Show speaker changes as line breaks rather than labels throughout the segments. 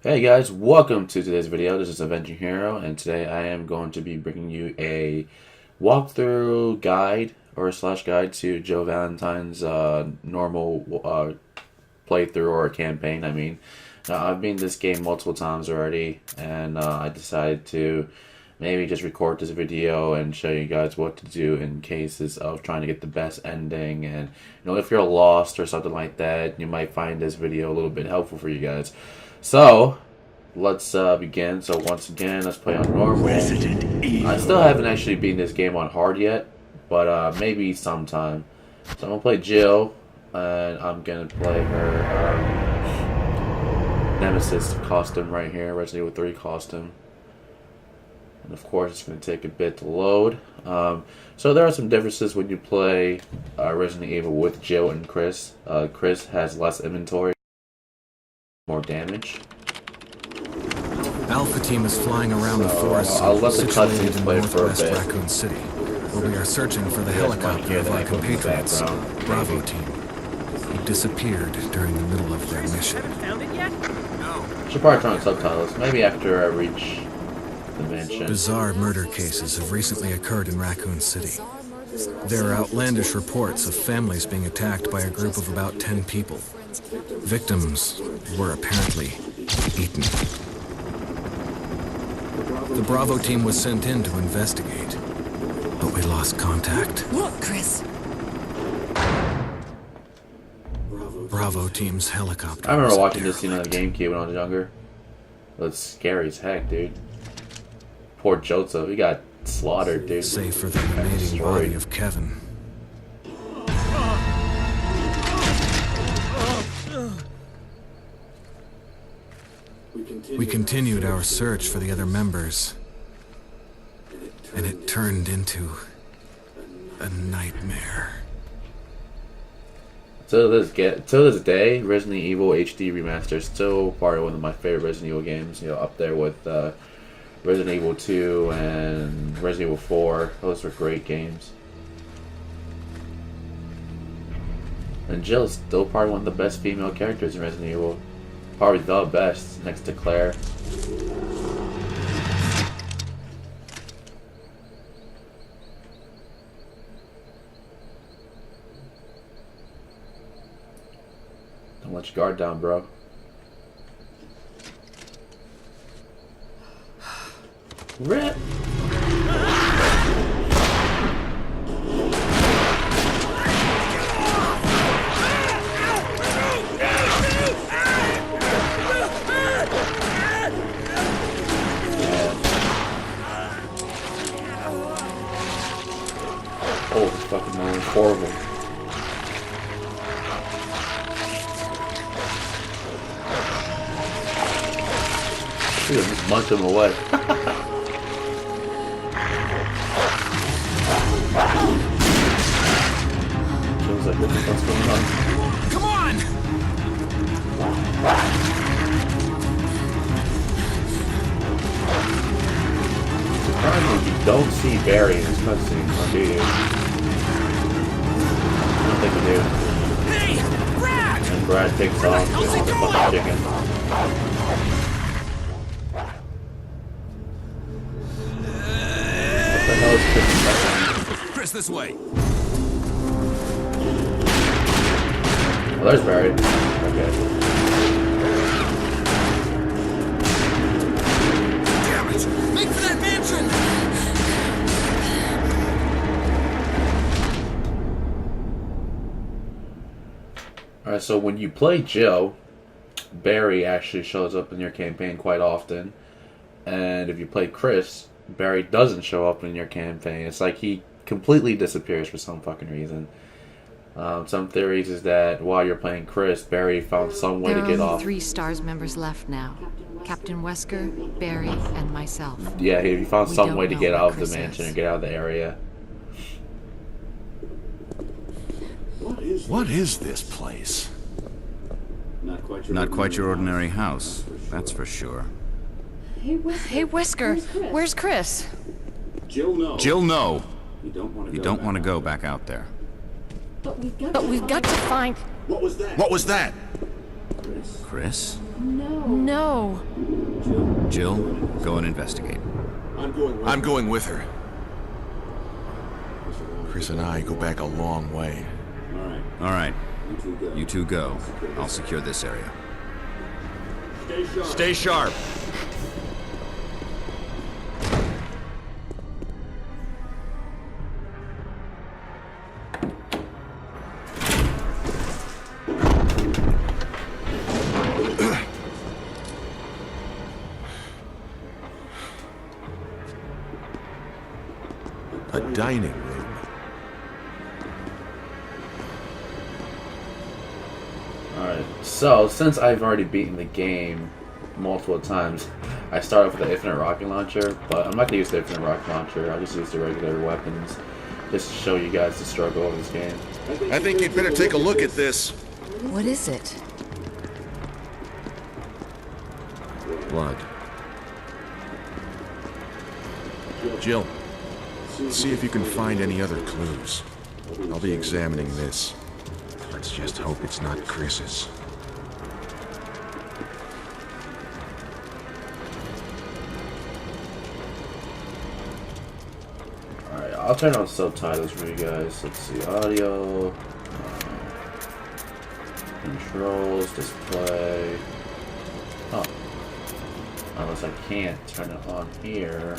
Hey guys, welcome to today's video. This is Avenger Hero, and today I am going to be bringing you a walkthrough guide or slash guide to Joe Valentine's normal playthrough or campaign. I've been this game multiple times already, and I decided to maybe just record this video and show you guys what to do in cases of trying to get the best ending. And if you're lost or something like that, you might find this video a little bit helpful for you guys. So, let's begin. So once again, let's play on normal. I still haven't actually beaten this game on hard yet, but maybe sometime. So I'm going to play Jill, and I'm going to play her Nemesis costume right here, Resident Evil 3 costume. And of course, it's going to take a bit to load. So there are some differences when you play Resident Evil with Jill and Chris. Chris has less inventory, more damage.
Alpha team is flying around the forest
I'll let the
situated
cutscenes
in
play for a
northwest
bit.
Raccoon City, where we are searching for the helicopter of our compatriots, Bravo team, who disappeared during the middle of their mission.
Found it yet?
Should probably turn on subtitles, maybe after I reach the mansion.
Bizarre murder cases have recently occurred in Raccoon City. There are outlandish reports of families being attacked by a group of about 10 people. Victims were apparently eaten. The Bravo team was sent in to investigate, but we lost contact.
Look, Chris.
Bravo team's helicopter.
I remember
was
watching this scene on the
derelict.
GameCube when I was younger. It was scary as heck, dude. Poor Joseph, he got slaughtered, dude.
Save for the remaining body of Kevin. We continued our search for the other members, and it turned into a nightmare.
Till this day, Resident Evil HD Remaster is still probably one of my favorite Resident Evil games. Up there with Resident Evil 2 and Resident Evil 4. Those were great games. And Jill's still probably one of the best female characters in Resident Evil. Probably the best, next to Claire. Don't let your guard down, bro. Rip! Holy fucking man, it's horrible. Dude, just munch him away. Feels like what the fuck's going on?
Come on!
Surprisingly, you don't see Barry in this cutscene, or do you? I don't think you do.
Hey! Brad!
And Brad takes off with the fucking chicken. What the hell is Chris doing?
Chris, this way!
Oh, there's Barry. Okay.
Damn it! Make for that mansion!
Alright, so when you play Jill, Barry actually shows up in your campaign quite often. And if you play Chris, Barry doesn't show up in your campaign. It's like he completely disappears for some fucking reason. Some theories is that while you're playing Chris, Barry found some way
There
to
are
get
only
off.
3 STARS members left now. Captain Wesker, Barry, and myself.
Yeah, he found
We
some
don't
way to
know
get
where
out of
Chris
the mansion
is.
and get out of the area.
What is this place?
Not quite your ordinary house, that's for sure.
Hey, Wesker, where's Chris?
Jill, no.
Jill, no!
You
You don't want to go back out there.
But we've got to find...
What was that?
What was that? Chris?
No.
Jill, go and investigate.
I'm going with her. Chris and I go back a long way.
All right. You two go. I'll secure this area.
Stay sharp. A dining room.
Alright, so since I've already beaten the game multiple times, I start off with the infinite rocket launcher, but I'm not going to use the infinite rocket launcher, I'll just use the regular weapons, just to show you guys the struggle of this game.
I think you'd better take a look at this.
What is it?
Blood.
Jill, see if you can find any other clues. I'll be examining this. Let's just hope it's not Chris's.
Alright, I'll turn on subtitles for you guys. Let's see, audio, controls, display. Oh, unless I can't turn it on here.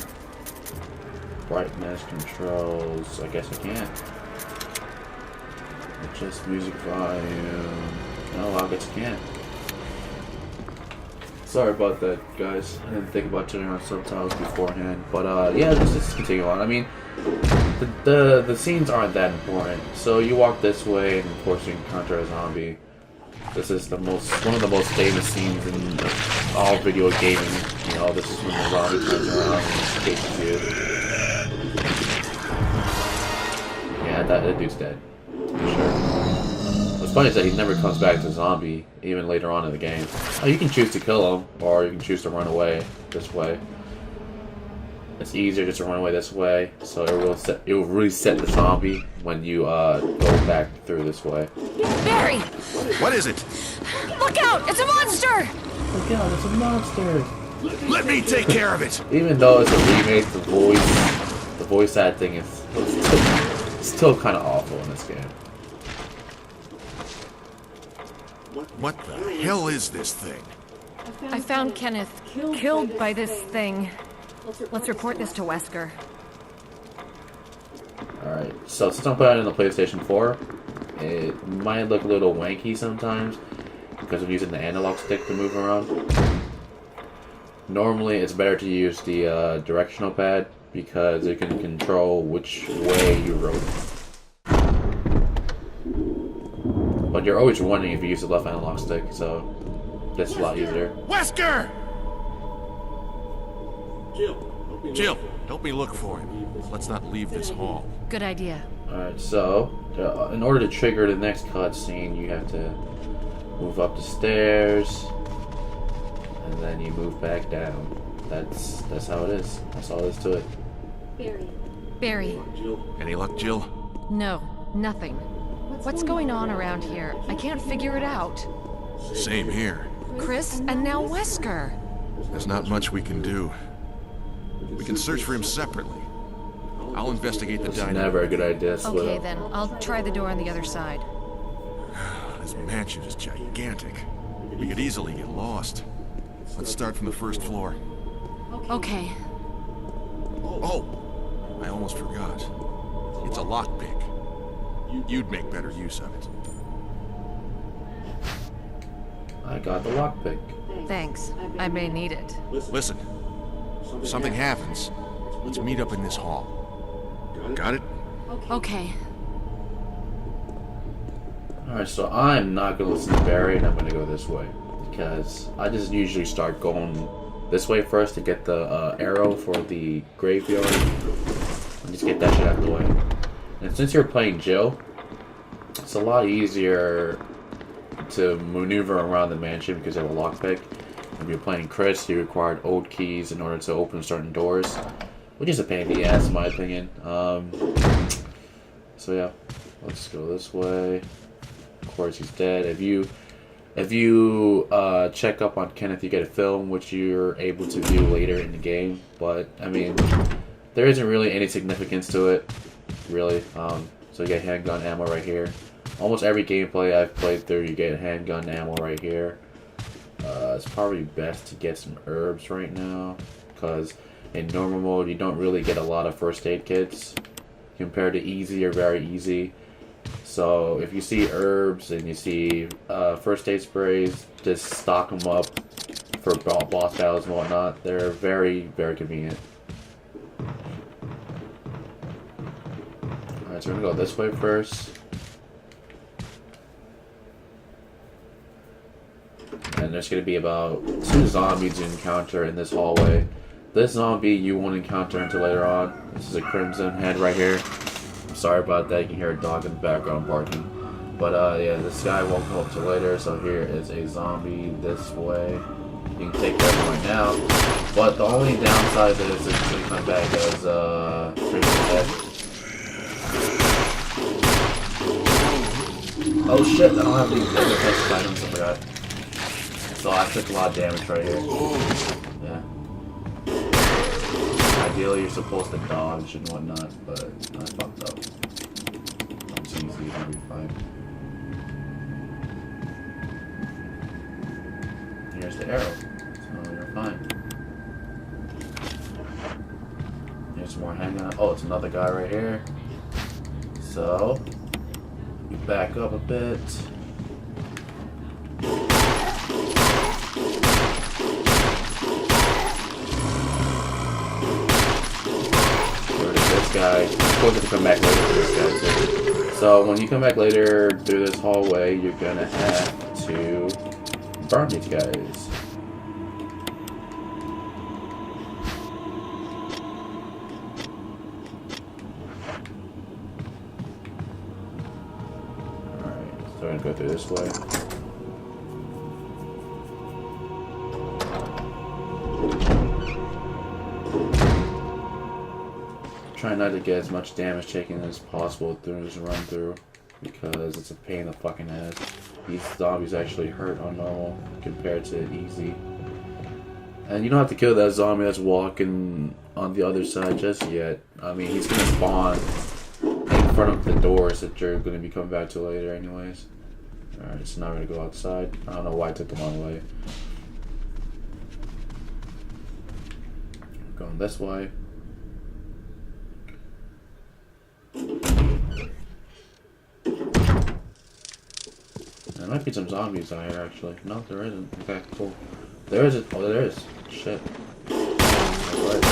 Brightness, controls, I guess I can't. Just music volume. No, I guess I can't. Sorry about that, guys. I didn't think about turning on subtitles beforehand. But yeah, let's just continue on. I mean, the scenes aren't that important. So you walk this way, and of course you encounter a zombie. This is one of the most famous scenes in all video gaming. You know, this is when the zombie turns around and chases you. Yeah, that dude's dead. For sure. What's funny is that he never comes back to zombie, even later on in the game. Oh, you can choose to kill him, or you can choose to run away this way. It's easier just to run away this way, so it will reset the zombie when you go back through this way.
Barry!
What is it?
Look out! It's a monster!
Look out, it's a monster!
Let me take care of it.
Even though it's a remake, the voice acting is still kind of awful in this game.
What the hell is this thing?
I found Kenneth killed by this thing. Let's report this to Wesker.
Alright, so since I'm playing on the PlayStation 4, it might look a little wanky sometimes because I'm using the analog stick to move around. Normally it's better to use the directional pad because it can control which way you roll. But you're always wondering if you use the left analog stick, so that's a lot easier.
Wesker! Jill, help me look for him. Let's not leave this hall.
Good idea.
Alright, so in order to trigger the next cutscene, you have to move up the stairs, and then you move back down. That's how it is. That's all there is to it.
Barry.
Any luck, Jill?
No, nothing. What's going on around here? I can't figure it out.
Same here.
Chris and now Wesker.
There's not much we can do. We can search for him separately. I'll investigate the
It's
dining
never a good idea. Split
Okay
up.
then, I'll try the door on the other side.
This mansion is gigantic. We could easily get lost. Let's start from the first floor.
Okay.
Oh, I almost forgot. It's a lockpick. You'd make better use of it.
I got the lockpick.
Thanks. I may need it.
Listen, if something happens, let's meet up in this hall. Got it?
Okay.
Alright, so I'm not going to listen to Barry, and I'm going to go this way. Because I just usually start going this way first to get the arrow for the graveyard. And just get that shit out of the way. And since you're playing Jill, it's a lot easier to maneuver around the mansion because you have a lockpick. If you're playing Chris, you required old keys in order to open certain doors, which is a pain in the ass in my opinion. So yeah, let's go this way. Of course he's dead. If you If you check up on Kenneth, you get a film, which you're able to do later in the game. But, I mean, there isn't really any significance to it, really. So you get handgun ammo right here. Almost every gameplay I've played through, you get handgun ammo right here. It's probably best to get some herbs right now, because in normal mode, you don't really get a lot of first aid kits compared to easy or very easy. So if you see herbs and you see first aid sprays, just stock them up for boss battles and whatnot. They're very, very convenient. Alright, so we're gonna go this way first. And there's gonna be about 2 zombies you encounter in this hallway. This zombie you won't encounter until later on. This is a crimson head right here. Sorry about that, you can hear a dog in the background barking. But yeah, this guy won't come up till later, so here is a zombie this way. You can take that right now. But the only downside to this is it's going to come back as freaking head. Oh shit, I don't have any other types items, I forgot. So I took a lot of damage right here. Yeah. Ideally, you're supposed to dodge and whatnot, but I fucked up. It's easy, it'll be fine. Here's the arrow, so you're fine. Here's some more handgun. Oh, it's another guy right here. So, you back up a bit. Guy. I'm supposed to come back later for this guy too. So when you come back later through this hallway, you're gonna have to burn these guys. Alright, so we're gonna go through this way. Try not to get as much damage taken as possible through this run through, because it's a pain in the fucking ass. These zombies actually hurt on normal compared to easy. And you don't have to kill that zombie that's walking on the other side just yet. I mean, he's gonna spawn in front of the doors that you're gonna be coming back to later anyways. Alright, so now we're gonna go outside. I don't know why I took the long way. Going this way. There might be some zombies out here, actually. No, there isn't. Okay, cool. There is. Oh, there is. Shit. Right.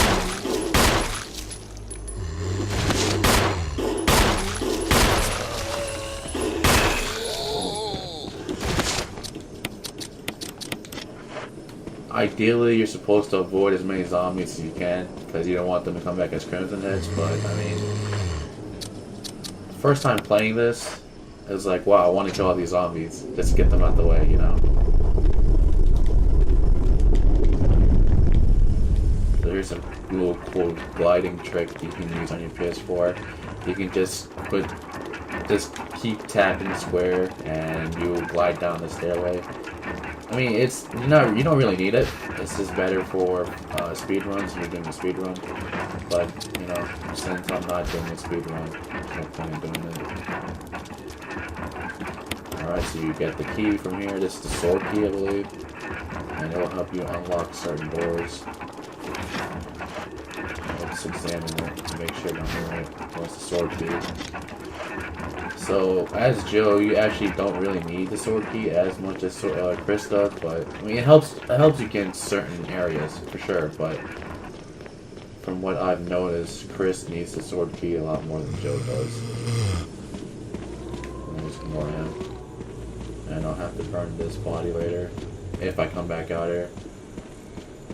Ideally, you're supposed to avoid as many zombies as you can, because you don't want them to come back as crimson heads, but, I mean... First time playing this, it was like, wow, I want to kill all these zombies, just to get them out the way, you know? There's a little cool gliding trick you can use on your PS4. You can just keep tapping square, and you will glide down the stairway. I mean, it's you don't really need it. It's just better for speed runs when you're doing a speed run. But you know, since I'm not doing a speed run, no point in doing it. All right, so you get the key from here. This is the sword key, I believe, and it will help you unlock certain doors. Let's examine it to make sure I'm right. What's the sword key? So, as Joe, you actually don't really need the sword key as much as Chris does, but I mean, it helps you get in certain areas for sure. But from what I've noticed, Chris needs the sword key a lot more than Joe does. I'll just ignore him, and I'll have to burn this body later if I come back out here,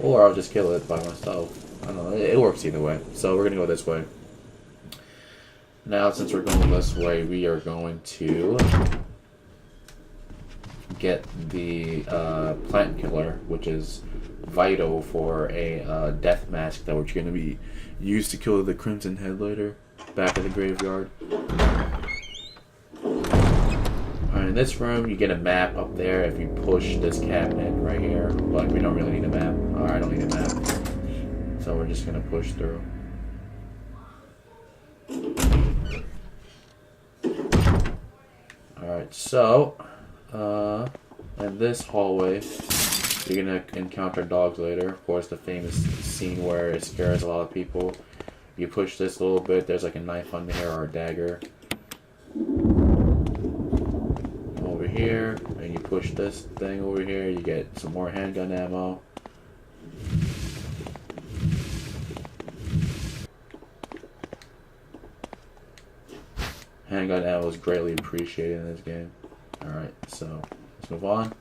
or I'll just kill it by myself. I don't know. It works either way. So we're gonna go this way. Now, since we're going this way, we are going to get the plant killer, which is vital for a death mask that we're going to be used to kill the Crimson Head later, back at the graveyard. Alright, in this room, you get a map up there if you push this cabinet right here. But we don't really need a map. I don't need a map. So we're just gonna push through. Alright, so in this hallway, you're gonna encounter dogs later. Of course, the famous scene where it scares a lot of people. You push this a little bit, there's like a knife under here or a dagger. Over here, and you push this thing over here, you get some more handgun ammo. Handgun ammo is greatly appreciated in this game. Alright, so let's move on.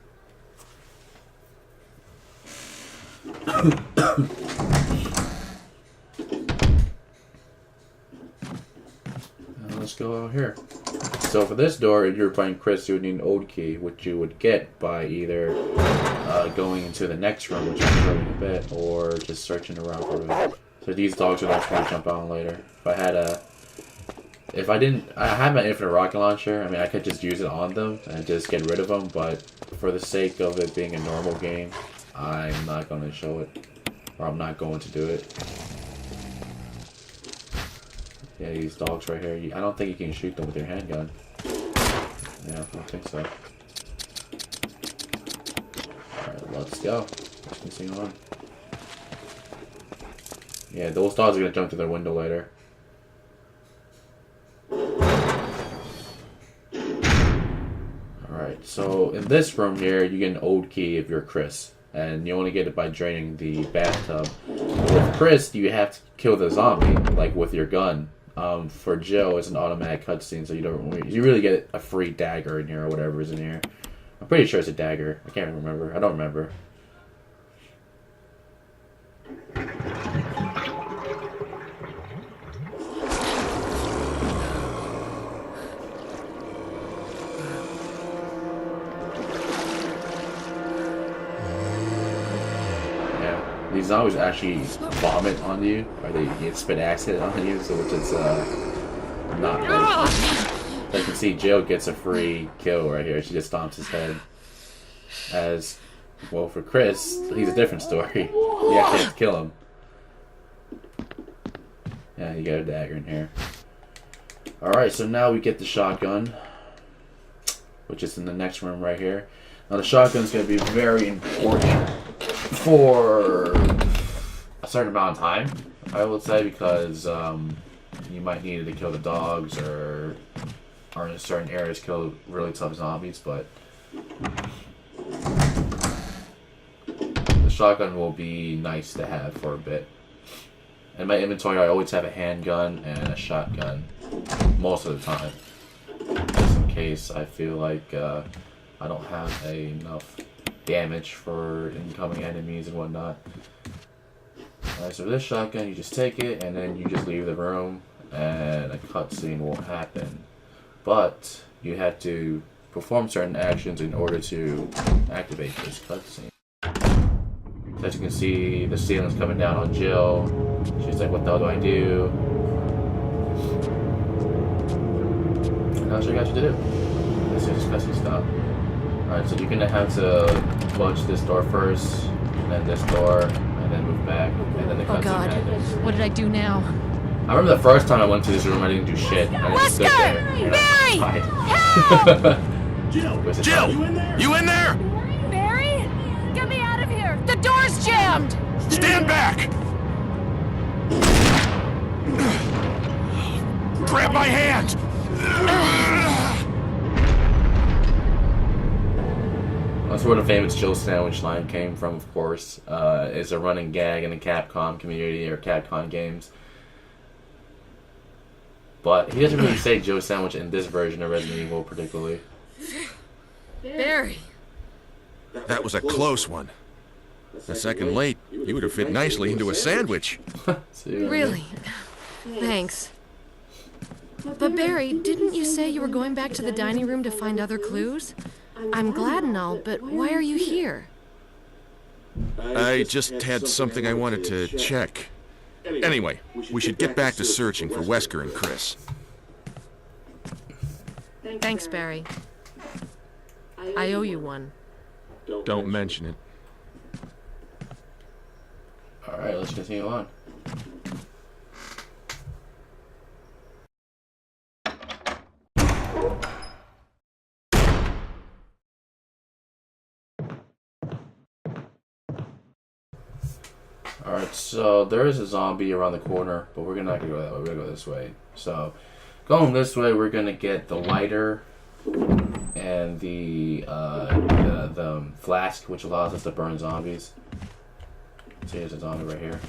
Let's go out here. So for this door, if you're playing Chris, you would need an old key, which you would get by either going into the next room, which I'll show you in a bit, or just searching around for it. So these dogs are not going to jump out later. If I had my infinite rocket launcher, I mean, I could just use it on them and just get rid of them, but for the sake of it being a normal game, I'm not going to show it, or I'm not going to do it. Yeah, these dogs right here, I don't think you can shoot them with your handgun. Yeah, I don't think so. Alright, let's go. Let's continue on. Yeah, those dogs are going to jump through their window later. Alright, so in this room here, you get an old key if you're Chris. And you only get it by draining the bathtub. With Chris, you have to kill the zombie, like with your gun. For Jill, it's an automatic cutscene, so you really get a free dagger in here or whatever is in here. I'm pretty sure it's a dagger. I can't remember. I don't remember. These zombies actually vomit on you, or they spit acid on you, so which is not good. So you can see Jill gets a free kill right here. She just stomps his head. As well, for Chris, he's a different story. You actually have to kill him. Yeah, you got a dagger in here. Alright, so now we get the shotgun, which is in the next room right here. Now the shotgun is going to be very important for a certain amount of time, I would say, because you might need it to kill the dogs or in certain areas kill really tough zombies, but the shotgun will be nice to have for a bit. In my inventory, I always have a handgun and a shotgun most of the time, just in case I feel like I don't have enough damage for incoming enemies and whatnot. Alright, so this shotgun, you just take it and then you just leave the room and a cutscene will happen. But you have to perform certain actions in order to activate this cutscene. So as you can see, the ceiling's coming down on Jill. She's like, what the hell do I do? And I'll show you guys what to do. This is cutscene stop. Alright, so you're gonna have to budge this door first, and then this door, and then move back, and then the cutscene happens.
What did I do now?
I remember the first time I went to this room, I didn't do shit. I just stood there.
Barry!
Help!
Jill! You in there?
Barry? Get me out of here! The door's jammed!
Stand back! Grab my hand!
That's where the famous Jill sandwich line came from, of course. It's a running gag in the Capcom community, or Capcom games. But he doesn't really say Jill sandwich in this version of Resident Evil, particularly.
Barry.
That was a close one. A second late, you would have fit nicely into a sandwich.
Really? Thanks. But Barry, didn't you say you were going back to the dining room to find other clues? I'm glad and all, but why are you here?
I just had something I wanted to check. Anyway, we should get back to searching for Wesker and Chris.
Thanks, Barry. I owe you one.
Don't mention it.
Alright, let's continue on. Alright, so there is a zombie around the corner, but we're not gonna go that way, we're gonna go this way. So, going this way, we're gonna get the lighter and the flask, which allows us to burn zombies. See, there's a zombie right here.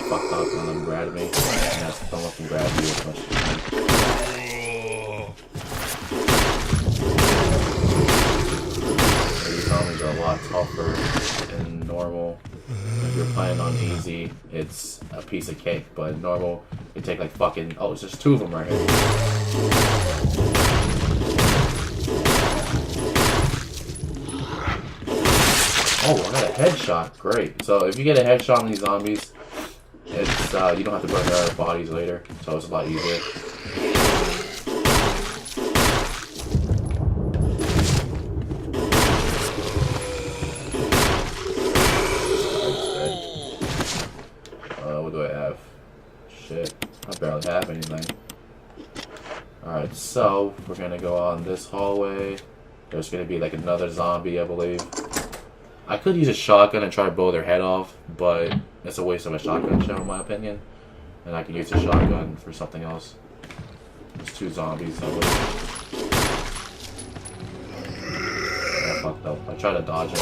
Fucked up, none of them grabbed me. And that's, don't let them grab you as much as you can. These zombies are a lot tougher than normal. If you're playing on easy, it's a piece of cake, but normal, you take like fucking, oh, it's just 2 of them right here. Oh, I got a headshot. Great. So if you get a headshot on these zombies, it's you don't have to burn their bodies later, so it's a lot easier. What do I have? Shit, I barely have anything. Alright, so we're gonna go on this hallway. There's gonna be like another zombie, I believe. I could use a shotgun and try to blow their head off, but it's a waste of a shotgun shell in my opinion. And I can use a shotgun for something else. There's 2 zombies, I believe. I fucked up. I tried to dodge it.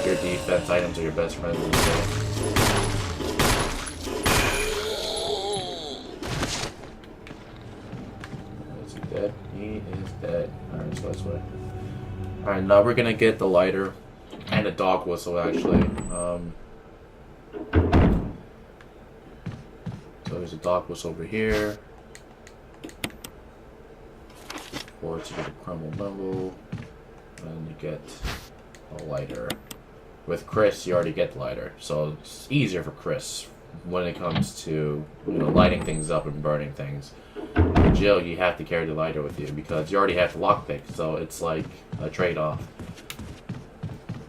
Your defense items are your best friends in this game. Is he dead? He is dead. Alright, let's go this way. Alright, now we're gonna get the lighter and a dog whistle actually. So there's a dog whistle over here. Or to get a crumble mumble. And you get a lighter. With Chris, you already get the lighter, so it's easier for Chris when it comes to, you know, lighting things up and burning things. With Jill, you have to carry the lighter with you because you already have the lockpick, so it's like a trade-off.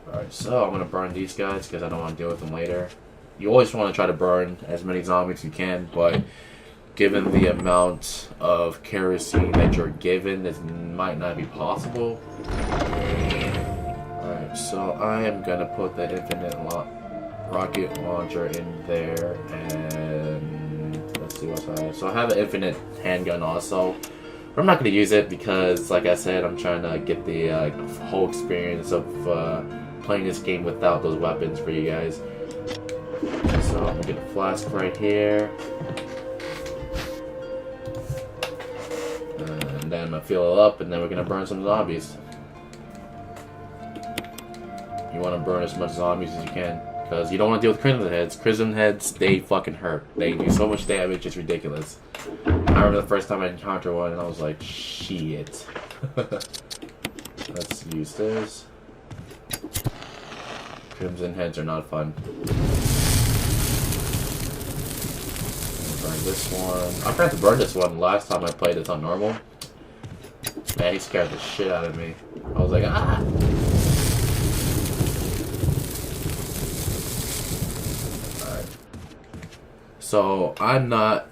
Alright, so I'm gonna burn these guys because I don't want to deal with them later. You always want to try to burn as many zombies as you can, but given the amount of kerosene that you're given, this might not be possible. Alright, so I am gonna put that infinite rocket launcher in there, and let's see what's on it. So I have an infinite handgun also, but I'm not gonna use it because, like I said, I'm trying to get the whole experience of playing this game without those weapons for you guys. So I'm gonna get a flask right here, and then I'm gonna fill it up, and then we're gonna burn some zombies. You want to burn as much zombies as you can, because you don't want to deal with crimson heads. Crimson heads, they fucking hurt. They do so much damage, it's ridiculous. I remember the first time I encountered one, and I was like, shit. Let's use this. Crimson heads are not fun. Burn this one. I forgot to burn this one last time I played this on normal. Man, he scared the shit out of me. I was like, ah! So, I'm not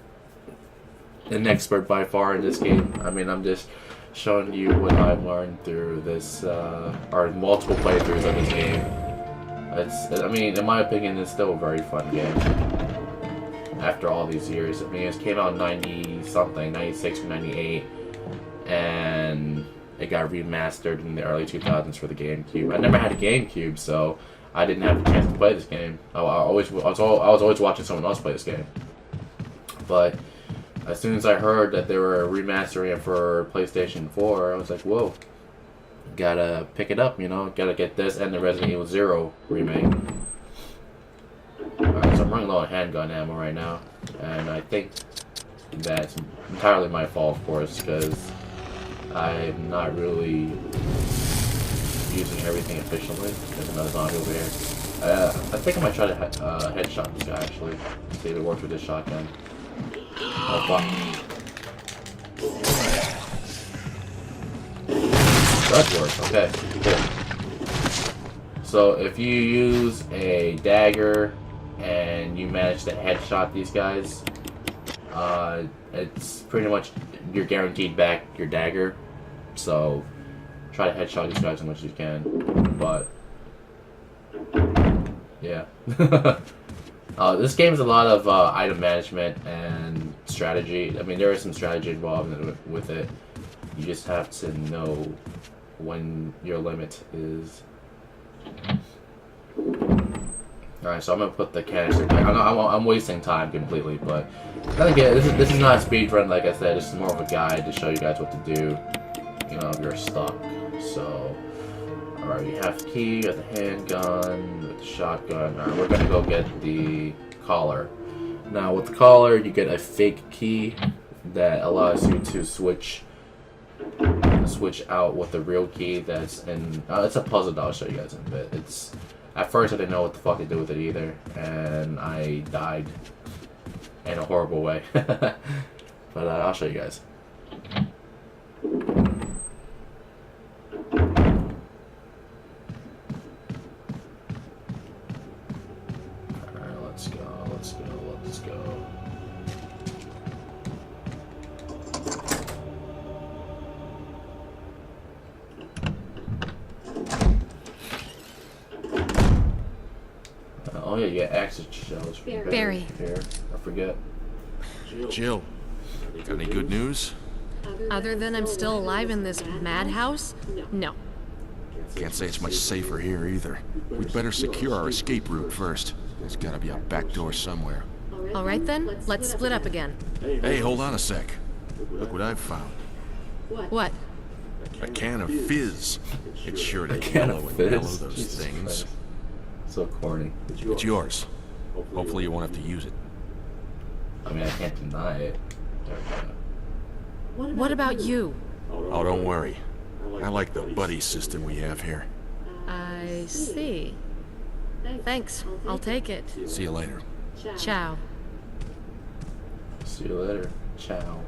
an expert by far in this game. I mean, I'm just showing you what I've learned through this, or multiple playthroughs of this game. I mean, in my opinion, it's still a very fun game. After all these years. I mean, it came out in 90-something, 96 or 98. And it got remastered in the early 2000s for the GameCube. I never had a GameCube, so I didn't have a chance to play this game. I was always watching someone else play this game. But as soon as I heard that they were remastering it for PlayStation 4, I was like, whoa, gotta pick it up, you know, gotta get this and the Resident Evil 0 remake. Alright, so I'm running low on handgun ammo right now, and I think that's entirely my fault, of course, because I'm not really using everything efficiently. There's another zombie over here. I think I might try to headshot this guy, actually. See if it works with this shotgun. Oh, fuck. That works. Okay, cool. So if you use a dagger and you manage to headshot these guys, it's pretty much you're guaranteed back your dagger. So try to headshot these guys as much as you can. But yeah, this game is a lot of item management and strategy. I mean, there is some strategy involved with it. You just have to know when your limit is. Alright, so I'm gonna put the canister back. I'm wasting time completely, but then again, this is not a speed run, like I said. This is more of a guide to show you guys what to do, you know, if you're stuck. So, alright, you have the key, you have the handgun, with the shotgun. Alright, we're gonna go get the collar. Now, with the collar, you get a fake key that allows you to switch out with the real key that's in. It's a puzzle that I'll show you guys in a bit. It's. At first, I didn't know what the fuck to do with it either, and I died in a horrible way. But I'll show you guys. Alright, let's go. Oh yeah, you get access shells from
Barry.
Here, I forget.
Jill, got any good news?
Other than I'm still alive in this madhouse? No.
Can't say it's much safer here either. We'd better secure our escape route first. There's gotta be a back door somewhere.
All right then, let's split up again.
Hey, hold on a sec. Look what I've found.
What?
A can of fizz. It's sure to
can
yellow
of
and
fizz?
mellow those
Jesus
things.
Christ. So corny.
It's yours. Hopefully you won't have to use it.
I mean, I can't deny it.
What about you?
Oh, don't worry. I like the buddy system we have here.
I see. Thanks, I'll take it.
See you later.
Ciao.
See you later. Ciao.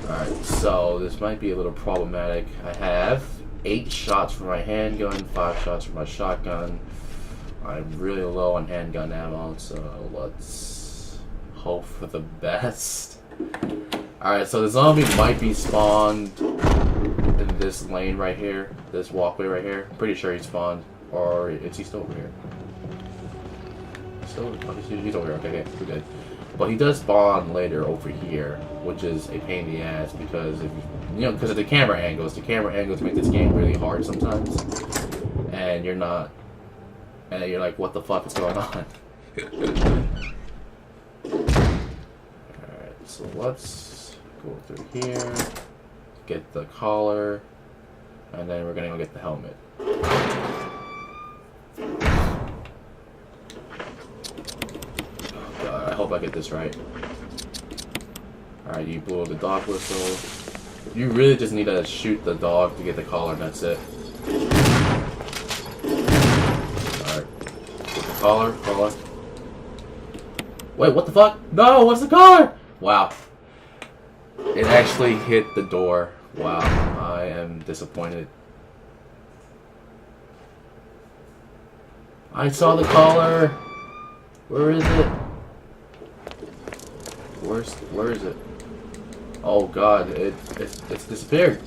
Alright, so this might be a little problematic. I have 8 shots for my handgun, 5 shots for my shotgun. I'm really low on handgun ammo, so let's hope for the best. Alright, so the zombie might be spawned in this lane right here, this walkway right here. I'm pretty sure he spawned, or is he still over here? He's over here, okay, we're good. But he does spawn later over here, which is a pain in the ass because if you know, because of the camera angles make this game really hard sometimes, and you're like, what the fuck is going on? Alright, so let's go through here, get the collar, and then we're gonna go get the helmet. I hope I get this right. Alright, you blow the dog whistle. You really just need to shoot the dog to get the collar, and that's it. Alright. Get the collar. Wait, what the fuck? No, what's the collar? Wow. It actually hit the door. Wow, I am disappointed. I saw the collar. Where is it? Where is it? Oh god, it's disappeared.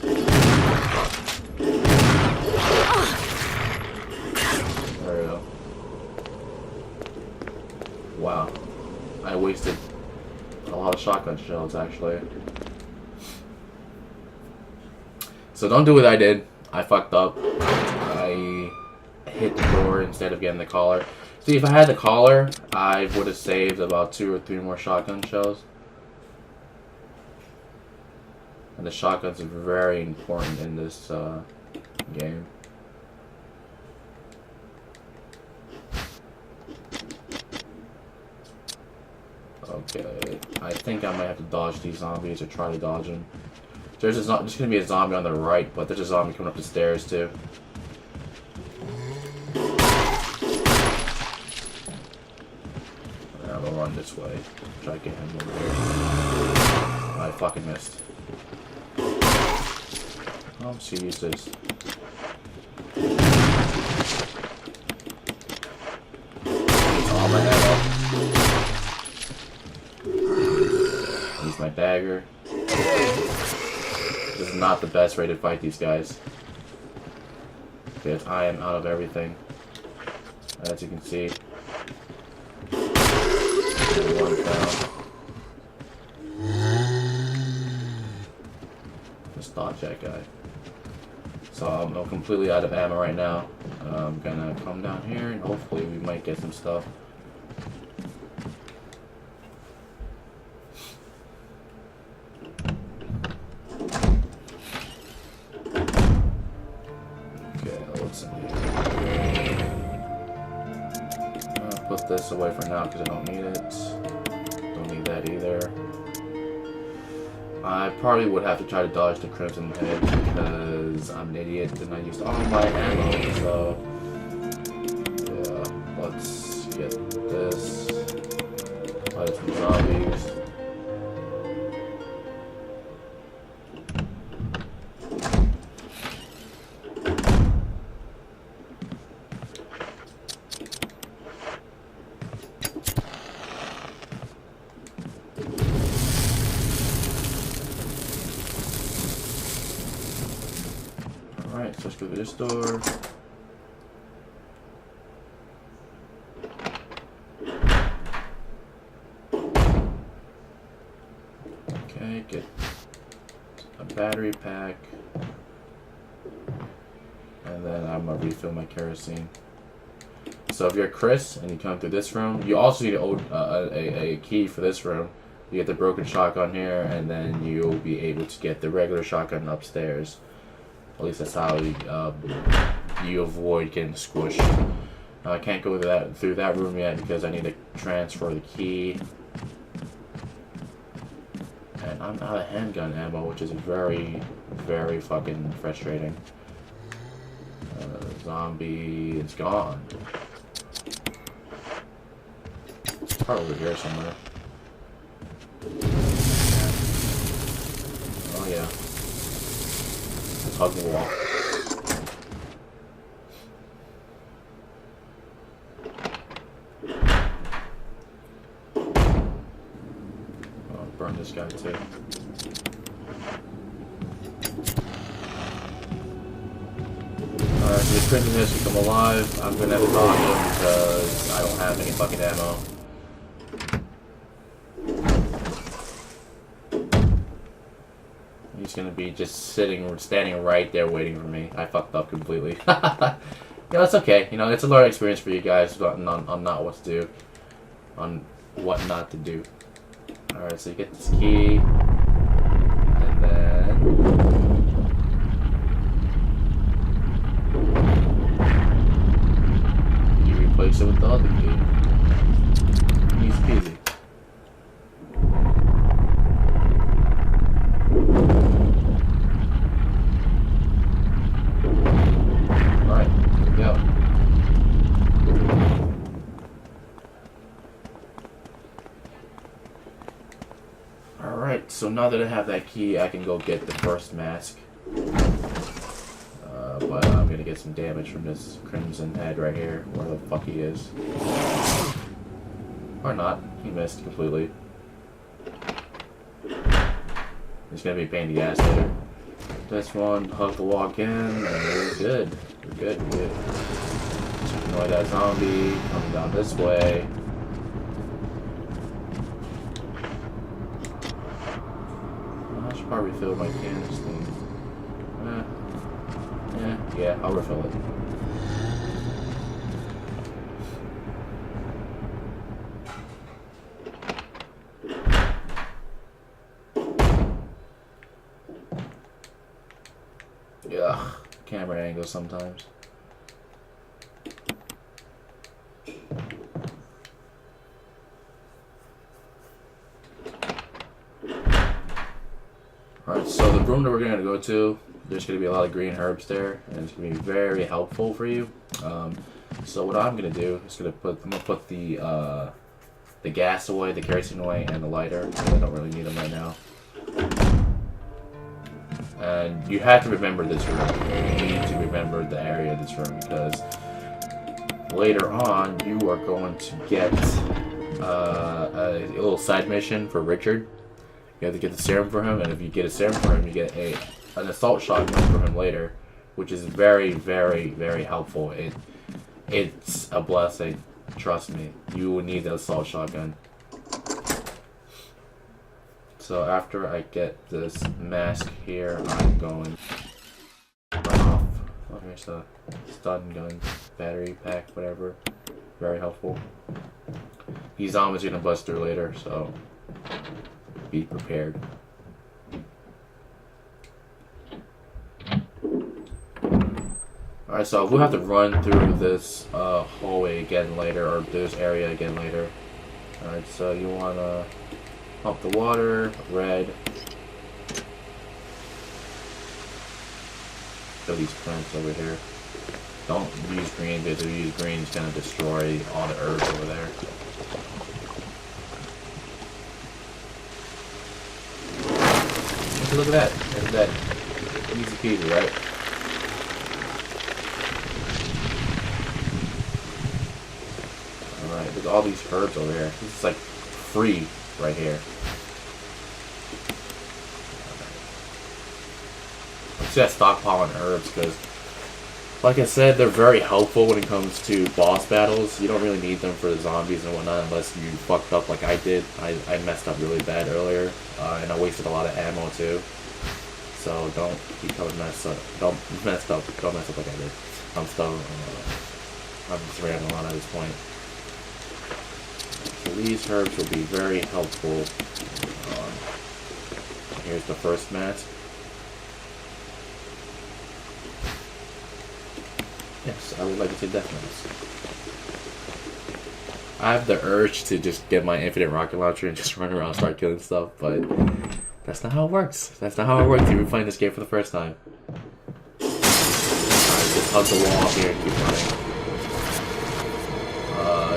There we go. Wow. I wasted a lot of shotgun shells actually. So don't do what I did. I fucked up. I hit the door instead of getting the collar. See, if I had the collar, I would have saved about 2 or 3 more shotgun shells. And the shotguns are very important in this game. Okay, I think I might have to dodge these zombies or try to dodge them. There's going to be a zombie on the right, but there's a zombie coming up the stairs too. I'm gonna run this way. Try to get him over here. I fucking missed. Oh, she used this. All my ammo. Use my dagger. This is not the best way to fight these guys, because I am out of everything, as you can see. One down. Just dodge that guy. So I'm completely out of ammo right now. I'm gonna come down here and hopefully we might get some stuff. Put this away for now because I don't need it. Don't need that either. I probably would have to try to dodge the Crimson Head because I'm an idiot and I used all my ammo. So yeah, let's get this. Fight some zombies. Alright, so let's go to this door. Okay, get a battery pack. And then I'm gonna refill my kerosene. So if you're Chris and you come through this room, you also need a key for this room. You get the broken shotgun here, and then you'll be able to get the regular shotgun upstairs. At least that's how you avoid getting squished. I can't go through that room yet because I need to transfer the key. And I'm out of handgun ammo, which is very, very fucking frustrating. Zombie is gone. It's probably over here somewhere. Oh yeah. Hug the wall. I'll burn this guy too. Alright, so the Crimson has become alive. I'm gonna have to knock him because I don't have any fucking ammo. He's gonna be just standing right there waiting for me. I fucked up completely. Yeah, that's okay. You know, it's a learning experience for you guys on not what to do. On what not to do. Alright, so you get this key. And then you replace it with the other key. Easy peasy. So now that I have that key, I can go get the first mask. But I'm gonna get some damage from this Crimson Head right here, where the fuck he is. Or not. He missed completely. He's gonna be a pain in the ass later. This one, hug the wall again, and we're good. We're good, we're good. Just ignore that zombie coming down this way. I'll refill my cans thing. Yeah, I'll refill it. Yeah, camera angle sometimes. Alright, so the room that we're going to go to, there's going to be a lot of green herbs there, and it's going to be very helpful for you. So what I'm going to do is I'm going to put the gas away, the kerosene away, and the lighter, because I don't really need them right now. And you have to remember this room. You need to remember the area of this room because later on you are going to get a little side mission for Richard. You have to get the serum for him, and if you get a serum for him, you get an assault shotgun for him later, which is very, very, very helpful. It's a blessing. Trust me, you will need the assault shotgun. So after I get this mask here, I'm going to run off. Oh, here's a stun gun, battery pack, whatever. Very helpful. These zombies are gonna bust through later, so be prepared. Alright, so we'll have to run through this hallway again later, or this area again later. Alright, so you wanna pump the water, red. Kill these plants over here. Don't use green, because if you use green, it's gonna destroy all the herbs over there. Look at that. Isn't that easy peasy, right? Alright, look at all these herbs over here. This is like free right here. I'm just stockpiling herbs because, like I said, they're very helpful when it comes to boss battles. You don't really need them for the zombies and whatnot unless you fucked up like I did. I messed up really bad earlier, and I wasted a lot of ammo too. So don't become messed up. Don't mess up like I did. I'm still, I'm just rambling on at this point. So these herbs will be very helpful. Here's the first mask. Yes, I would like to say death mask. I have the urge to just get my infinite rocket launcher and just run around and start killing stuff, but that's not how it works. That's not how it works if you're playing this game for the first time. Alright, just hug the wall here and keep running.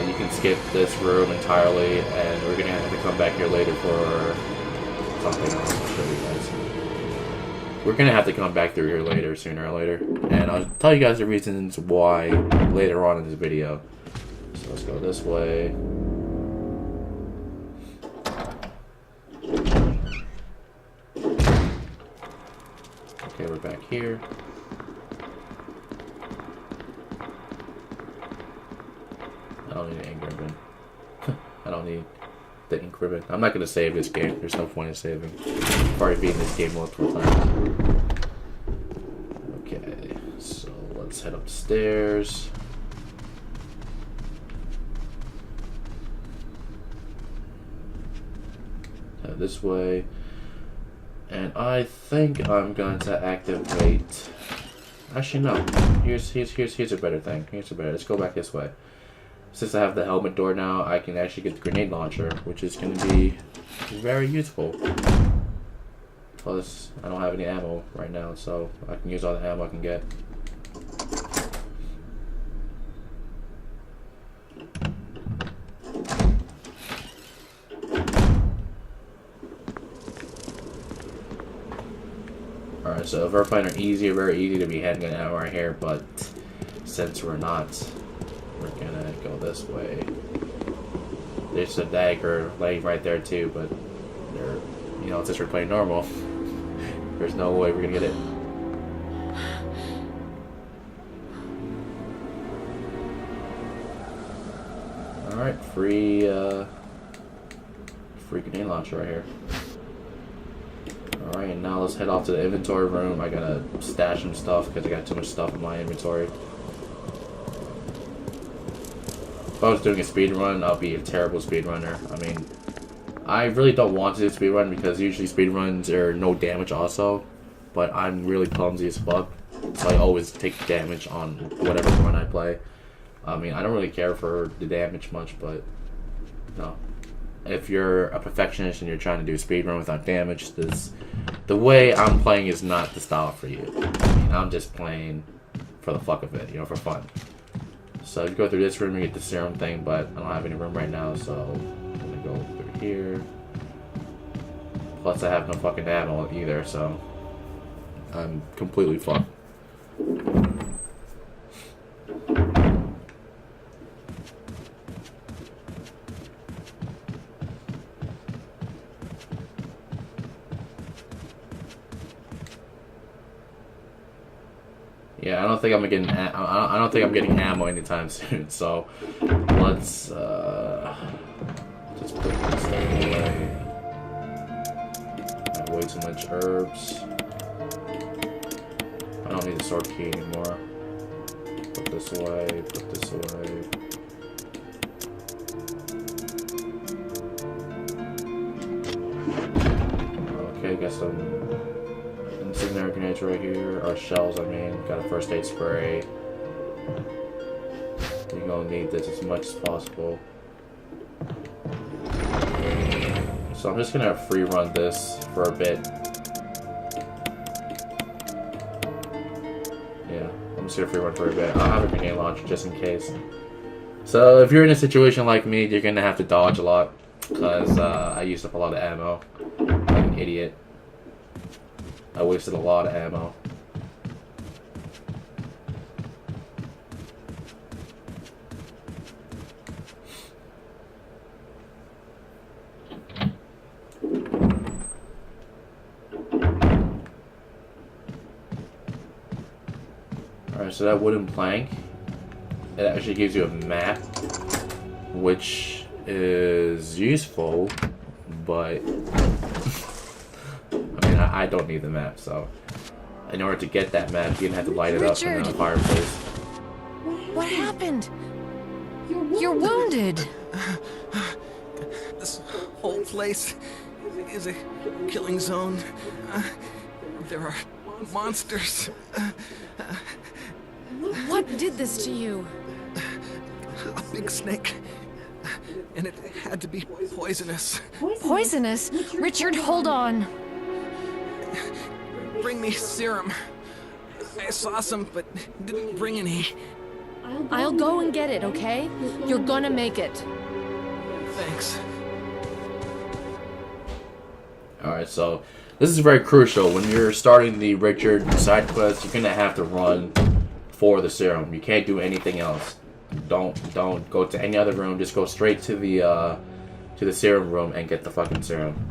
You can skip this room entirely, and we're gonna have to come back here later for something else. I'll show you guys. We're gonna have to come back through here later, sooner or later, and I'll tell you guys the reasons why later on in this video. So let's go this way. Okay, we're back here. I don't need an ink ribbon. I don't need the ink ribbon. I'm not gonna save this game. There's no point in saving. I've already beaten this game multiple times. Okay, so let's head upstairs. Head this way. And I think I'm going to activate. Actually, no. Here's a better thing. Let's go back this way. Since I have the helmet door now, I can actually get the grenade launcher, which is going to be very useful. Plus, I don't have any ammo right now, so I can use all the ammo I can get. Alright, so Verifying are easy, very easy to be handgun ammo right here, but since we're not, we're gonna go this way. There's a dagger laying right there too, but they're, you know, since we're playing normal, there's no way we're gonna get it. Alright, free grenade launcher right here. Alright, now let's head off to the inventory room. I gotta stash some stuff because I got too much stuff in my inventory. If I was doing a speed run, I'll be a terrible speed runner. I mean, I really don't want to do a speed run because usually speed runs are no damage also, but I'm really clumsy as fuck, so I always take damage on whatever run I play. I mean, I don't really care for the damage much, but no. If you're a perfectionist and you're trying to do a speed run without damage, the way I'm playing is not the style for you. I mean, I'm just playing for the fuck of it, you know, for fun. So you go through this room, you get the serum thing, but I don't have any room right now, so I'm gonna go through here. Plus, I have no fucking ammo either, so I'm completely fucked. Yeah, I don't think I'm getting. I don't think I'm getting ammo anytime soon. So let's just put this stuff away. I have way too much herbs. I don't need the sword key anymore. Put this away. Put this away. Okay, got some incendiary grenades right here, or shells, I mean. Got a first aid spray. You're gonna need this as much as possible. So I'm just gonna free run this for a bit. Yeah, I'm just gonna free run for a bit. I'll have a grenade launcher just in case. So if you're in a situation like me, you're gonna have to dodge a lot, because I used up a lot of ammo. Like an idiot. I wasted a lot of ammo. Alright, so that wooden plank, it actually gives you a map, which is useful, but I don't need the map, so in order to get that map, you're gonna have to light it up in a fireplace.
What happened? You're wounded.
This whole place is a killing zone. There are monsters.
What did this to you?
A big snake. And it had to be poisonous.
Poisonous? Richard, hold on.
Bring me serum. I saw some, but didn't bring any.
I'll go and get it, okay? You're gonna make it.
Thanks.
Alright, so this is very crucial. When you're starting the Richard side quest, you're gonna have to run for the serum. You can't do anything else. Don't go to any other room. Just go straight to the serum room and get the fucking serum.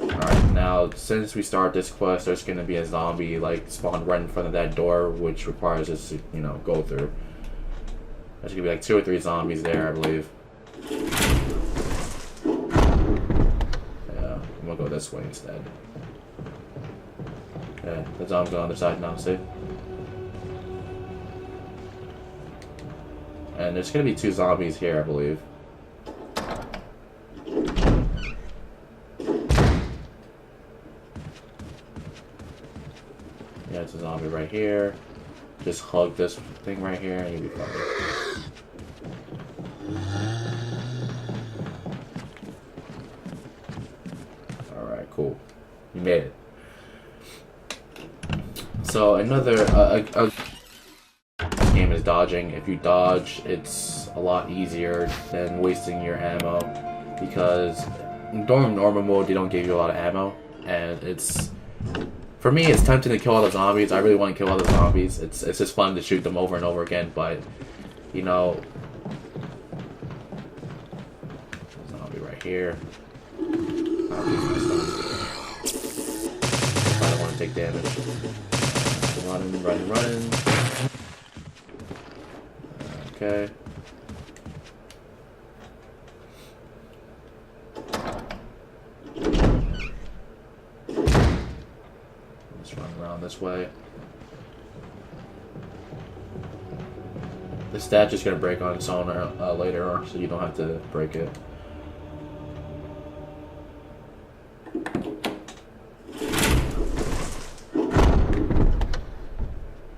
Alright, now since we start this quest, there's gonna be a zombie like spawned right in front of that door, which requires us to, you know, go through. There's gonna be like 2 or 3 zombies there, I believe. Yeah, I'm gonna go this way instead. Okay, the zombies on the other side now, see? And there's gonna be 2 zombies here, I believe. Yeah, it's a zombie right here. Just hug this thing right here and you'll be fine. Alright, cool. You made it. So another game is dodging. If you dodge, it's a lot easier than wasting your ammo, because in normal mode they don't give you a lot of ammo, and it's, for me, it's tempting to kill all the zombies. I really want to kill all the zombies. It's just fun to shoot them over and over again, but you know, zombie right here. I'll use my stuff. I don't want to take damage. Running. Okay. Let's run around this way. The statue's gonna break on its own later, so you don't have to break it.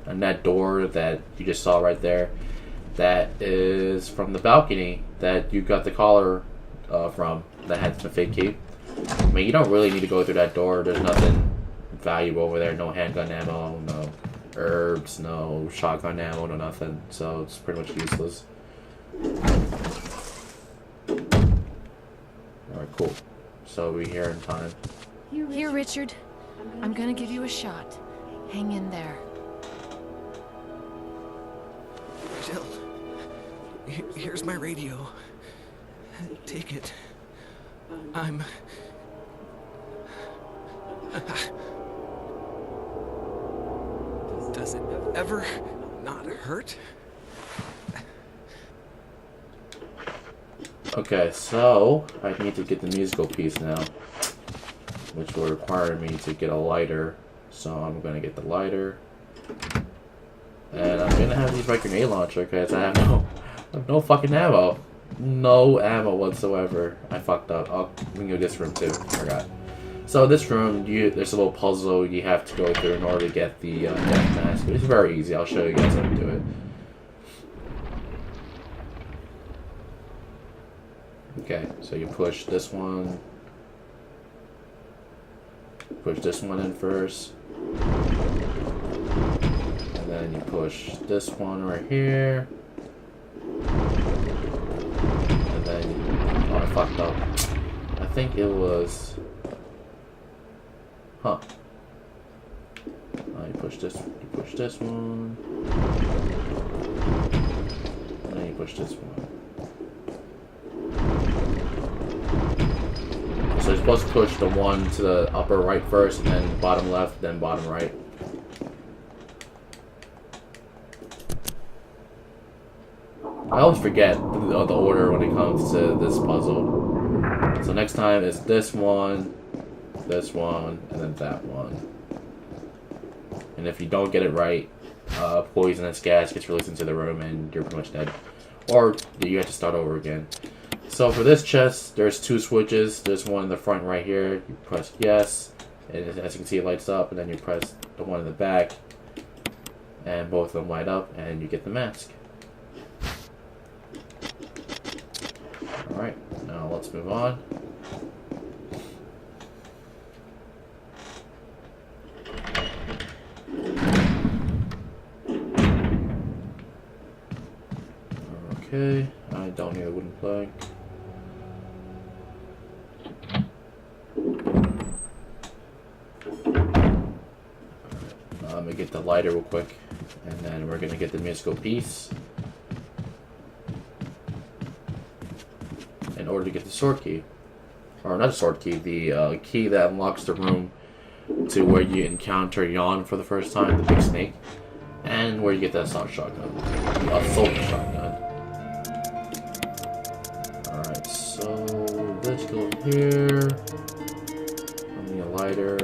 And that door that you just saw right there, that is from the balcony that you got the collar from, that had the fake key. I mean, you don't really need to go through that door. There's nothing valuable over there. No handgun ammo, no herbs, no shotgun ammo, no nothing. So it's pretty much useless. Alright, cool. so we're here in time.
Here, Richard. I'm gonna give you a shot. Hang in there.
Jill, here's my radio. Take it. I'm... Does it ever not hurt?
Okay, so I need to get the musical piece now, which will require me to get a lighter. So I'm gonna get the lighter, and I'm gonna have to use my grenade launcher because I have no fucking ammo, no ammo whatsoever. I fucked up. Oh, we can go to this room too. Forgot. So this room, there's a little puzzle you have to go through in order to get the death mask. It's very easy. I'll show you guys how to do it. Okay, so you push this one. Push this one in first. And then you push this one right here. And then, oh, I fucked up. I think it was, huh. You push this one. And then you push this one. So you're supposed to push the one to the upper right first, and then bottom left, then bottom right. I always forget the order when it comes to this puzzle. So next time it's this one, and then that one. And if you don't get it right, poisonous gas gets released into the room and you're pretty much dead. Or you have to start over again. So for this chest, there's two switches. There's one in the front right here. You press yes, and as you can see it lights up, and then you press the one in the back, and both of them light up, and you get the mask. Alright, now let's move on. Okay, I don't need a wooden plank. I'm gonna get the lighter real quick, and then we're gonna get the musical piece in order to get the sword key. Or not the sword key, the key that unlocks the room to where you encounter Yawn for the first time, the big snake, and where you get that assault shotgun. The assault shotgun. Alright, so let's go here. I need a lighter.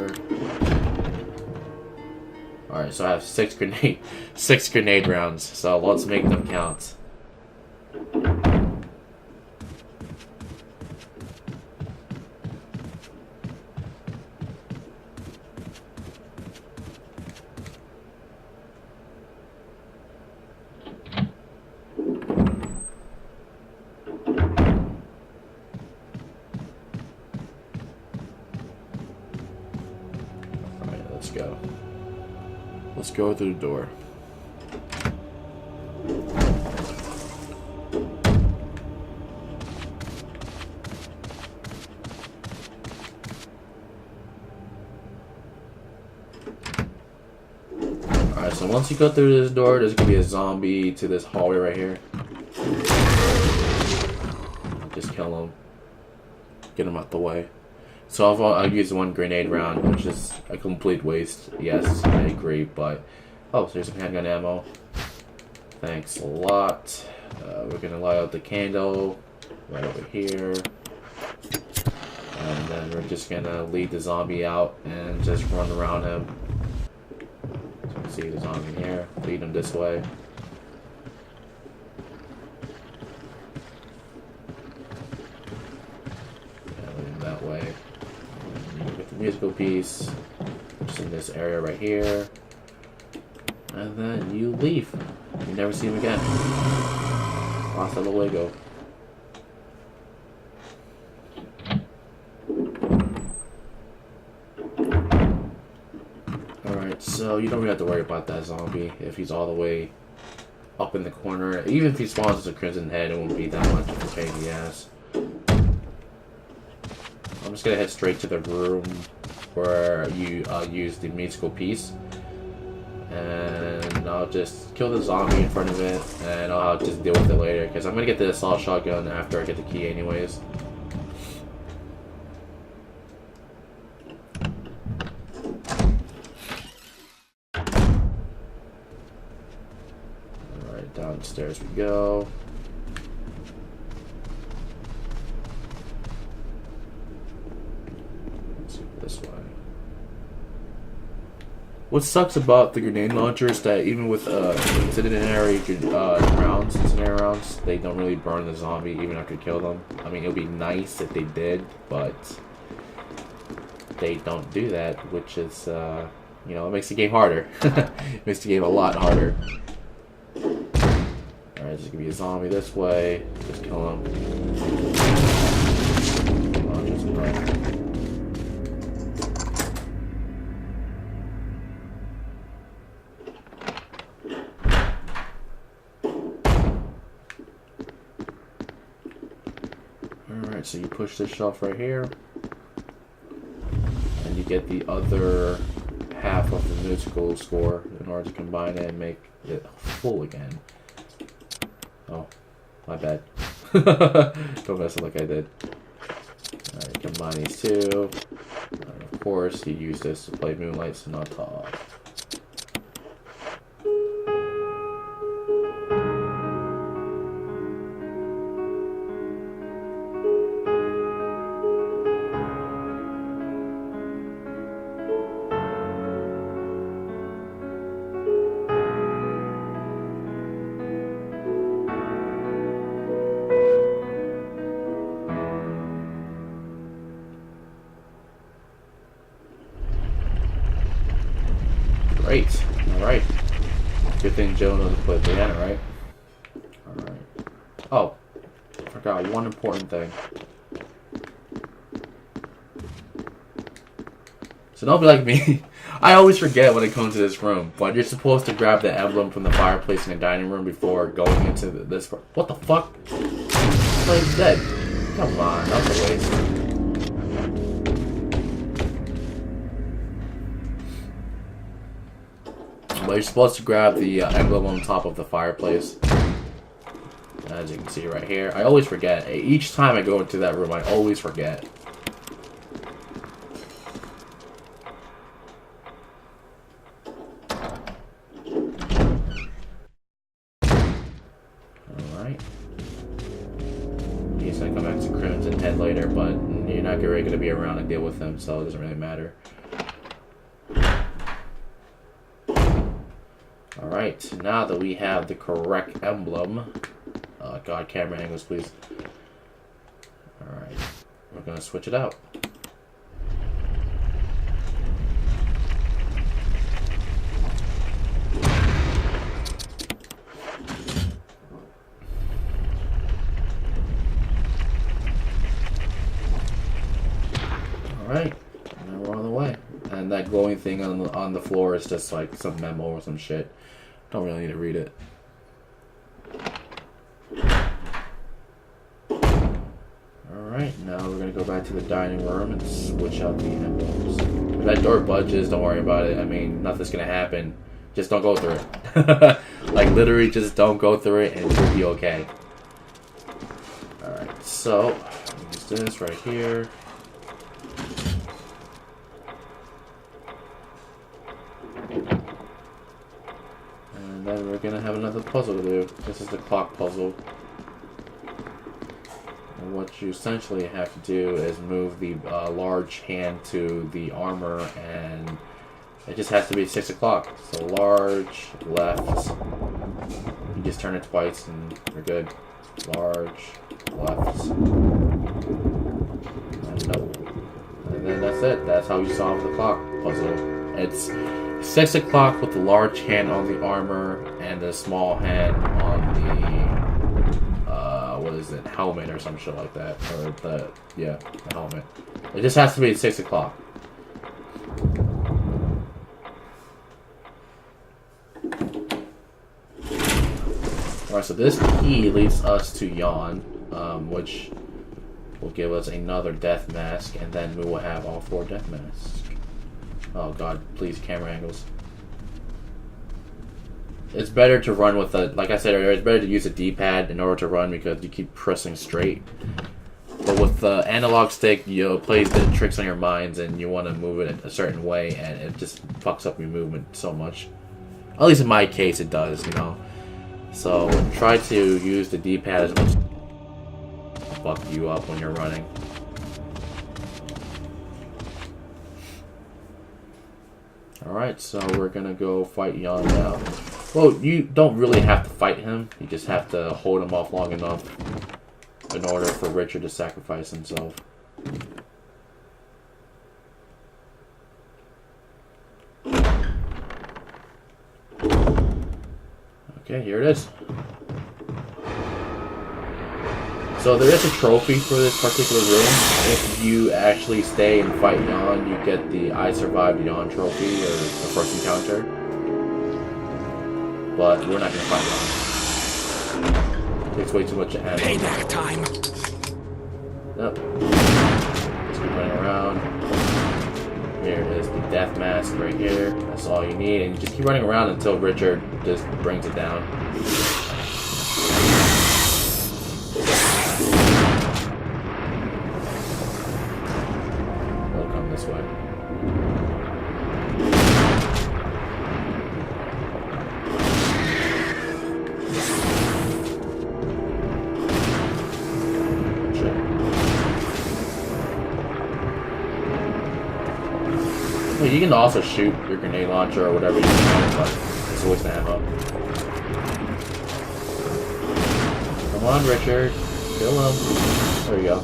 Alright, so I have six grenade rounds, so let's make them count. Alright, let's go. Let's go through the door. Alright, so once you go through this door, there's gonna be a zombie to this hallway right here. Just kill him. Get him out the way. So I'll use one grenade round, which is a complete waste. Yes, I agree, but... Oh, so here's some handgun ammo. Thanks a lot. We're gonna light out the candle right over here. And then we're just gonna lead the zombie out and just run around him. So you can see the zombie here. Lead him this way. And lead him that way. Get the musical piece, just in this area right here, and then you leave. You never see him again. Hasta luego. Alright, so you don't really have to worry about that zombie if he's all the way up in the corner. Even if he spawns as a crimson head, it won't be that much of a pain in the ass. I'm just gonna head straight to the room where you use the musical piece. And I'll just kill the zombie in front of it, and I'll just deal with it later, because I'm gonna get the assault shotgun after I get the key anyways. Alright, downstairs we go. Let's go this way. What sucks about the grenade launcher is that even with incendiary rounds, they don't really burn the zombie even after you kill them. I mean, it would be nice if they did, but they don't do that, which is, you know, it makes the game harder. It makes the game a lot harder. Alright, there's gonna be a zombie this way. Just kill him. Launcher's right. Alright, so you push this shelf right here, and you get the other half of the musical score in order to combine it and make it full again. Oh, my bad. Don't mess it like I did. Alright, combine these two. And of course, you use this to play Moonlight Sonata. Great. Alright. Good thing Joe knows to play the piano, right? Alright. Oh. I forgot one important thing. So don't be like me. I always forget when I come to this room, but you're supposed to grab the emblem from the fireplace in the dining room before going into this. What the fuck? He's dead. Come on, that's a waste. But you're supposed to grab the emblem on top of the fireplace. As you can see right here. I always forget. Each time I go into that room, I always forget. Alright. He's gonna come back to Crimson Head later, but you're not really gonna be around to deal with him, so it doesn't really matter. Alright, now that we have the correct emblem... Oh god, camera angles, please. Alright, we're gonna switch it out. Alright, now we're on the way. And that glowing thing on the floor is just like some memo or some shit. Don't really need to read it. Alright, now we're gonna go back to the dining room and switch out the emblems. If that door budges, don't worry about it. I mean, nothing's gonna happen. Just don't go through it. Like, literally, just don't go through it and you'll be okay. Alright, so, use this right here. And then we're gonna have another puzzle to do. This is the clock puzzle. And what you essentially have to do is move the large hand to the armor, and it just has to be 6 o'clock. So large, left. You just turn it twice and you're good. Large, left. And nope. And then that's it. That's how you solve the clock puzzle. It's 6 o'clock with the large hand on the armor and the small hand on the what is it, helmet or some shit like that, or the helmet. It just has to be 6 o'clock. Alright, so this key leads us to Yon, which will give us another death mask, and then we will have all 4 death masks. Oh god, please, camera angles. It's better to run with the, like I said earlier, it's better to use a D-pad in order to run because you keep pressing straight. But with the analog stick, it plays the tricks on your minds, and you want to move it a certain way, and it just fucks up your movement so much. At least in my case, it does, you know. So try to use the D-pad as much. Fuck you up when you're running. Alright, so we're gonna go fight Jan now. Well, you don't really have to fight him. You just have to hold him off long enough in order for Richard to sacrifice himself. Okay, here it is. So there is a trophy for this particular room. If you actually stay and fight Jan, you get the I Survived Jan trophy, or the first encounter. But we're not going to fight Jan. It takes way too much ammo.
Payback time.
Yep. Just keep running around. Here is the death mask right here. That's all you need. And you just keep running around until Richard just brings it down. They'll come this way. Well, you can also shoot your grenade launcher or whatever you can, but it's always an ammo. Come on, Richard. Kill him. There you go.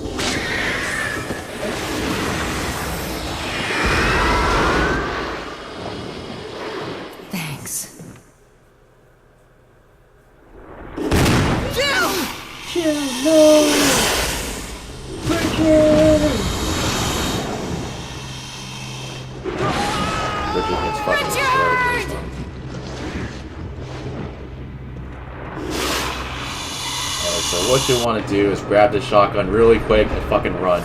Thanks.
Jill, no! Richard! Richard gets fucking destroyed. Alright, so what you want to do is grab the shotgun really quick and fucking run.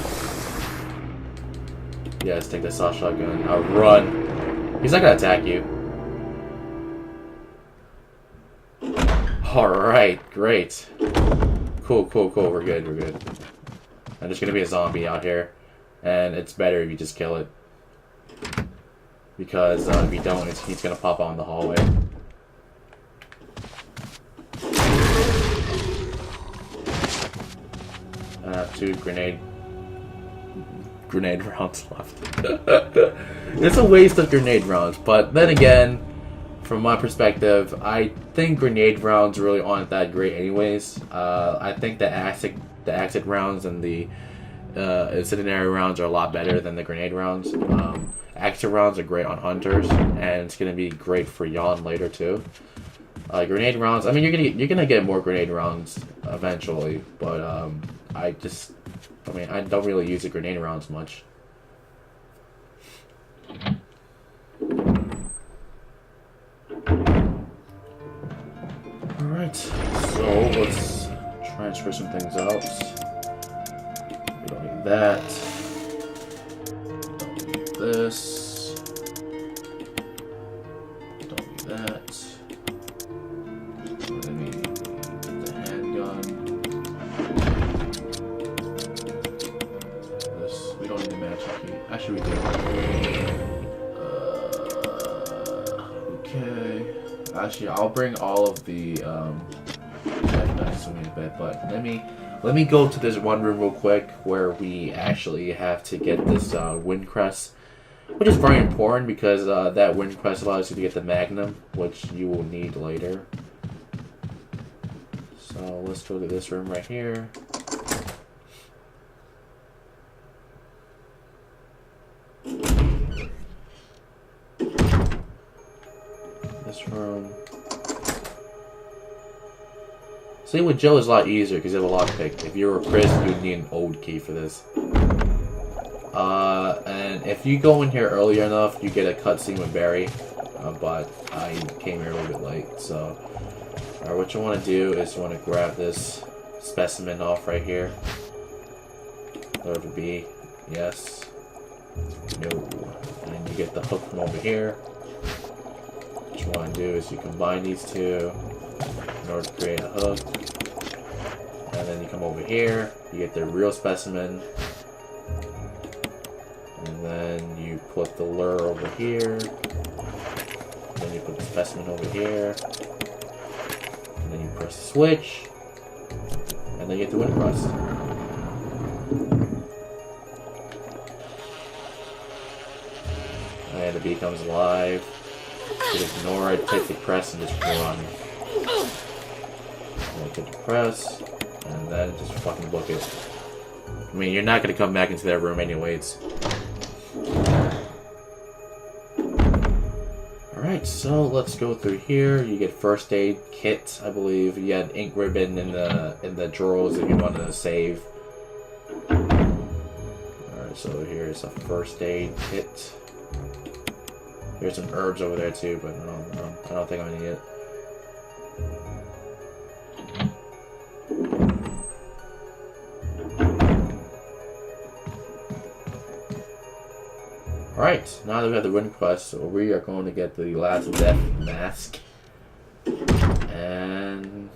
Yes, take the assault shotgun. Now run. He's not gonna attack you. Alright, great. Cool, cool, cool. We're good, we're good. And there's gonna be a zombie out here. And it's better if you just kill it. Because if you don't, he's gonna pop out in the hallway. I have 2 grenade rounds left. It's a waste of grenade rounds, but then again, from my perspective, I think grenade rounds really aren't that great anyways. I think the exit rounds and the incendiary rounds are a lot better than the grenade rounds. Exit rounds are great on hunters, and it's gonna be great for Jan later too. Grenade rounds, I mean, you're gonna get more grenade rounds eventually, but I don't really use the grenade rounds much. Alright, so let's transfer some things out. We don't need that. Don't need this. Don't need that. We're gonna need the handgun. This, we don't need the magic key. Actually, we do. Okay. Actually, I'll bring all of the but let me go to this one room real quick where we actually have to get this wind crest, which is very important because that wind crest allows you to get the magnum, which you will need later. So let's go to this room right here. This room. See, with Joe is a lot easier because you have a lockpick. If you were Chris, you'd need an old key for this. And if you go in here earlier enough, you get a cutscene with Barry. But I came here a little bit late, so... what you want to do is you want to grab this specimen off right here. Letter to B. Yes. No. And then you get the hook from over here. What you want to do is you combine these two in order to create a hook. And then you come over here, you get the real specimen. And then you put the lure over here. And then you put the specimen over here. And then you press the switch. And then you get the wind crust. And the bee comes alive. You ignore it, take the press, and just run. And then take the press, and then just fucking book it. I mean, you're not gonna come back into that room anyways. Alright, so let's go through here. You get first aid kit, I believe. You had ink ribbon in the drawers if you wanted to save. Alright, so here's a first aid kit. There's some herbs over there too, but I don't think I'm gonna need it. Alright, now that we have the wind quest, so we are going to get the last death mask. And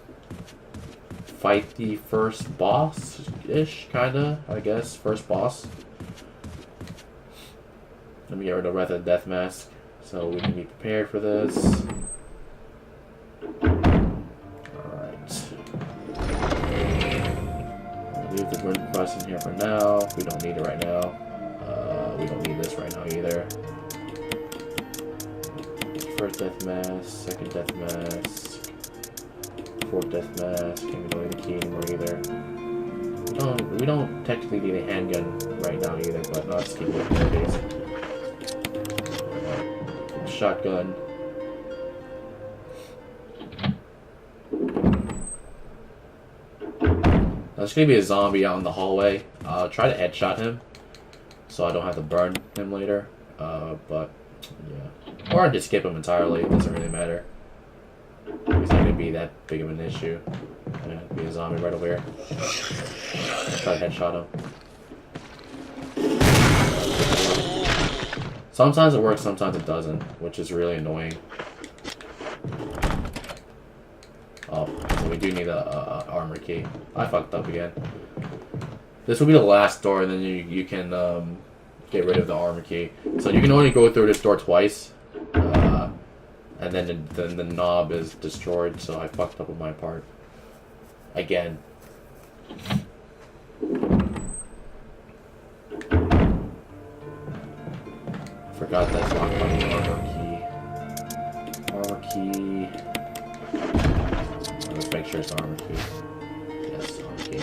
fight the first boss-ish, kinda, I guess. First boss. Let me get rid of the death mask so we can be prepared for this. Alright. Leave the wind quest in here for now. We don't need it right now. We don't need this right now either. First death mask, second death mask, fourth death mask, and we don't need the key anymore either. We don't technically need a handgun right now either, but let's keep it nowadays. Shotgun. There's gonna be a zombie out in the hallway. Try to headshot him so I don't have to burn him later. But yeah, or I just skip him entirely. It doesn't really matter. It's not gonna be that big of an issue. Yeah, be a zombie right over here. Try to headshot him. Sometimes it works, sometimes it doesn't, which is really annoying. Oh, so we do need a armor key. I fucked up again. This will be the last door, and then you can get rid of the armor key. So you can only go through this door twice, and then the knob is destroyed. So I fucked up with my part again. Forgot that's locked on the armor key. Let's make sure it's the armor key. Yes, armor key.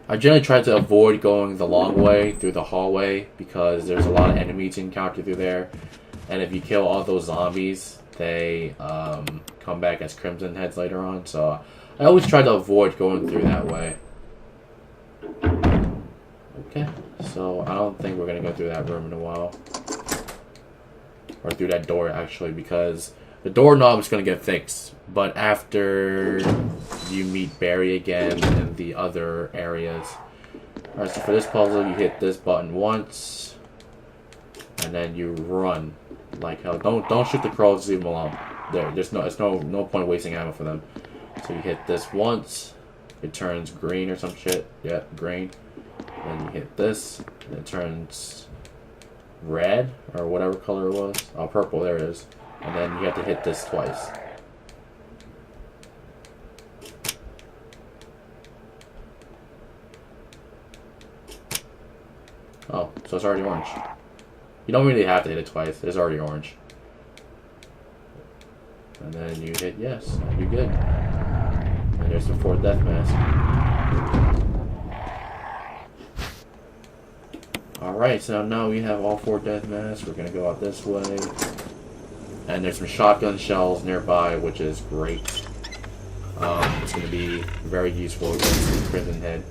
I generally try to avoid going the long way through the hallway because there's a lot of enemies to encounter through there. And if you kill all those zombies, they come back as Crimson Heads later on. So I always try to avoid going through that way. Okay, so I don't think we're going to go through that room in a while. Or through that door, actually, because the doorknob is going to get fixed. But after you meet Barry again in the other areas. Alright, so for this puzzle, you hit this button once. And then you run. Like hell. Don't shoot the crows, leave them alone. There's no point wasting ammo for them. So you hit this once. It turns green or some shit. Yeah, green. Then you hit this, and it turns red, or whatever color it was. Oh, purple, there it is. And then you have to hit this twice. Oh, so it's already orange. You don't really have to hit it twice, it's already orange. And then you hit yes, and you're good. And there's the fourth death mask. Alright, so now we have all 4 death masks. We're gonna go out this way. And there's some shotgun shells nearby, which is great. It's gonna be very useful against the Crimson Head.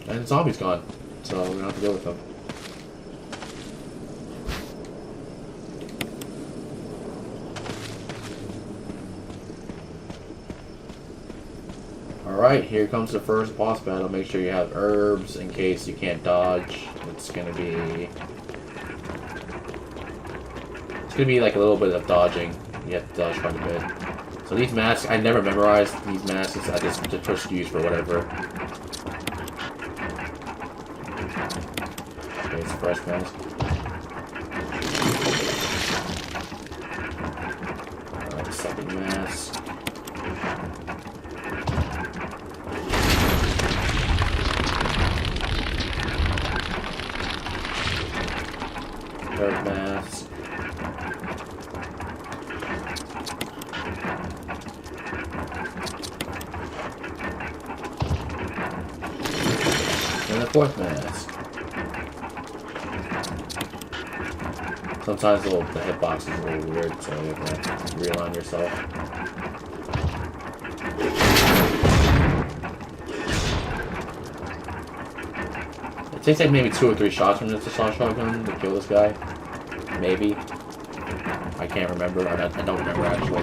And the zombie's gone, so we don't have to deal with them. Alright, here comes the first boss battle. Make sure you have herbs in case you can't dodge. It's gonna be like a little bit of dodging. You have to dodge quite a bit. So these masks, I never memorized these masks. I just push use for whatever. Okay, it's a fresh mask. Alright, the second mask. Third mask. And the fourth mask. Sometimes the hitbox is a little weird, so you have to realign yourself. It takes like maybe 2 or 3 shots from this assault shotgun to kill this guy. Maybe. I can't remember. I don't remember actually.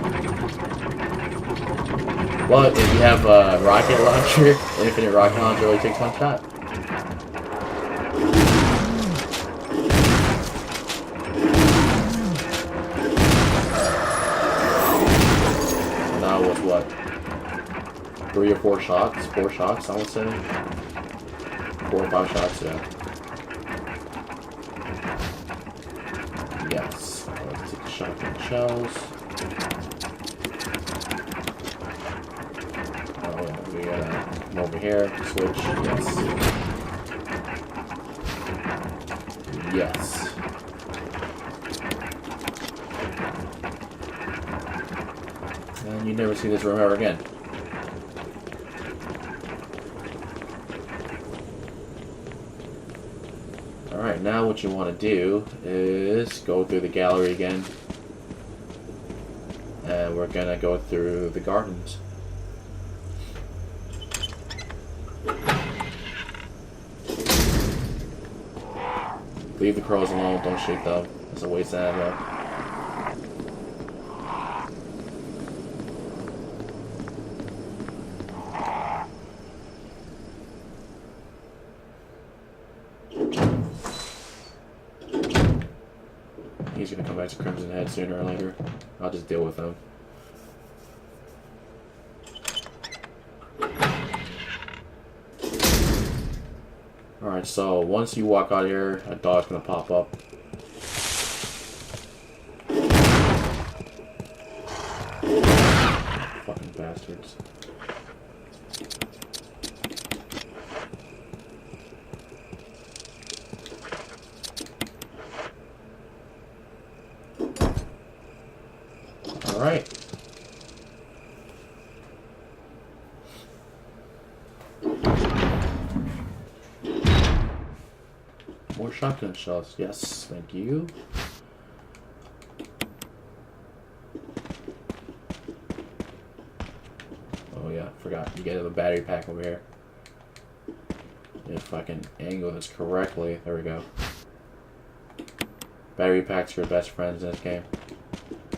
Well, if you have a rocket launcher, infinite rocket launcher only takes 1 shot. Now with what? 3 or 4 shots? 4 shots, I would say. 4 or 5 shots, yeah. Yes. Let's take the shotgun shells. Oh yeah, we gotta come over here, switch, yes. Yes. And you never see this room ever again. Alright, now what you want to do is go through the gallery again. And we're gonna go through the gardens. Leave the crows alone, don't shoot them. It's a waste of ammo. He's gonna come back to Crimson Head sooner or later. I'll just deal with him. Alright, so once you walk out of here, a dog's gonna pop up. Fucking bastards. Alright. More shotgun shells. Yes, thank you. Oh yeah, forgot. You get a battery pack over here. If I can angle this correctly. There we go. Battery packs are your best friends in this game.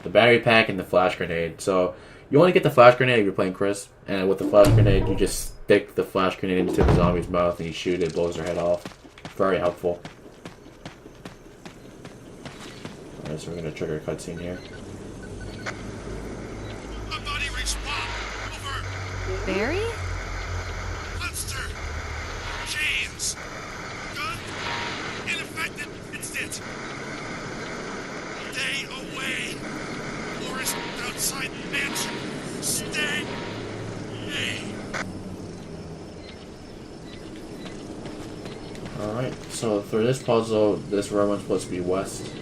The battery pack and the flash grenade. So you want to get the flash grenade if you're playing Chris, and with the flash grenade you just stick the flash grenade into the zombie's mouth and you shoot it, blows their head off. Very helpful. Alright, so we're gonna trigger a cutscene here.
A body respawn! Over!
Barry?
Monster! Chains! Gun! Ineffective! It's it! Stay away! Forest outside mansion! Stay! Hey!
Alright, so for this puzzle, this room is supposed to be west.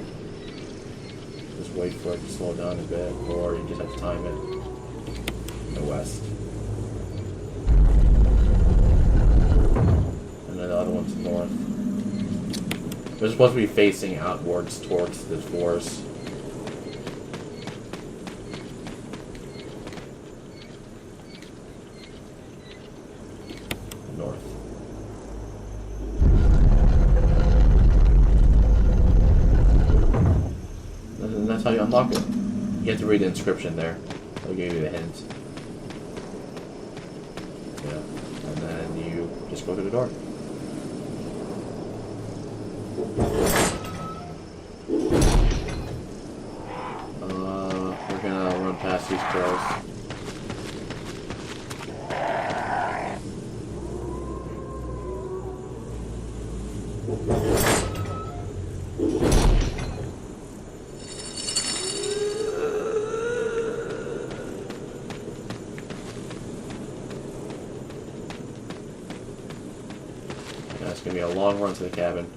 Just wait for it to slow down a bit, or you just have to time it in the west. And then the other one's north. They're supposed to be facing outwards towards the forest. North. And that's how you unlock it. You have to read the inscription there. I'll give you the hint. Yeah. And then you just go through the door. We're gonna run past these crows. Yeah, it's gonna be a long run to the cabin.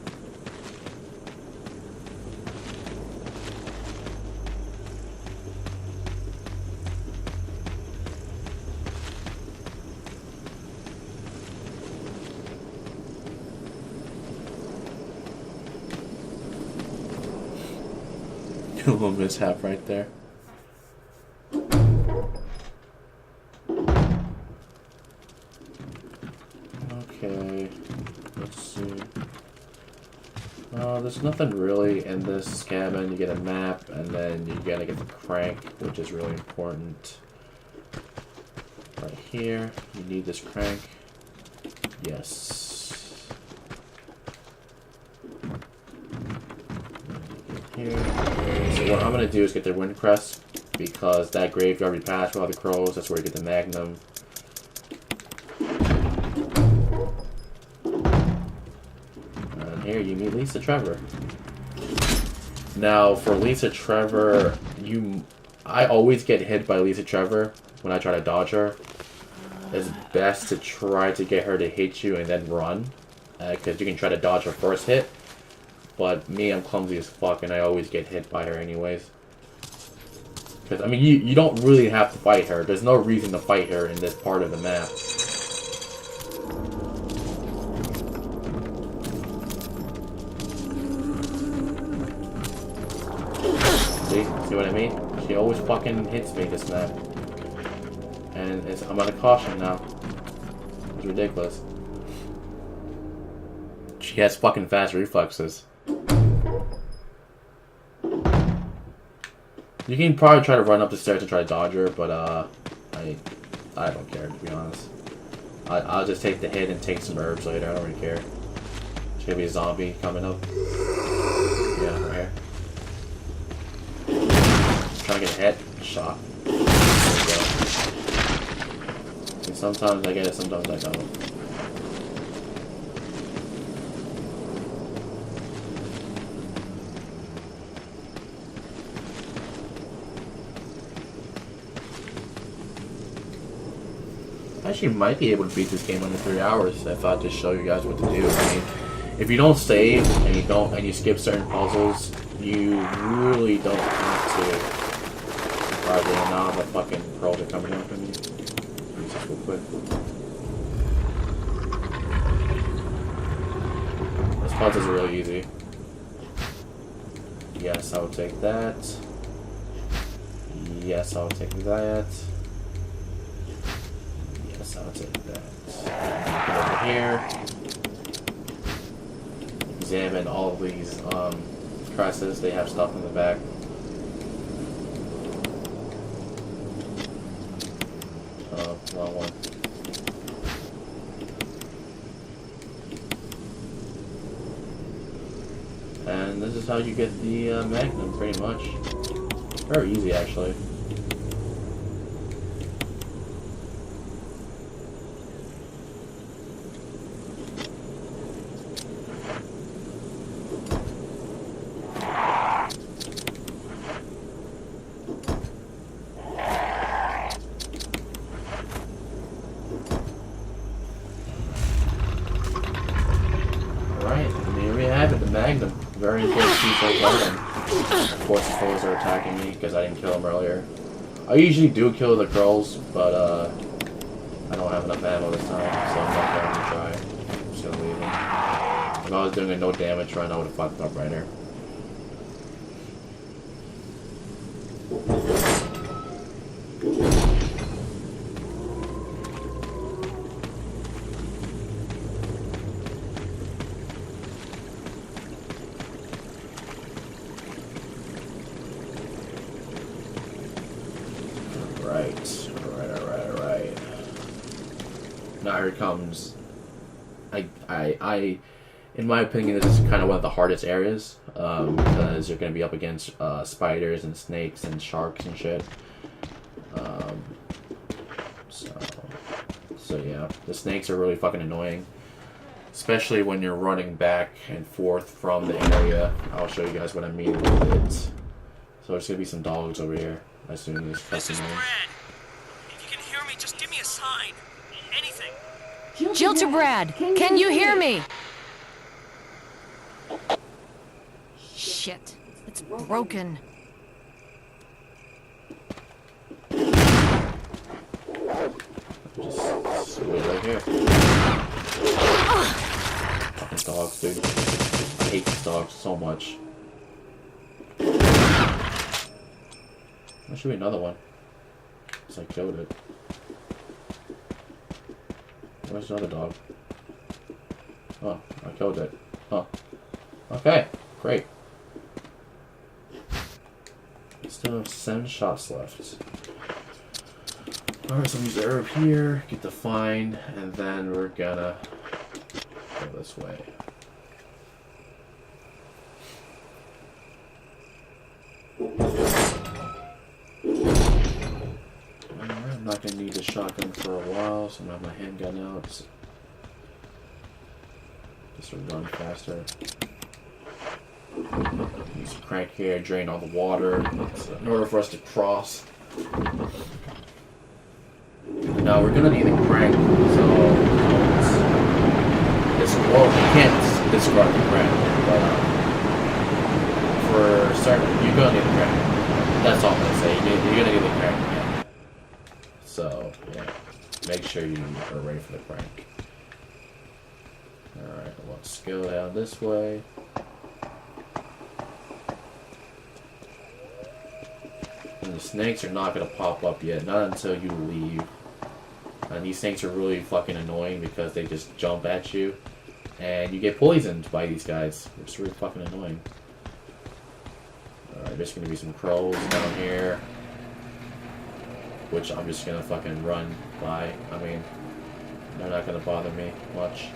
A little mishap right there. Okay, let's see. There's nothing really in this cabin. You get a map, and then you gotta get the crank, which is really important. Right here, you need this crank. Yes. Here. So what I'm gonna do is get the wind crest, because that graveyard we passed with all the crows, that's where you get the magnum. And here you meet Lisa Trevor. Now for Lisa Trevor, I always get hit by Lisa Trevor when I try to dodge her. It's best to try to get her to hit you and then run, because you can try to dodge her first hit. But me, I'm clumsy as fuck, and I always get hit by her anyways. Because, I mean, you don't really have to fight her. There's no reason to fight her in this part of the map. See what I mean? She always fucking hits me this map. And I'm out of caution now. It's ridiculous. She has fucking fast reflexes. You can probably try to run up the stairs and try to dodge her, but I don't care, to be honest. I'll just take the hit and take some herbs later. I don't really care. There's gonna be a zombie coming up. Yeah, right here. Trying to get a hit. Shot. There we go. See, sometimes I get it, sometimes I don't. Actually might be able to beat this game under 3 hours if I just show you guys what to do. I mean, if you don't save and you skip certain puzzles, you really don't have to. Alright, well, now the fucking pearls are coming after me. Use this real quick. This puzzle's really easy. Yes, I will take that. Yes, I will take that. I'll take that. Go over here. Examine all of these presses. They have stuff in the back. Oh, wrong one. And this is how you get the Magnum, pretty much. Very easy, actually. Magnum. Very important piece of weapon. Of course the foes are attacking me because I didn't kill them earlier. I usually do kill the girls, but I don't have enough ammo this time, so I'm not going to try. I'm just going to leave them. If I was doing a no damage run, I would have fucked up right here. Alright. Now here comes. In my opinion, this is kind of one of the hardest areas because you're going to be up against spiders and snakes and sharks and shit. So yeah, the snakes are really fucking annoying, especially when you're running back and forth from the area. I'll show you guys what I mean with it. So there's gonna be some dogs over here. I assume
This is Brad. If you can hear me, just give me a sign. Anything.
Jill to Brad, can you hear me? Shit, it's broken.
Just wait right here. Fucking dogs, dude. I hate these dogs so much. There should be another one. It's like killed it. Where's another dog? Oh, I killed it. Huh. Okay, great. Still have 7 shots left. Alright, so use the herb here, get the find, and then we're gonna go this way. Alright, I'm not gonna need the shotgun for a while, so I'm gonna have my handgun out. Just to run faster. Use a crank here, drain all the water in order for us to cross. Now we're gonna need a crank, so well, we can't discard the crank, but for starting, you're gonna need a crank. That's all I'm gonna say. You're gonna need the crank again. So yeah, make sure you are ready for the crank. All right, let's go down this way. And the snakes are not going to pop up yet, not until you leave. And these snakes are really fucking annoying because they just jump at you. And you get poisoned by these guys, which is really fucking annoying. Alright, there's going to be some crows down here. Which I'm just going to fucking run by. I mean, they're not going to bother me much.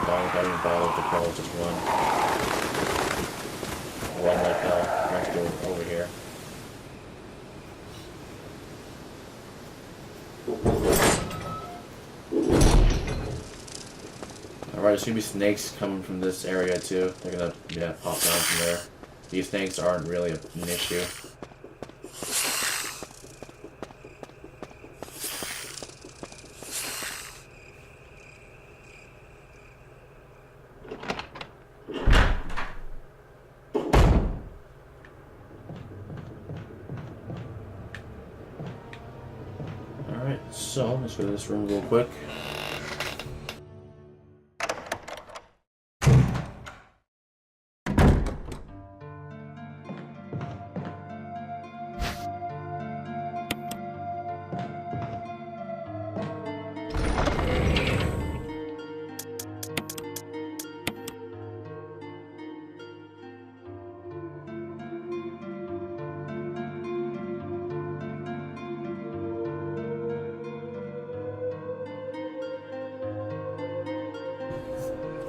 Don't even bother with the crows, just run. Run like hell. Let's go over here. Alright, there's gonna be snakes coming from this area too. They're gonna pop down from there. These snakes aren't really an issue. So, let's go to this room real quick.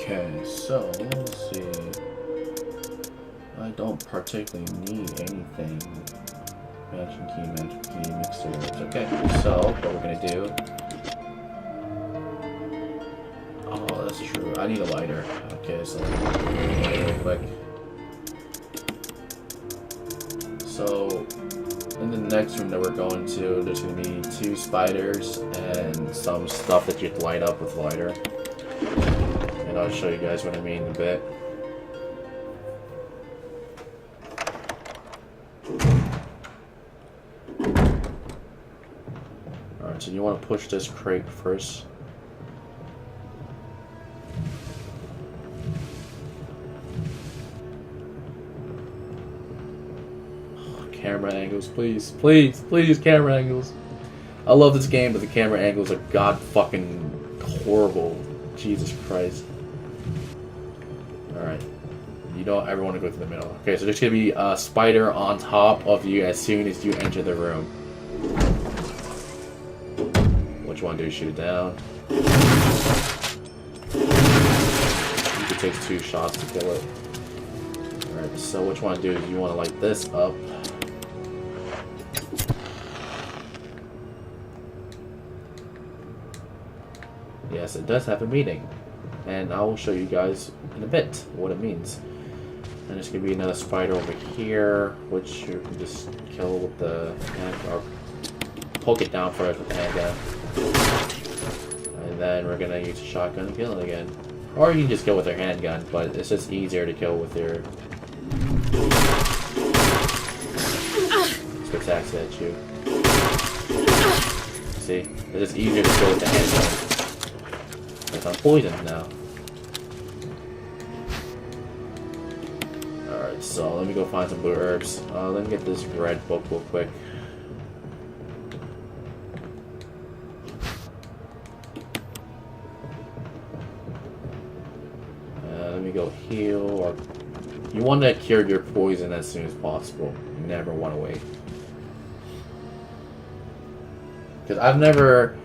Okay, so let's see. I don't particularly need anything. Magic key, mixer. Okay, so what we're gonna do. Oh, that's true. I need a lighter. Okay, so real quick. So in the next room that we're going to, there's gonna be 2 spiders and some stuff that you have to light up with lighter. And I'll show you guys what I mean in a bit. Alright, so you want to push this crate first. Oh, camera angles, please, please, please, camera angles. I love this game, but the camera angles are god fucking horrible. Jesus Christ. Alright. You don't ever want to go to the middle. Okay, so there's going to be a spider on top of you as soon as you enter the room. Which what you want to do is shoot it down. It takes 2 shots to kill it. Alright, so what you want to do is you want to light this up. Yes, it does have a meaning. And I will show you guys in a bit what it means. And there's going to be another spider over here, which you can just kill with the hand, or poke it down first with the handgun. And then we're going to use a shotgun to kill it again. Or you can just kill with your handgun, but it's just easier to kill with your... Switch axe at you. See? It's just easier to kill with the handgun. It's on poison now. Alright, so let me go find some blue herbs. Let me get this red book real quick. Let me go heal, or... You want to cure your poison as soon as possible. You never want to wait. Because I've never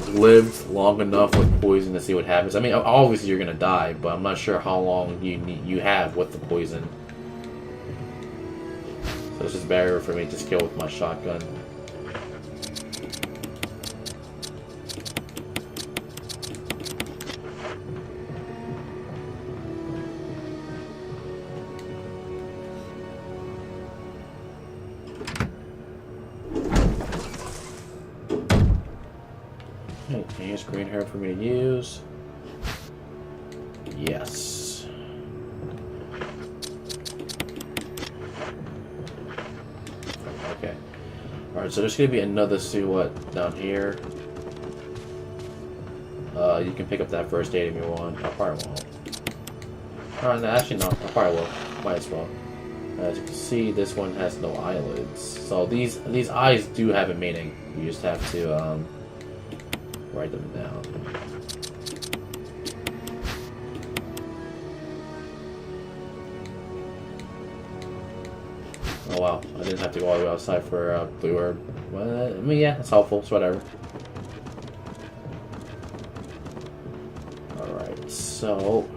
lived long enough with poison to see what happens. I mean, obviously you're gonna die, but I'm not sure how long you have with the poison. So it's just better for me to just kill with my shotgun. Okay, here's green herb for me to use. Yes. Okay. Alright, so there's gonna be another silhouette down here. You can pick up that first aid if you want. I probably won't. No, actually no, I probably will. Might as well. As you can see, this one has no eyelids. So these eyes do have a meaning. You just have to write them down. Oh wow, I didn't have to go all the way outside for blue herb. Well, I mean, yeah, it's helpful, it's whatever. Alright, so...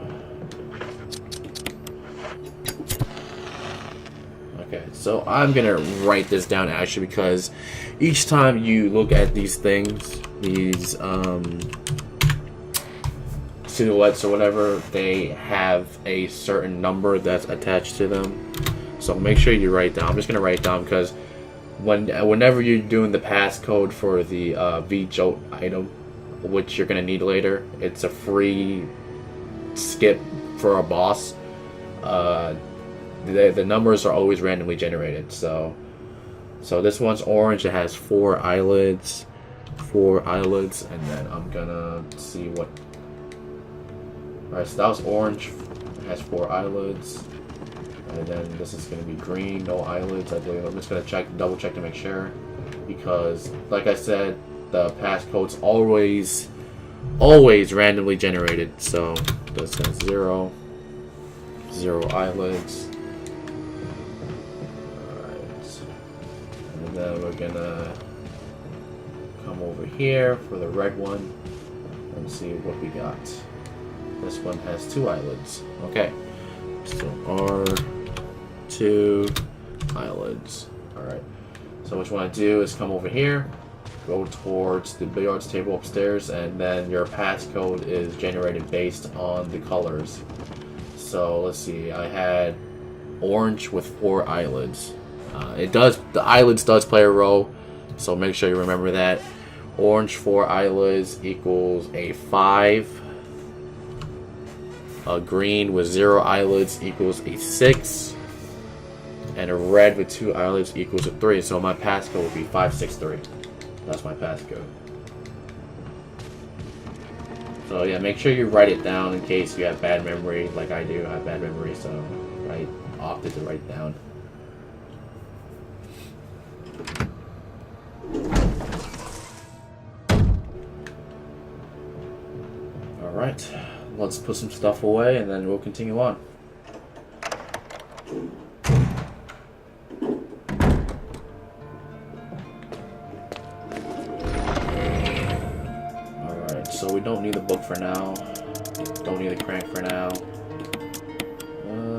Okay, so I'm gonna write this down actually, because each time you look at these things, these silhouettes or whatever, they have a certain number that's attached to them. So make sure you write down. I'm just gonna write down because whenever you're doing the passcode for the V-Jolt item, which you're gonna need later, it's a free skip for a boss. The numbers are always randomly generated. So this one's orange. It has 4 eyelids. 4 eyelids, and then I'm gonna see what... Alright, so that was orange. It has 4 eyelids. And then this is gonna be green, no eyelids, I believe. I'm just gonna double check to make sure. Because, like I said, the passcode's always randomly generated. So, this has 0 eyelids. Alright. And then we're gonna come over here for the red one and see what we got. This one has 2 eyelids. Okay, so R2 eyelids. Alright, so what you want to do is come over here, go towards the billiards table upstairs, and then your passcode is generated based on the colors. So let's see, I had orange with 4 eyelids. The eyelids does play a role, so make sure you remember that. Orange 4 eyelids equals a 5. A green with 0 eyelids equals a 6. And a red with 2 eyelids equals a 3. So my passcode will be 563. That's my passcode. So yeah, make sure you write it down in case you have bad memory, like I do. I have bad memory, so I opted to write down. Alright, let's put some stuff away and then we'll continue on. so we don't need the book for now. Don't need the crank for now.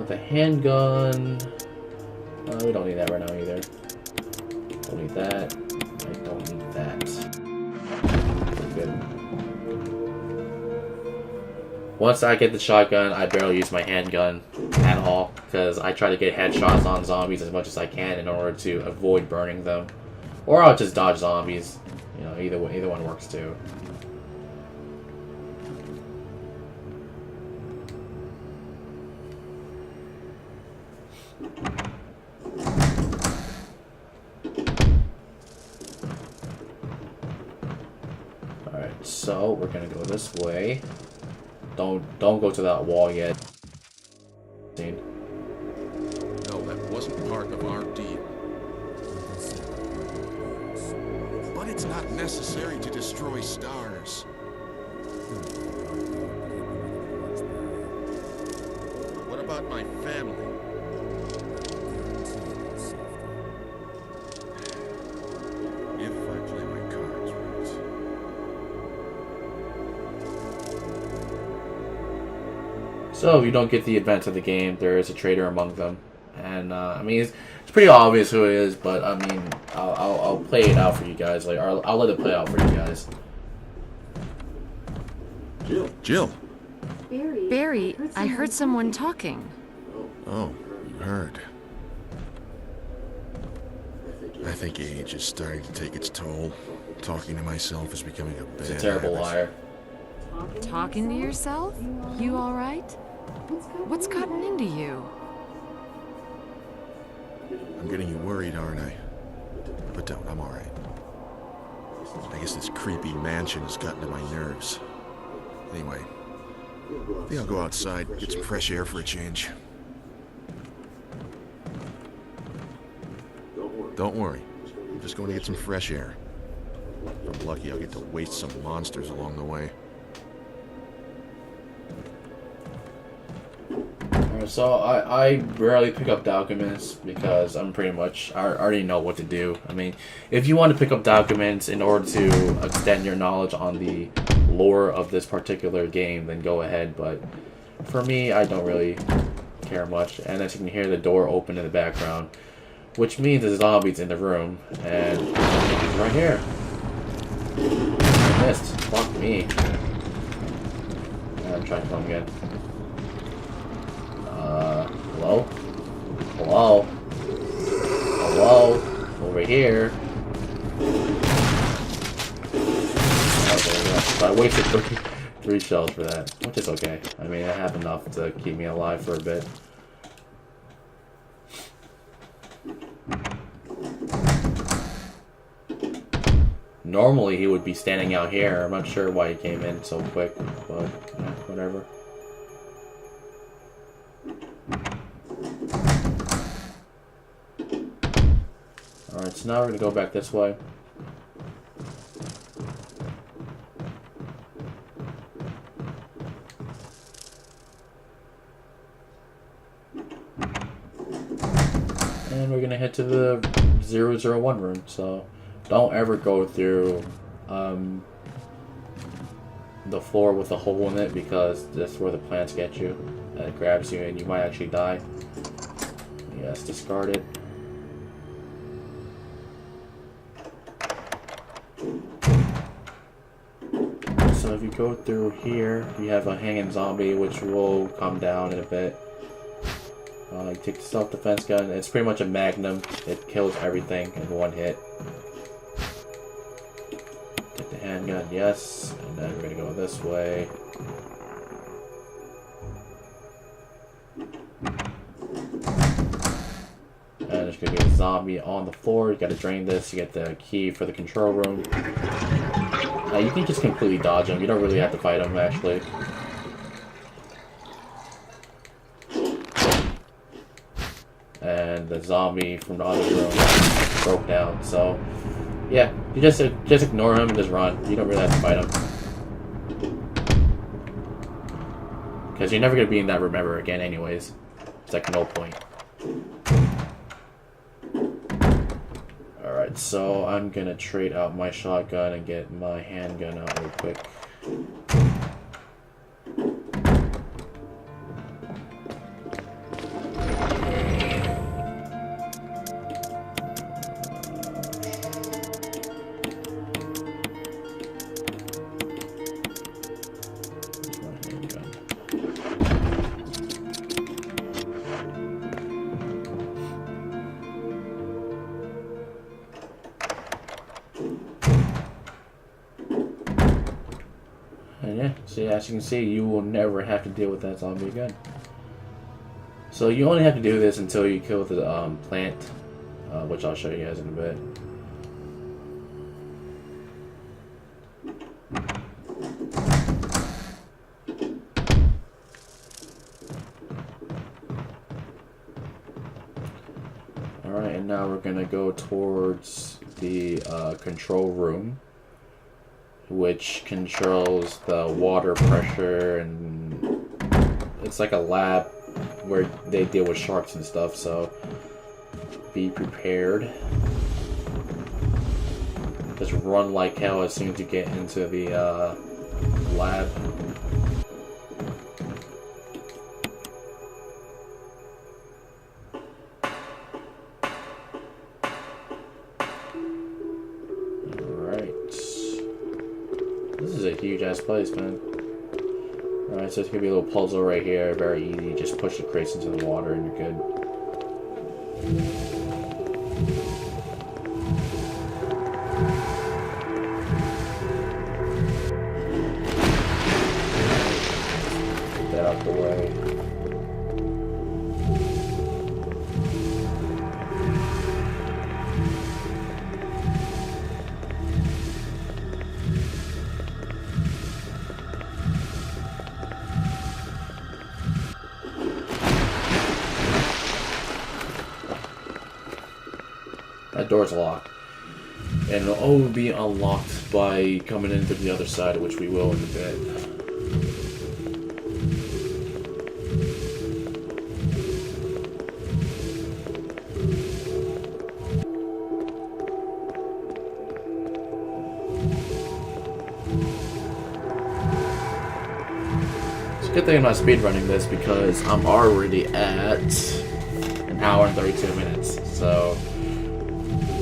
The handgun. We don't need that right now either. Don't need that. I don't need that. Good. Once I get the shotgun, I barely use my handgun at all because I try to get headshots on zombies as much as I can in order to avoid burning them, or I'll just dodge zombies. You know, either one works too. Alright, so we're gonna go this way. Don't go to that wall yet.
No, that wasn't part of our deal. But it's not necessary to destroy stars. What about my family? If I play my cards right.
So if you don't get the events of the game, there is a traitor among them, and I mean it's pretty obvious who it is. But I mean, I'll play it out for you guys. Like I'll let it play out for you guys.
Jill.
Barry, I heard someone talking.
Oh, you heard. I think age is starting to take its toll. Talking to myself is becoming a bad
He's a terrible
habit.
liar.
Talking to yourself? You all right? What's gotten into you?
I'm getting you worried, aren't I? But don't, I'm alright. I guess this creepy mansion has gotten to my nerves. Anyway, I think I'll go outside, get some fresh air for a change. Don't worry. I'm just going to get some fresh air. If I'm lucky, I'll get to waste some monsters along the way.
Alright, so I rarely pick up documents because I already know what to do. I mean, if you want to pick up documents in order to extend your knowledge on the lore of this particular game, then go ahead. But for me, I don't really care much. And as you can hear, the door open in the background, which means there's zombies in the room, and he's right here. I missed. Fuck me. I'm trying to come again. Hello? Hello? Hello? Over here. Okay, I wasted three shells for that, which is okay. I mean, I have enough to keep me alive for a bit. Normally he would be standing out here. I'm not sure why he came in so quick, but whatever. Alright, so now we're gonna go back this way. And we're gonna head to the 001 room, so don't ever go through the floor with a hole in it, because that's where the plants get you. And it grabs you and you might actually die. Yes, discard it. So if you go through here, you have a hanging zombie, which will come down in a bit. You take the self-defense gun. It's pretty much a magnum. It kills everything in one hit. Take the handgun, yes. And then we're gonna go this way. And there's gonna be a zombie on the floor. You gotta drain this. You get the key for the control room. You can just completely dodge him. You don't really have to fight him, actually. And the zombie from the other room broke down. So, yeah, you just ignore him and just run. You don't really have to fight him, because you're never gonna be in that room ever again, anyways. It's like no point. All right. Alright, so I'm gonna trade out my shotgun and get my handgun out real quick. And yeah, see, as you can see, you will never have to deal with that zombie again. So you only have to do this until you kill the plant, which I'll show you guys in a bit. Alright, and now we're gonna go towards the control room, which controls the water pressure, and it's like a lab where they deal with sharks and stuff, so be prepared. Just run like hell as soon as you get into the lab. This is a huge ass place, man. Alright, so it's gonna be a little puzzle right here, very easy. Just push the crates into the water and you're good. Get that out the way. That door's locked. And it'll only be unlocked by coming in through the other side, which we will in a bit. It's a good thing I'm not speedrunning this because I'm already at an hour and 32 minutes, so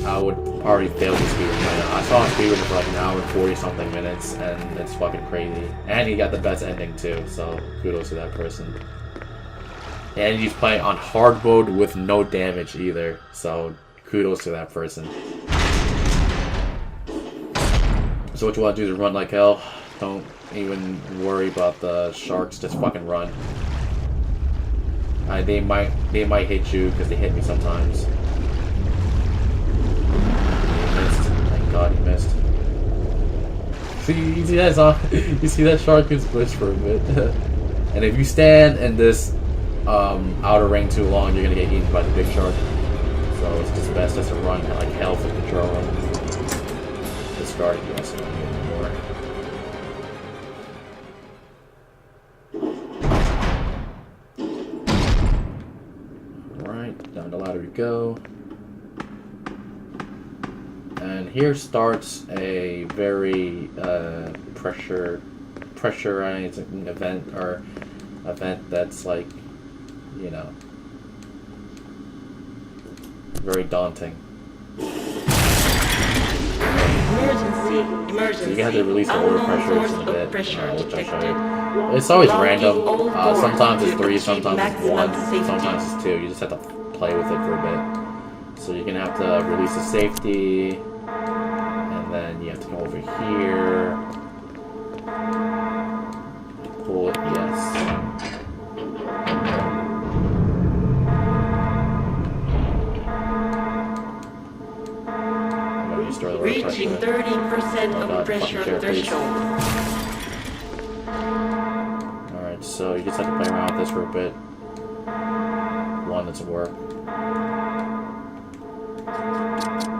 I would already fail the speedrun right now. I saw a speedrun for like an hour and 40 something minutes, and it's fucking crazy. And he got the best ending too, so kudos to that person. And he's playing on hard mode with no damage either, so kudos to that person. So what you want to do is run like hell. Don't even worry about the sharks, just fucking run. They might hit you because they hit me sometimes. God, he missed. See, you see that? You see that shark gets pushed for a bit. And if you stand in this outer ring too long, you're gonna get eaten by the big shark. So it's just best just to run at like hell for control. Discard if you also don't need more. Alright, down the ladder we go. And here starts a very pressurizing event, or event that's like, you know, very daunting.
Emergency.
So you have to release the water pressure in a bit, which I'll show you. It's always random. Sometimes it's 3, sometimes it's 1, sometimes it's 2. You just have to play with it for a bit. So you're gonna have to release the safety, and then you have to come over here, pull it, yes.
Reaching 30% of pressure threshold.
Alright, so you just have to play around with this for a bit. 1 doesn't work.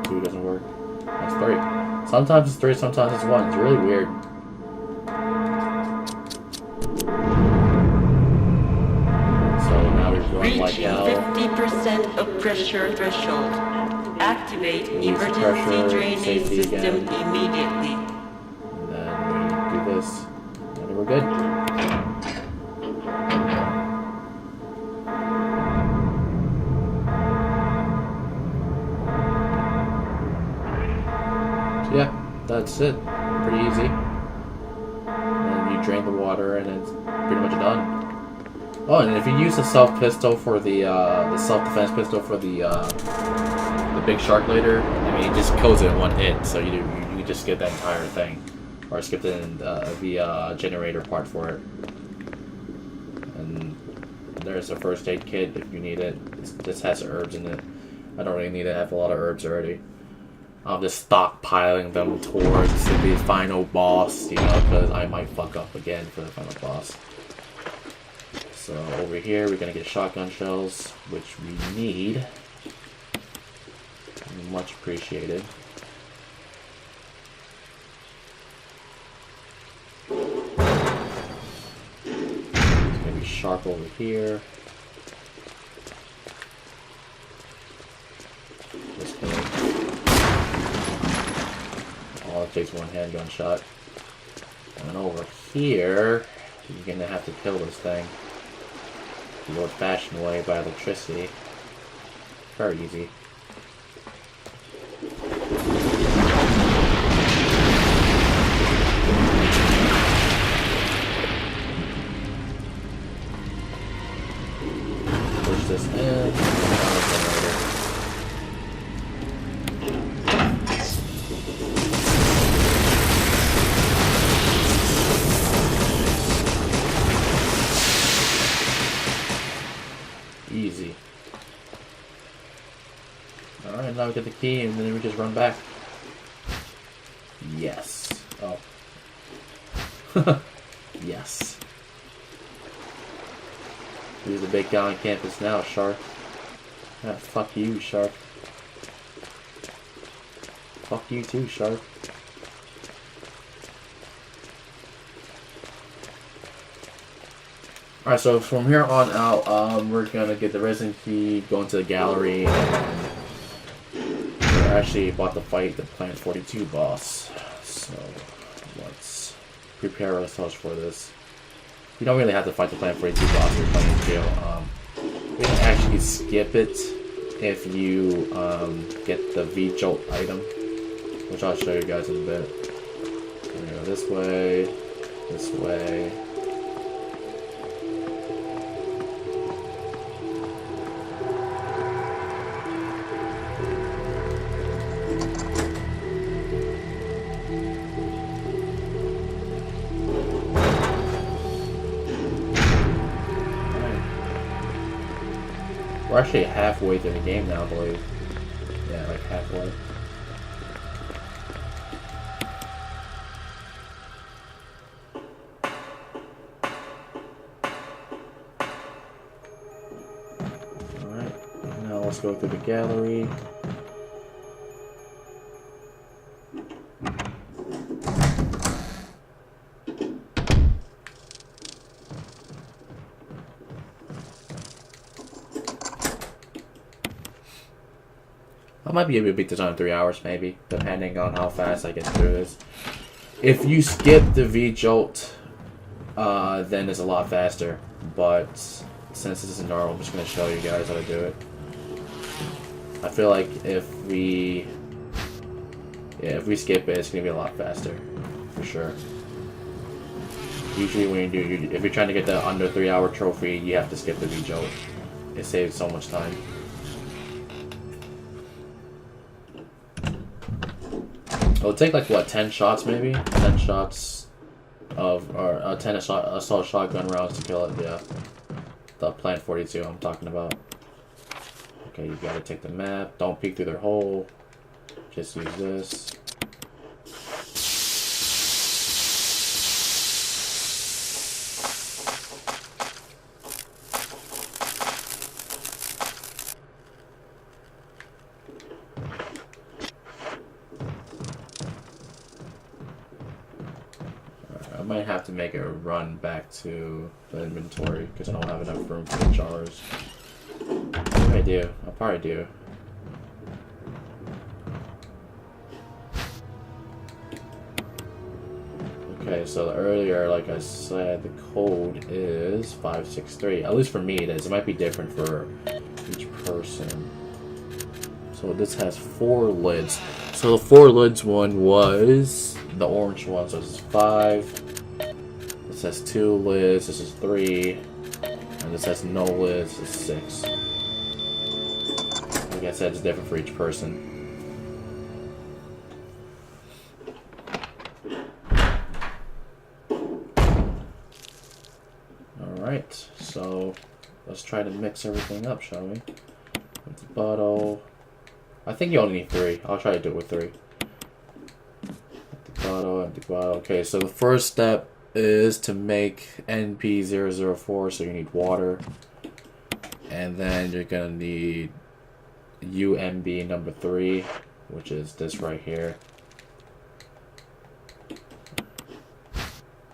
2 doesn't work. That's 3. Sometimes it's 3, sometimes it's 1. It's really weird. So now we're going like hell.
Reaching 50% of pressure threshold. Activate
Release
emergency
pressure,
drainage
safety
system
again.
immediately.
And then we do this. And then we're good. So yeah, that's it. Pretty easy. And you drain the water and it's pretty much done. Oh, and if you use the self pistol for the self-defense pistol for the big shark later, I mean, it just kills it in one hit, so you can just skip that entire thing, or skip the generator part for it. And there's a first aid kit if you need it. This has herbs in it. I don't really need it. I have a lot of herbs already. I'm just stockpiling them towards the final boss, you know, because I might fuck up again for the final boss. So over here, we're gonna get shotgun shells, which we need. Much appreciated. It's gonna be sharp over here. This way. All it takes one handgun shot. And over here, you're gonna have to kill this thing the old-fashioned way by electricity. Very easy. Push this in. Easy. Alright, now we get the key and then we just run back. Yes. Oh. Yes. Who's the big guy on campus now, Shark? Ah, fuck you, Shark. Fuck you too, Shark. Alright, so from here on out, we're gonna get the resin key, go into the gallery, and we're actually about to fight the Planet 42 boss. So, let's prepare ourselves for this. You don't really have to fight the Planet 42 boss you're playing in jail. You can actually skip it if you get the V-Jolt item, which I'll show you guys in a bit. We're gonna go this way, this way. We're actually halfway through the game now, I believe. Yeah, like halfway. Alright, now let's go through the gallery. I might be able to beat this on 3 hours, maybe, depending on how fast I get through this. If you skip the V-Jolt, then it's a lot faster. But since this is normal, I'm just going to show you guys how to do it. I feel like if we skip it, it's going to be a lot faster, for sure. Usually when if you're trying to get the under 3 hour trophy, you have to skip the V-Jolt. It saves so much time. It'll take like what, 10 shots maybe? 10 shots of, or 10 assault shotgun rounds to kill it, yeah. The Plant 42 I'm talking about. Okay, you gotta take the map, don't peek through their hole. Just use this. I might have to make a run back to the inventory because I don't have enough room for the jars. Maybe I do. I'll probably do. Okay, so earlier, like I said, the code is 563. At least for me it is. It might be different for each person. So this has 4 lids. So the 4 lids one was the orange one, so this is 5. This has 2 lids, this is 3. And this has no lids, this is 6. Like I said, it's different for each person. Alright, so let's try to mix everything up, shall we? With the bottle. I think you only need 3. I'll try to do it with 3. Empty bottle, empty bottle. Okay, so the first step is to make NP004, so you need water. And then you're gonna need UMB number 3, which is this right here.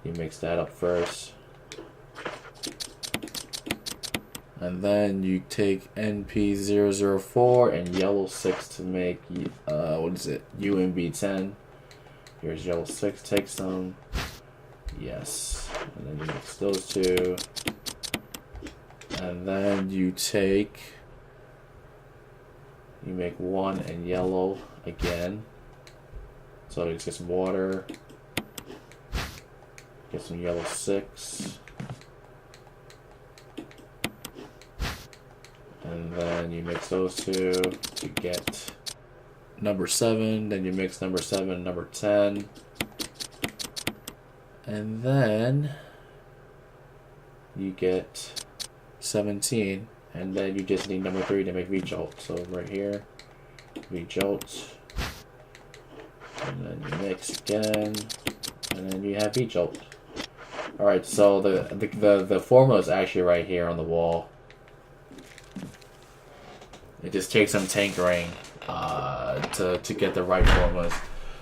You mix that up first. And then you take NP004 and yellow 6 to make, what is it, UMB10. Here's yellow 6, take some. Yes. And then you mix those two. And then you make 1 and yellow again. So you just get some water. Get some yellow 6. And then you mix those two to get number 7. Then you mix number 7 and number 10. And then you get 17. And then you just need number 3 to make V-Jolt. So right here, V-Jolt. And then you mix again. And then you have V-Jolt. Alright, so the formula is actually right here on the wall. It just takes some tinkering to get the right formulas.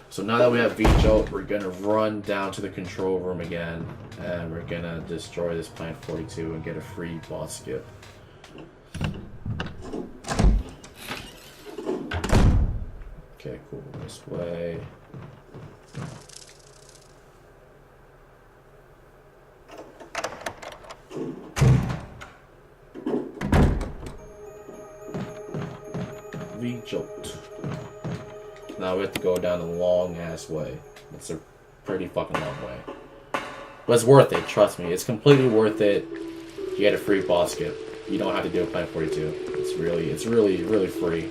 So now that we have V-Jolt, we're going to run down to the control room again. And we're going to destroy this Plant 42 and get a free boss skip. Okay, cool. This way. V-Jolt. Now we have to go down a long ass way. It's a pretty fucking long way. But it's worth it, trust me. It's completely worth it. You get a free boss skip. You don't have to do a Plant 42. It's really free.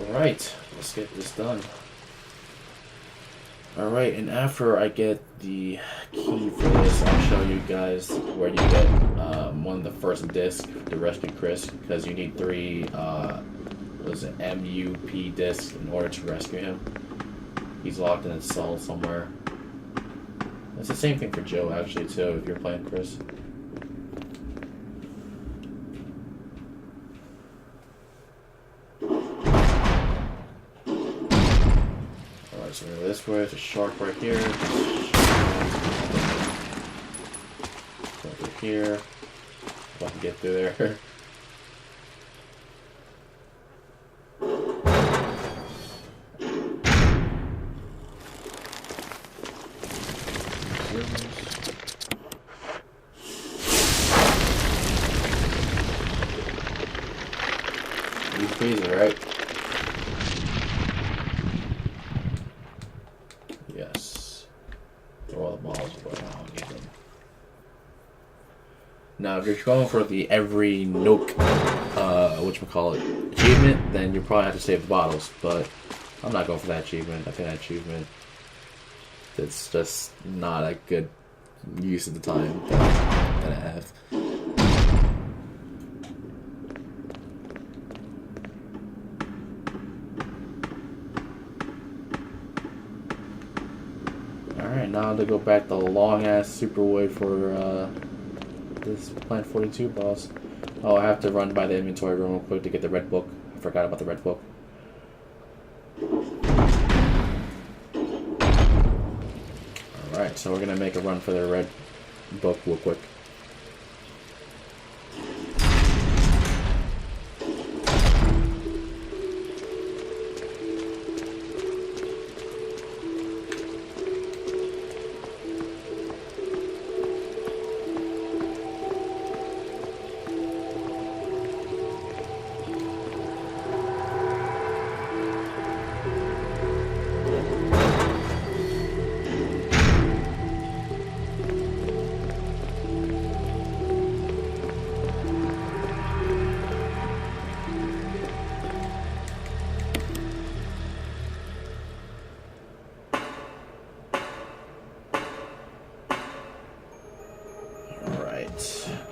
Alright, let's get this done. Alright, and after I get the key for this, I'll show you guys where you get one of the first discs to rescue Chris, because you need 3 what is it, MUP discs in order to rescue him. He's locked in a cell somewhere. It's the same thing for Joe actually too, if you're playing Chris. So we go this way, there's a shark right here. Go through here. If I can get through there. You freeze, right? Yes. Throw all the balls away. I'll get them. Now, if you're going for the every Nook, achievement, then you probably have to save the bottles. But I'm not going for that achievement. I think that achievement, it's just not a good use of the time that I have. Alright, now to go back the long ass superwood for this Plant 42 boss. Oh, I have to run by the inventory room real quick to get the red book. I forgot about the red book. Alright, so we're gonna make a run for the red book real quick.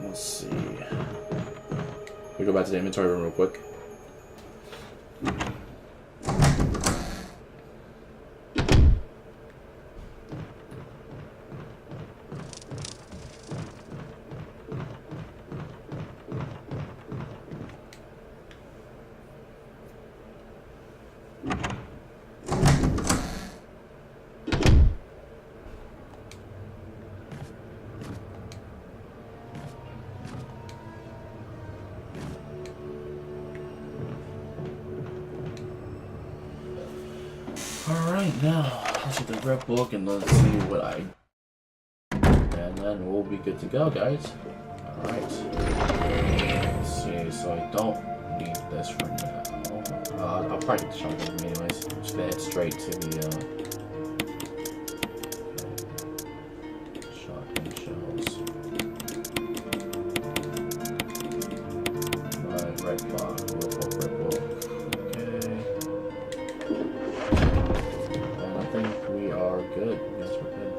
Let's see. We go back to the inventory room real quick. Alright, now let's get the red book and let's see what I. And then we'll be good to go, guys. Alright. Let's see, so I don't need this for now. I'll probably get the shotgun with me anyways. I'm just gonna head straight to the shotgun shells. My red box, red book. I think we are good. Yes, we're good.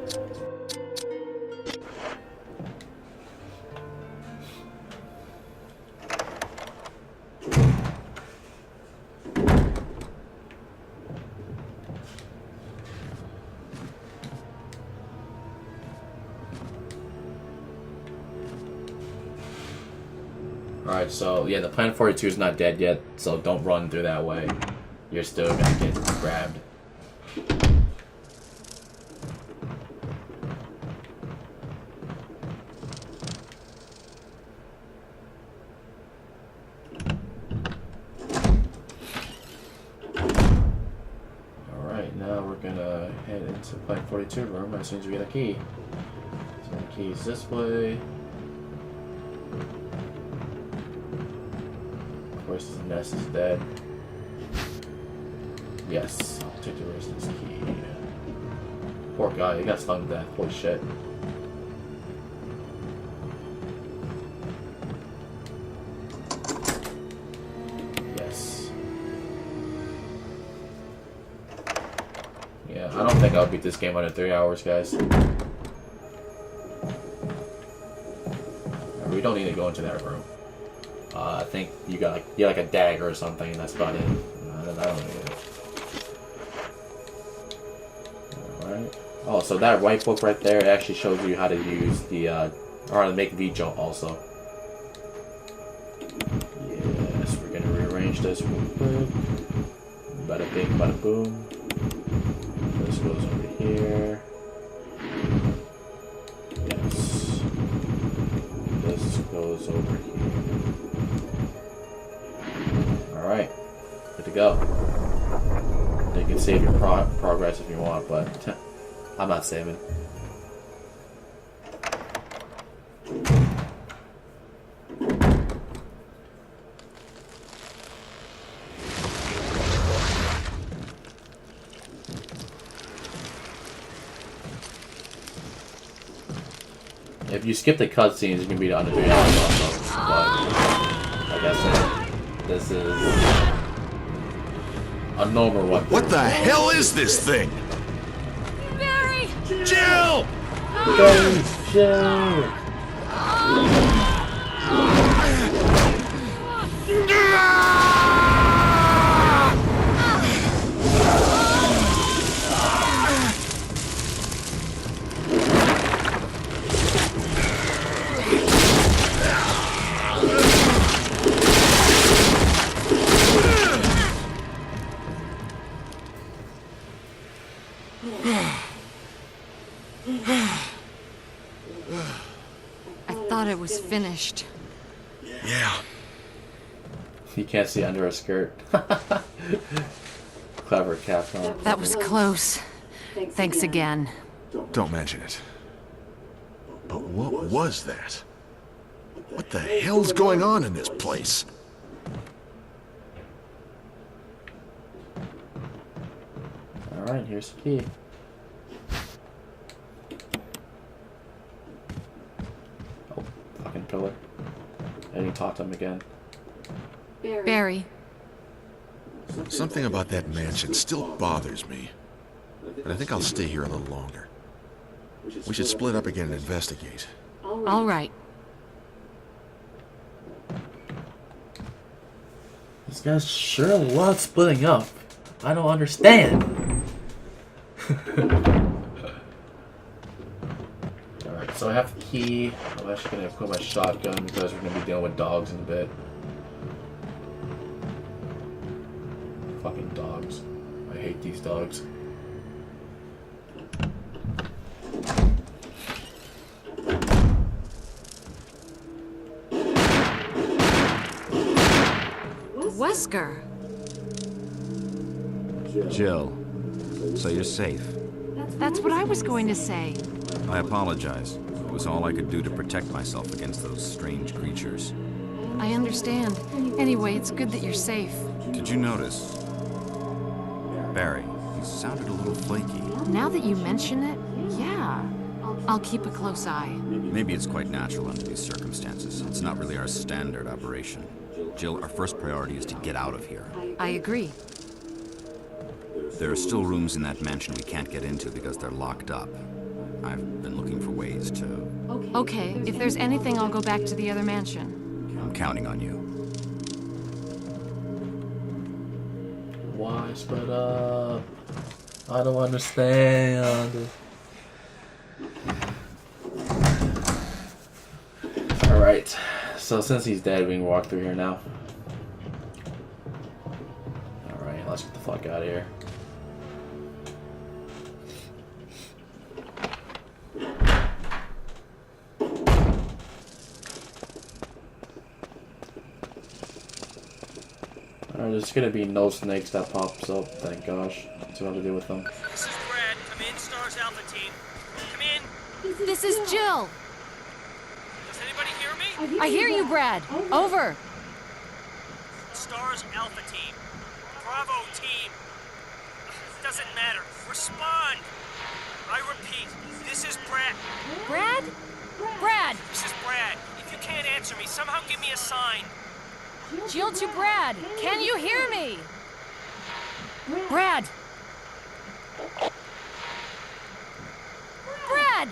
Alright, so yeah, the Plant 42 is not dead yet, so don't run through that way. You're still gonna get grabbed. Now we're gonna head into the Plant 42 room as soon as we get a key. So the key is this way. Of course, the nest is dead. Yes, I'll take the rest of this key. Poor guy, he got stung to death. Holy shit. Yeah, I don't think I'll beat this game under 3 hours, guys. We don't need to go into that room. I think you got like a dagger or something, and that's about it. I don't need it. Alright. Oh, so that white book right there actually shows you how to use the, or how to make V-jump also. Yes, we're gonna rearrange this real quick. Bada bing, bada boom. This goes over here. Yes. This goes over here. Alright. Good to go. You can save your progress if you want, but I'm not saving. If you skip the cutscenes, you can beat it under 3 hours also. But, like I said, this is a normal one.
What the hell is this thing?
Barry!
Jill!
Jill!
I thought it was finished.
Yeah.
You can't see under her skirt. Clever Capcom.
That was close. Thanks again.
Don't mention it. But what was that? What the hell's going on in this place?
Alright, here's the key. Oh, fucking pillar. I didn't talk to him again.
Barry.
Something about that mansion still bothers me. But I think I'll stay here a little longer. We should split up again and investigate.
All right.
This guy sure loves splitting up. I don't understand. Alright, so I have the key. I'm actually going to equip my shotgun because we're going to be dealing with dogs in a bit. Fucking dogs. I hate these dogs.
Wesker.
Jill, so you're safe.
That's what I was going to say.
I apologize. It was all I could do to protect myself against those strange creatures.
I understand. Anyway, it's good that you're safe.
Did you notice? Barry, he sounded a little flaky.
Now that you mention it, yeah. I'll keep a close eye.
Maybe it's quite natural under these circumstances. It's not really our standard operation. Jill, our first priority is to get out of here.
I agree.
There are still rooms in that mansion we can't get into because they're locked up. I've been looking for ways to...
Okay, if there's anything, I'll go back to the other mansion.
I'm counting on you.
Why split up? I don't understand. Alright, so since he's dead, we can walk through here now. Alright, let's get the fuck out of here. Alright, there's gonna be no snakes that pops up, thank gosh. That's what I have to do with them.
This is Brad. Come in, Stars Alpha Team. Come in.
This is Jill.
Does anybody hear me?
I hear you, Brad. Over.
Stars Alpha Team. Bravo Team. Doesn't matter. Respond. I repeat, this is Brad.
Brad? Brad!
This is Brad. If you can't answer me, somehow give me a sign.
Jill to Brad. Can you hear me? Brad! Brad!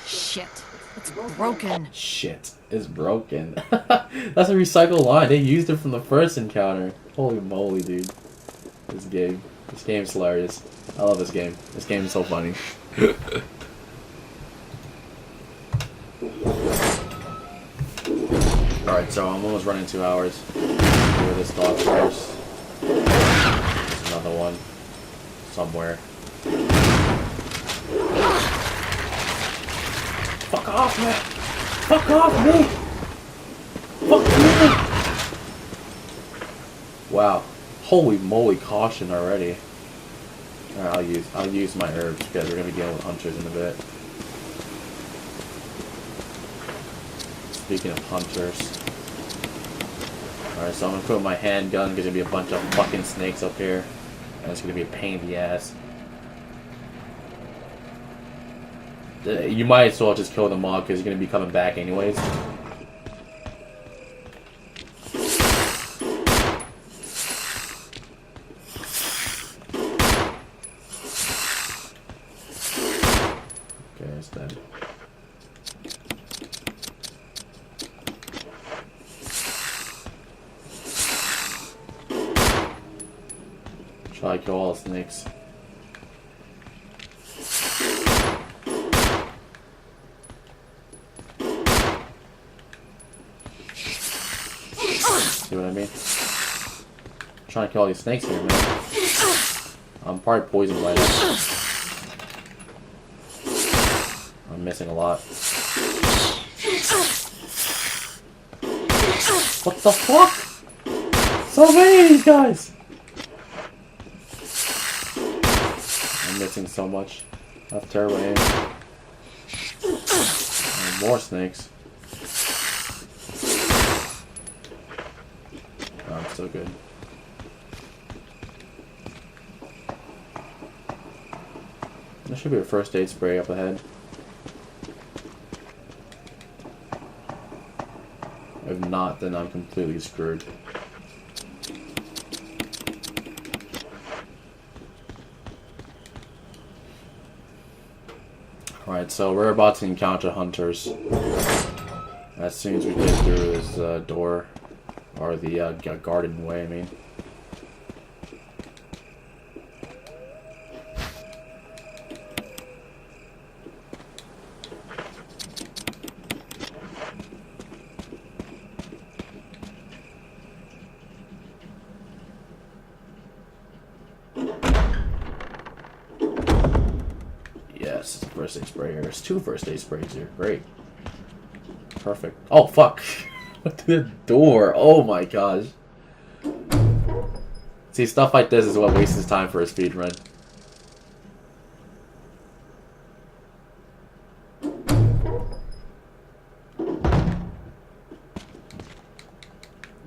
Shit. It's broken.
Shit, it's broken. That's a recycled line. They used it from the first encounter. Holy moly, dude. This game. This game's hilarious. I love this game. This game is so funny. Alright, so I'm almost running 2 hours. Do this dog first. There's another one. Somewhere. Fuck off, man! Fuck off me! Fuck me! Wow. Holy moly, caution already. Alright, I'll use my herbs because we're gonna be dealing with hunters in a bit. Speaking of hunters. Alright, so I'm gonna put my handgun because there's gonna be a bunch of fucking snakes up here. And it's gonna be a pain in the ass. You might as well just kill them all because you're gonna be coming back anyways. Okay, it's dead. Try to kill all the snakes. See what I mean? I'm trying to kill all these snakes here, man. I'm probably poisoned right now. I'm missing a lot. What the fuck? So many of these guys! I'm missing so much. I have terrible aim. And more snakes. Oh, I'm so good. There should be a first aid spray up ahead. If not, then I'm completely screwed. Alright, so we're about to encounter hunters. As soon as we get through this door, or the garden way, I mean. Yes, first aid spray here. There's 2 first aid sprays here. Great. Perfect. Oh, fuck. The door. Oh my gosh. See, stuff like this is what wastes time for a speed run.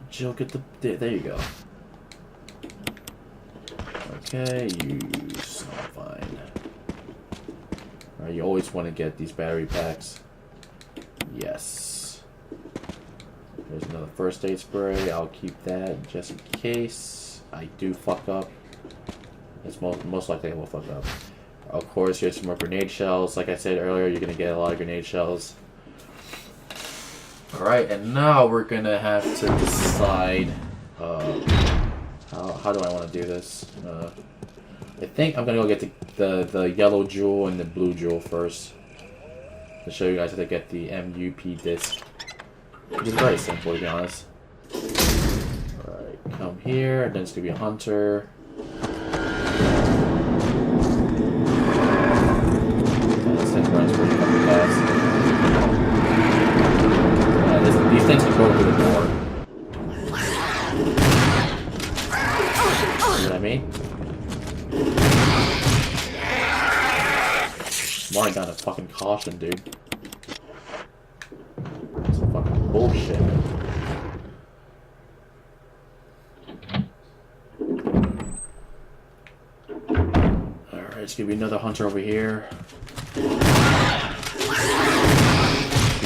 Jill, get the... There you go. Okay, you sound fine. Alright, you always want to get these battery packs. Yes. There's another first aid spray. I'll keep that just in case I do fuck up. It's most likely I will fuck up. Of course, here's some more grenade shells. Like I said earlier, you're going to get a lot of grenade shells. Alright, and now we're going to have to decide how do I want to do this. I think I'm going to go get the yellow jewel and the blue jewel first. To show you guys how to get the MUP disc. Which is very simple, to be honest. Alright, come here, and then it's going to be a hunter. This thing runs pretty fucking fast. These things can go through the door. See what I mean? Marring down a fucking caution, dude. That's some fucking bullshit. Alright, it's gonna be another hunter over here. 2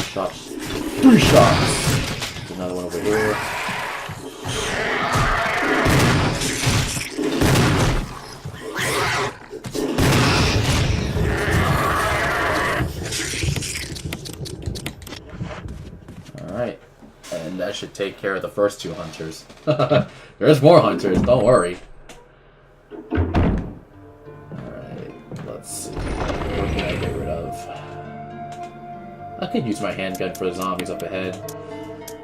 shots. 3 shots! There's another one over here. Alright. And that should take care of the first 2 hunters. There's more hunters, don't worry. Alright, let's see. What can I get rid of? I could use my handgun for the zombies up ahead.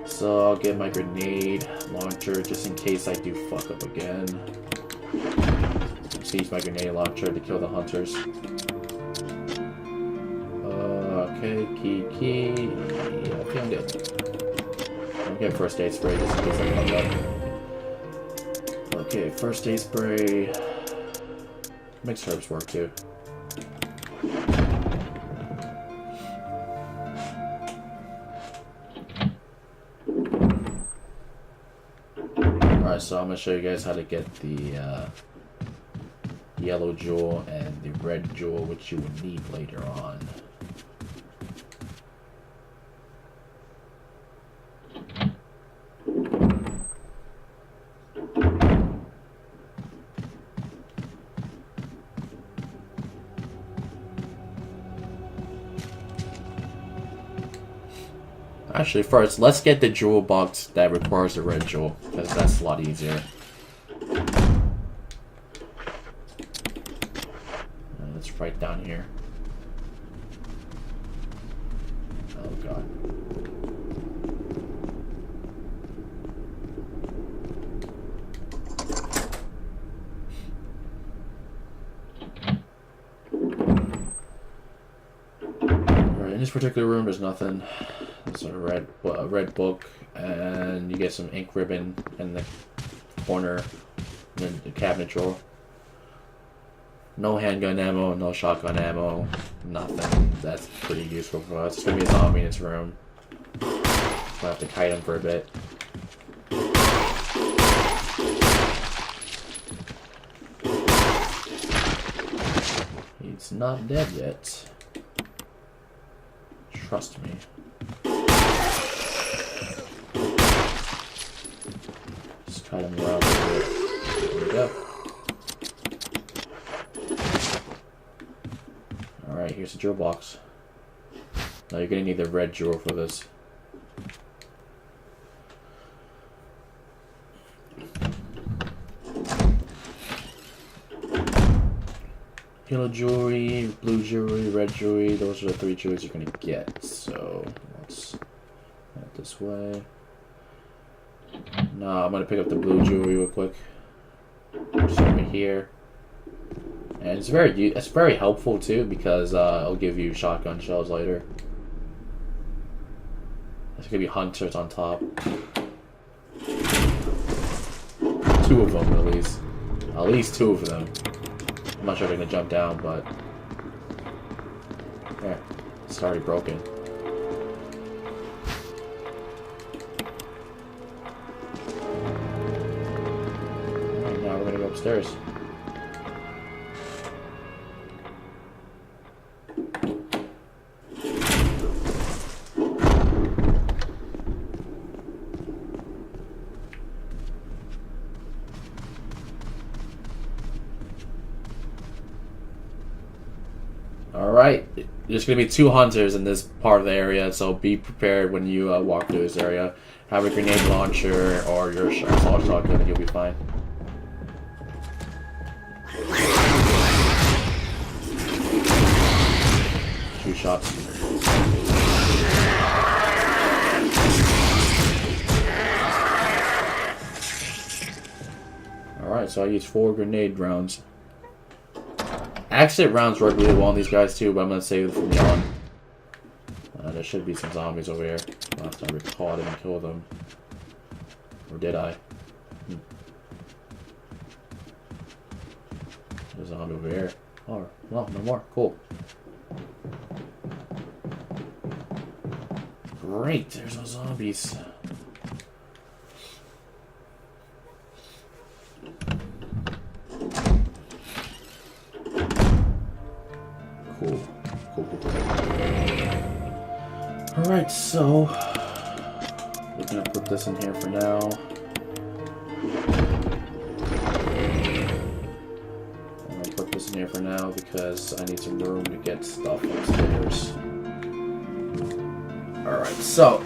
So I'll get my grenade launcher just in case I do fuck up again. Just use my grenade launcher to kill the hunters. Okay, key. Yeah, I think I'm good. I'm getting first aid spray just in case I fuck up. Okay, first aid spray. Makes herbs work too. Alright, so I'm going to show you guys how to get the yellow jewel and the red jewel, which you will need later on. Actually, first, let's get the jewel box that requires the red jewel, because that's a lot easier. It's right down here. Oh god. this particular room, there's nothing. It's a red book, and you get some ink ribbon in the corner in the cabinet drawer. No handgun ammo, no shotgun ammo, nothing. That's pretty useful for us. It's gonna be a zombie in this room. We'll have to kite him for a bit. He's not dead yet. Trust me. Just kite him around a bit. There we go. Alright, here's the drill box. Now you're gonna need the red drill for this. Yellow jewelry, blue jewelry, red jewelry, those are the 3 jewelries you're gonna get. So let's head this way. Now I'm gonna pick up the blue jewelry real quick. Just over here. And it's very helpful too, because it'll give you shotgun shells later. There's gonna be hunters on top. 2 of them at least. At least 2 of them. I'm not sure they're gonna jump down, but yeah, it's already broken. Alright, now we're gonna go upstairs. Alright, there's going to be 2 hunters in this part of the area, so be prepared when you walk through this area. Have a grenade launcher or your assault shotgun and you'll be fine. Two shots. Alright, so I used 4 grenade rounds. Exit rounds work really well on these guys too, but I'm gonna save them from on. There should be some zombies over here. Last time we caught them and killed them. Or did I? There's a zombie over here. Oh, well, no more. Cool. Great, there's no zombies. Cool. Alright, so we're gonna put this in here for now. I'm gonna put this in here for now because I need some room to get stuff upstairs. Alright, so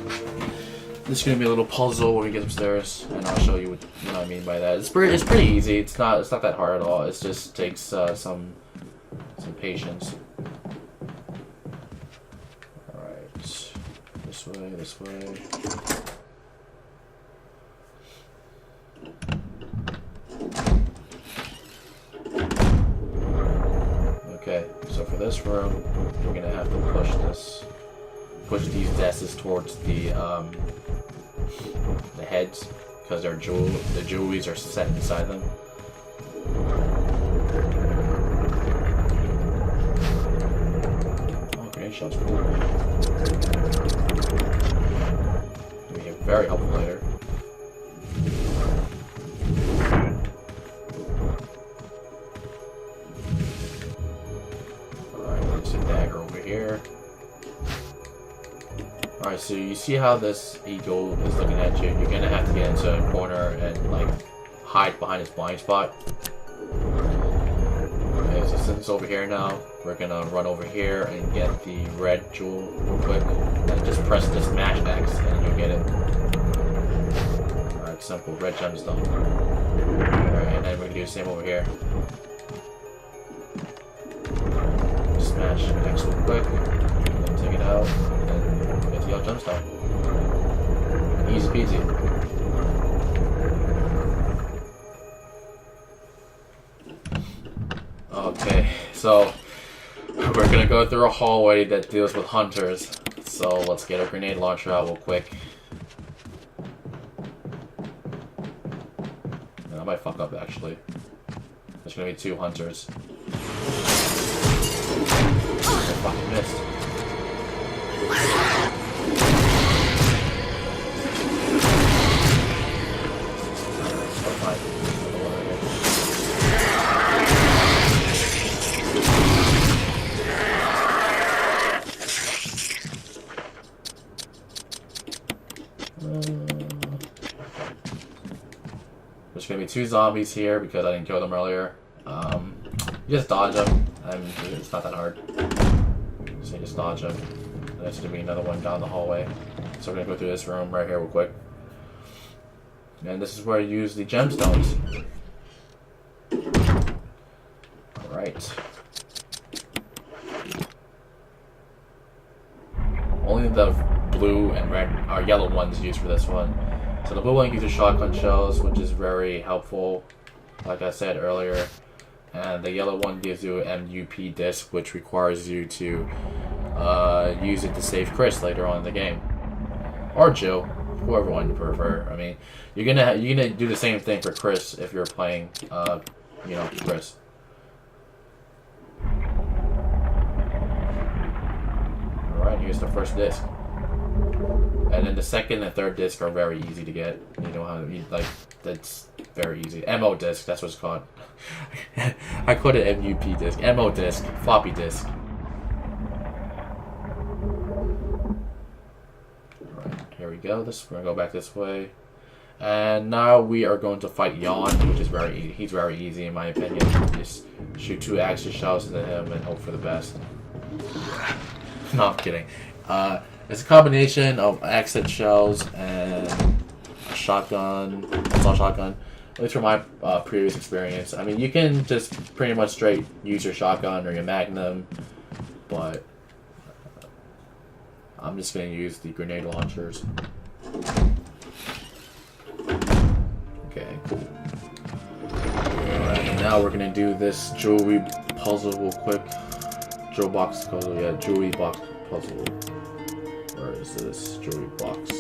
this is gonna be a little puzzle when we get upstairs, and I'll show you what I mean by that. It's pretty easy. It's not that hard at all. It just takes some patience. This way. Okay, so for this room, we're gonna have to push these desks towards the heads, because the jewelries are set inside them. Okay, shots cool. Very helpful later. Alright, there's a dagger over here. Alright, so you see how this eagle is looking at you? You're gonna have to get into a corner and like hide behind his blind spot. Okay, so since it's over here now, we're gonna run over here and get the red jewel real quick. And just press this smash X and you'll get it. Simple, red gemstone. Alright, and then we're gonna do the same over here. Smash X real quick, and then take it out, and get the yellow gemstone. Easy peasy. Okay, so We're gonna go through a hallway that deals with hunters. So let's get a grenade launcher out real quick. And I might fuck up actually. There's gonna be 2 hunters. I fucking missed. There's gonna be 2 zombies here because I didn't kill them earlier. You just dodge them, and it's not that hard. So you just dodge them. And there's gonna be another one down the hallway. So we're gonna go through this room right here real quick. And this is where you use the gemstones. Alright. Only the blue and red or yellow ones used for this one. So the blue one gives you shotgun shells, which is very helpful, like I said earlier. And the yellow one gives you an MUP disc, which requires you to use it to save Chris later on in the game, or Jill, whoever one you prefer. I mean, you're gonna do the same thing for Chris if you're playing, you know, Chris. All right, here's the first disc. And then the second and third disc are very easy to get. You know how to, like, that's very easy. MO disc, that's what it's called. I called it MUP disc. MO disc, floppy disc. Alright, here we go. We're gonna go back this way. And now we are going to fight Yawn, which is very easy. He's very easy in my opinion. Just shoot 2 action shells into him and hope for the best. No, I'm kidding. It's a combination of accent shells and a shotgun. It's all shotgun. At least from my previous experience. I mean, you can just pretty much straight use your shotgun or your magnum, but I'm just going to use the grenade launchers. Okay, cool. Alright, now we're going to do this jewelry puzzle real quick. Jewel box puzzle, yeah, jewelry box puzzle. Where is this jewelry box?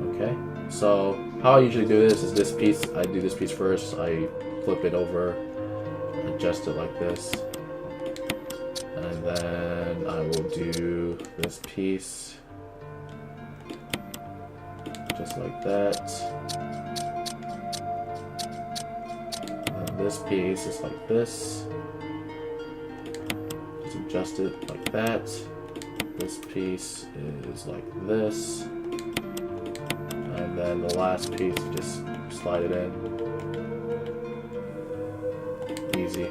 Okay, so how I usually do this is this piece. I do this piece first. I flip it over, adjust it like this, and then I will do this piece just like that. This piece is like this. Just adjust it like that. This piece is like this. And then the last piece, just slide it in. Easy.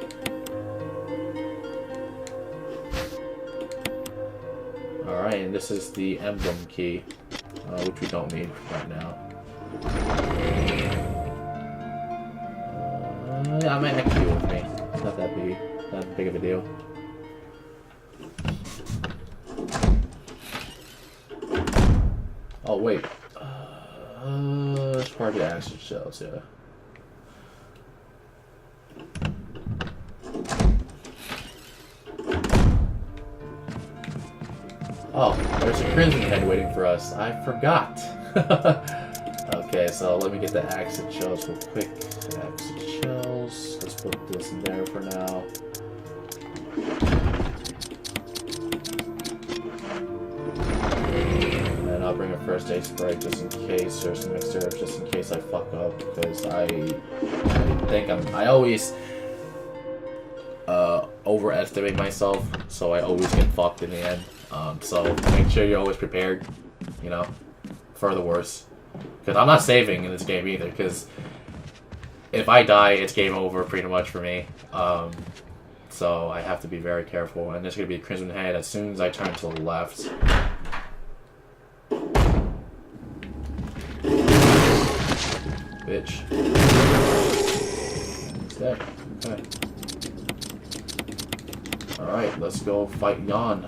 Alright, and this is the emblem key, which we don't need right now. Yeah, I might actually do it with me. It's not that big of a deal. Oh wait, it's part of the action shells, yeah. Oh, there's a crimson head waiting for us. I forgot. Okay, so let me get the accent shells real quick. Accent shells. Let's put this in there for now. And I'll bring a first aid spray just in case, or some mixer just in case I fuck up, because I think I always overestimate myself, so I always get fucked in the end. So make sure you're always prepared, you know, for the worst. Because I'm not saving in this game either, because if I die, it's game over pretty much for me. So I have to be very careful. And there's going to be a crimson head as soon as I turn to the left. Bitch. It's dead. Okay. Alright, let's go fight Yawn.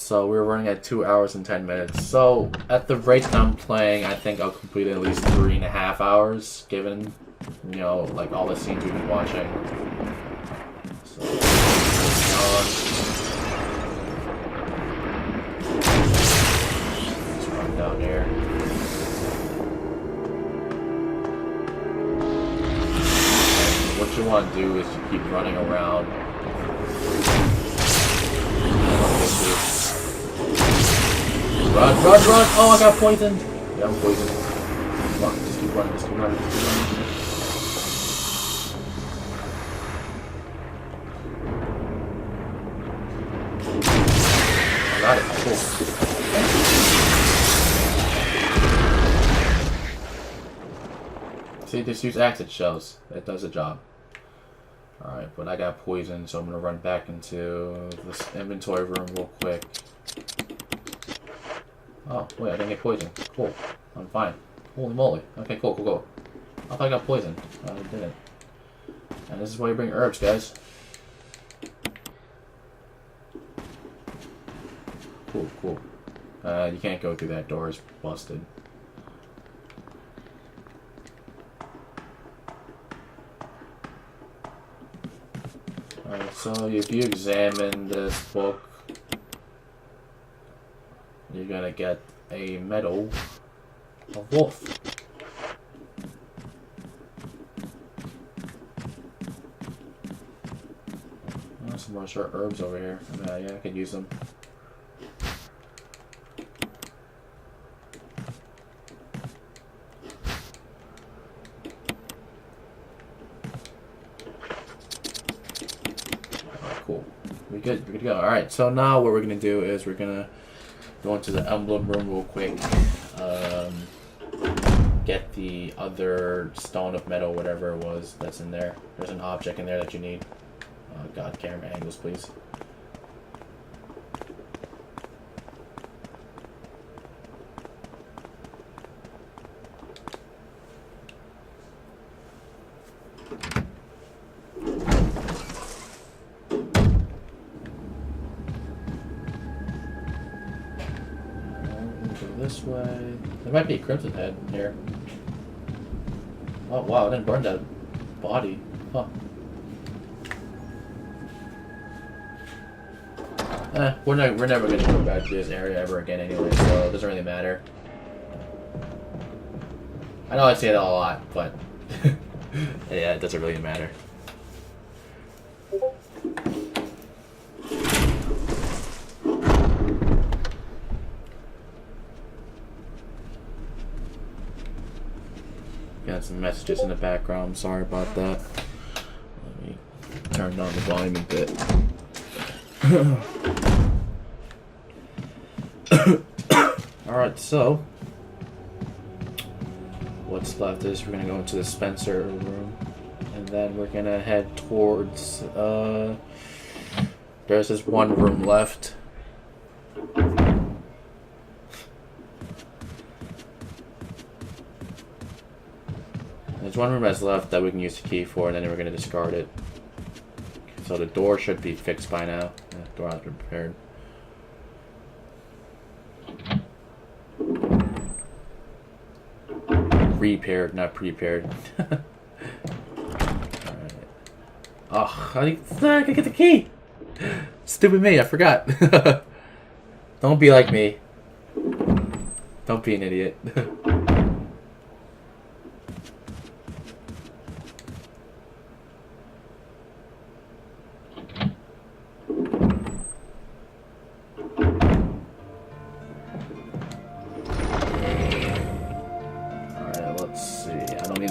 So we're running at 2 hours and 10 minutes. So at the rate that I'm playing, I think I'll complete at least 3.5 hours, given, you know, like all the scenes we've been watching. So, let's run down here. And what you want to do is you keep running around. Run, run, run! Oh, I got poisoned! Yeah, I'm poisoned. Come on, just keep running, just keep running, just keep running. I got it, cool. See, just use acid shells. It does the job. Alright, but I got poisoned, so I'm gonna run back into this inventory room real quick. Oh, wait, I didn't get poisoned. Cool. I'm fine. Holy moly. Okay, cool, cool, cool. I thought I got poisoned. I didn't. And this is why you bring herbs, guys. Cool, cool. You can't go through that door. It's busted. Alright, so if you examine this book, you're gonna get a medal of wolf. Oh, some more short herbs over here. Yeah, I could use them. Alright, cool. We're good to go. Alright, so now what we're gonna do is we're gonna go into the emblem room real quick. Get the other stone of metal, whatever it was that's in there. There's an object in there that you need. Oh god, camera angles, please. This way. There might be a crimson head here. Oh wow, I didn't burn that body. Huh. We're never gonna go back to this area ever again anyway, so it doesn't really matter. I know I say that a lot, but yeah, it doesn't really matter. Got some messages in the background. Sorry about that. Let me turn down the volume a bit. Alright, so what's left is we're gonna go into the Spencer room, and then we're gonna head towards there's this one room left. There's one room that's left that we can use the key for, and then we're going to discard it. So the door should be fixed by now. Yeah, the door has been prepared. Repaired, not prepared. Alright. Oh, I gotta get the key! Stupid me, I forgot. Don't be like me. Don't be an idiot.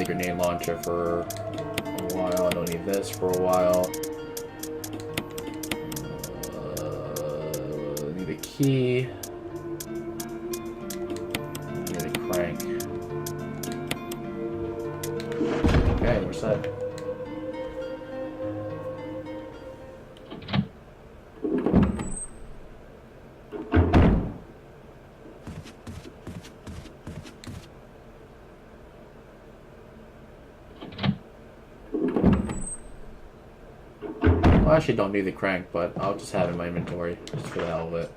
Grenade launcher for a while. I don't need this for a while. Need a key. Need a crank. Okay, we're set. I actually don't need the crank, but I'll just have it in my inventory just for the hell of it.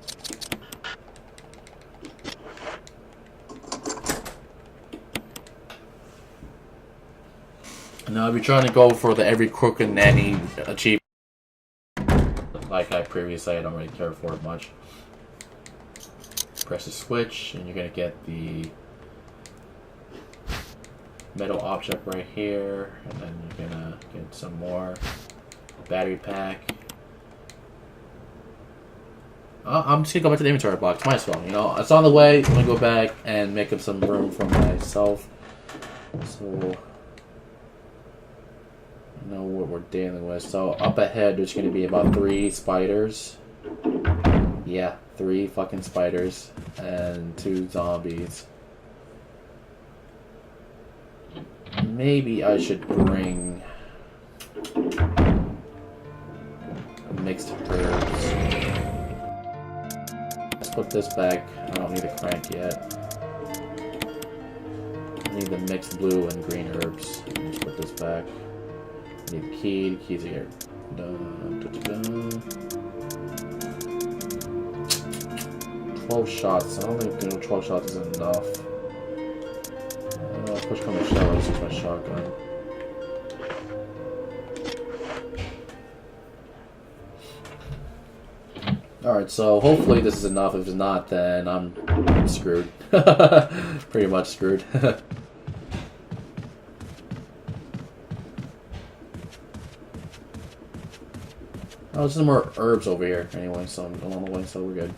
Now, if you're trying to go for the every crook and nanny achievement, like I previously, I don't really care for it much. Press the switch, and you're gonna get the metal object right here, and then you're gonna get some more battery pack. I'm just gonna go back to the inventory box. Might as well, you know. It's on the way. I'm gonna go back and make up some room for myself. So I know what we're dealing with. So up ahead, there's gonna be about 3 spiders. Yeah, 3 fucking spiders and 2 zombies. Maybe I should bring mixed herbs. Let's put this back. I don't need a crank yet. I need the mixed blue and green herbs. Let's put this back. I need the key. The keys are here. Dun, dun, dun, dun. 12 shots. I don't think 12 shots is enough. Push come to shell. This is my shotgun. Alright, so hopefully this is enough. If it's not, then I'm screwed. Pretty much screwed. Oh, there's some more herbs over here anyway, so I'm along the way, so we're good.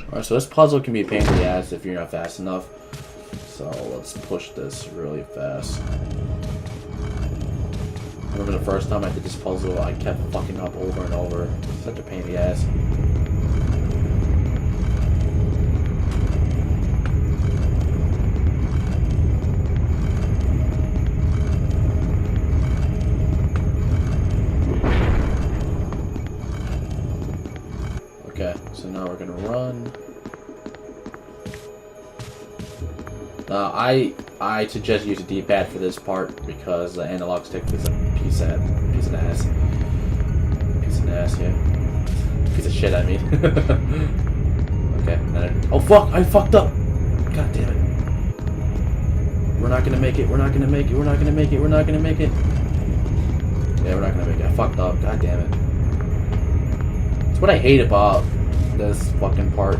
Alright, so this puzzle can be a pain in the ass if you're not fast enough. So let's push this really fast. I remember the first time I did this puzzle, I kept fucking up over and over. Such a pain in the ass. Okay, so now we're gonna run. I suggest use a D-pad for this part because the analog stick is a piece of ass. Piece of ass, yeah. Piece of shit, I mean. Okay. Oh fuck! I fucked up. God damn it. We're not gonna make it. We're not gonna make it. We're not gonna make it. We're not gonna make it. Yeah, we're not gonna make it. I fucked up. God damn it. That's what I hate about this fucking part.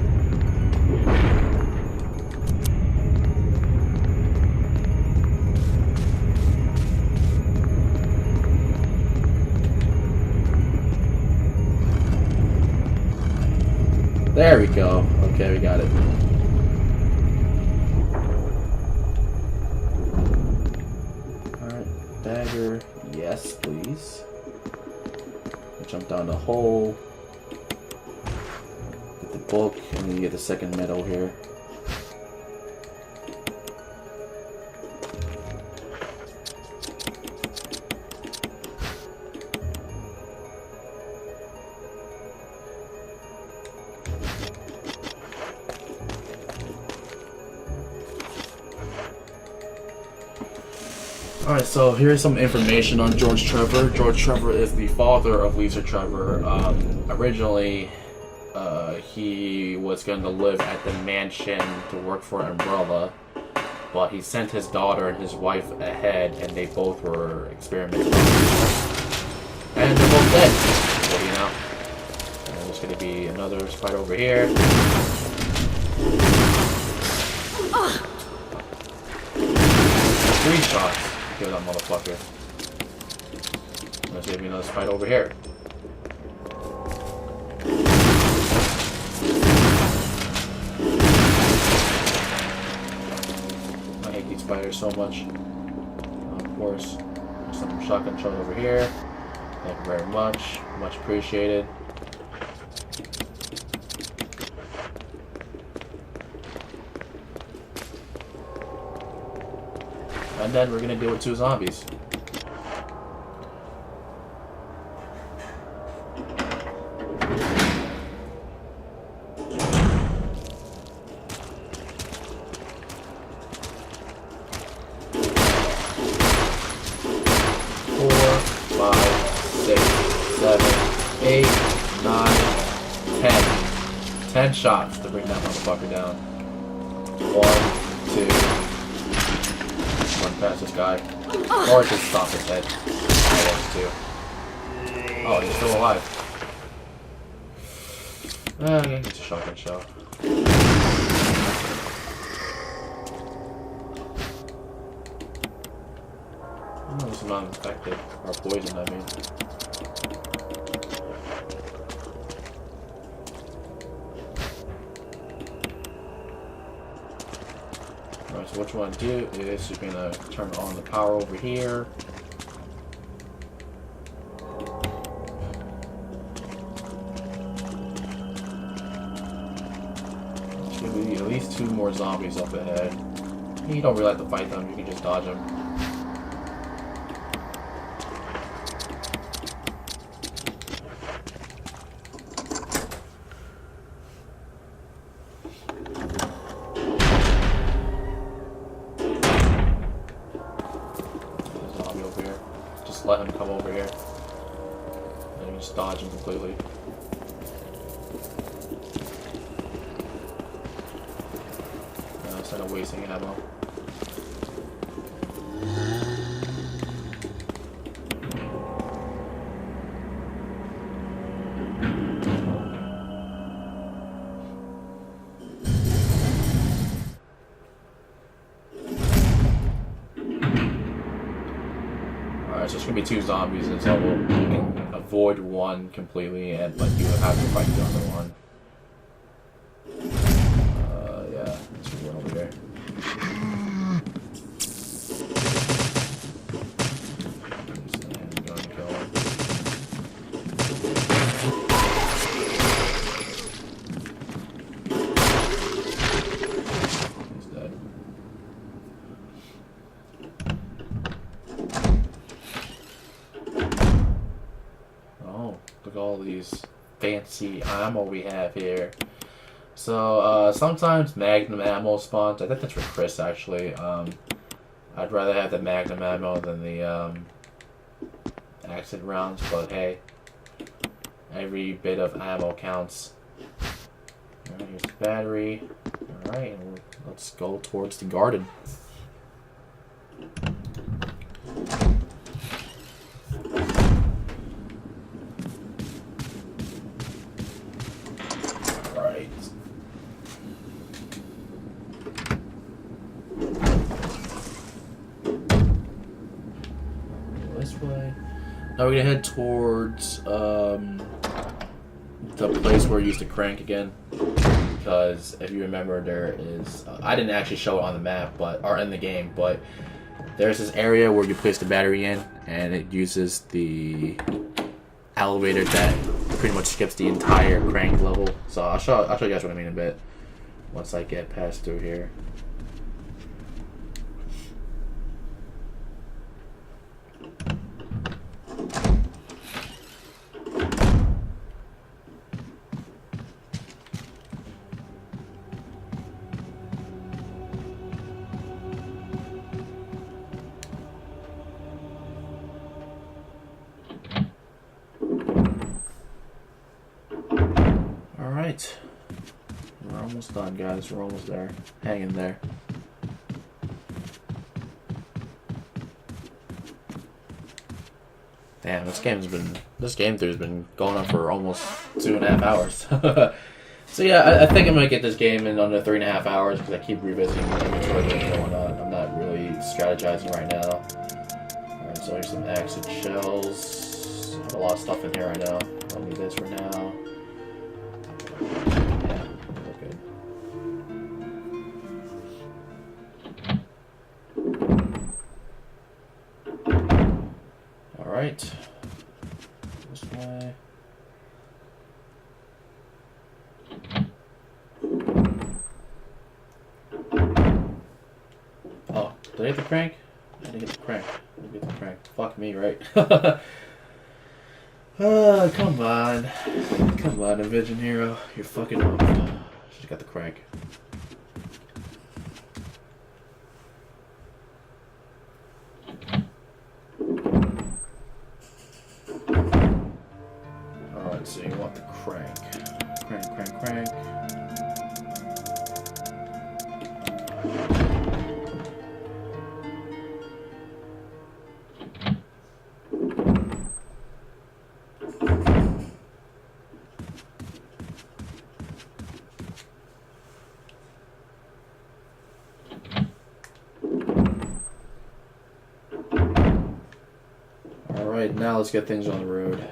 There we go. Okay, we got it. Alright, dagger. Yes, please. Jump down the hole. Get the book, and then you get the second medal here. Alright, so here's some information on George Trevor. George Trevor is the father of Lisa Trevor. Originally, he was going to live at the mansion to work for Umbrella, but he sent his daughter and his wife ahead, and they both were experimenting. And they're both dead. What do you know? And there's going to be another spider over here. Three shots. Kill that motherfucker. There's gonna be another spider over here. I hate these spiders so much. Of course, there's some shotgun shot over here. Thank you very much. Much appreciated. And then we're gonna deal with 2 zombies. 10 shots to bring that motherfucker down. 1, 2. Run past this guy. Or I can stop his head. I guess 2. Oh, he's still alive. Okay, it's a shotgun shell. Oh, this is not infected. Or poisoned, I mean. Alright, so what you want to do is you're going to turn on the power over here. There's going to be at least 2 more zombies up ahead. You don't really have to fight them, you can just dodge them. Let him come over here. And you just dodge him completely. Instead of wasting ammo. Alright, so it's gonna be 2 zombies, and so you can avoid one completely, and but you have to fight the other one. Yeah, let's just run over there. Go and kill him. He's dead. Look at all these fancy ammo we have here. So, sometimes Magnum ammo spawns. I think that's for Chris, actually. I'd rather have the Magnum ammo than the, acid rounds, but hey. Every bit of ammo counts. Alright, here's the battery. Alright, let's go towards the garden. This way. Now we're gonna head towards the place where we used to crank again, because if you remember, there is I didn't actually show it on the map, but or in the game, but there's this area where you place the battery in, and it uses the elevator that pretty much skips the entire crank level. So I'll show you guys what I mean in a bit once I get past through here. Alright, we're almost done, guys. We're almost there. Hang in there. Damn, this game through's been going on for almost 2.5 hours. So yeah, I think I'm gonna get this game in under 3.5 hours because I keep revisiting what's going on. I'm not really strategizing right now. Alright, so here's some acid shells. I have a lot of stuff in here right now. I'll need this for now. Yeah, we're good. Alright. This way. Oh, did I get the crank? I didn't get the crank. I didn't get the crank. Fuck me, right? Come on. Come on, Invention Hero. You're fucking up. Should've got the crank. Alright, so you want the crank. Crank. Alright, now let's get things on the road.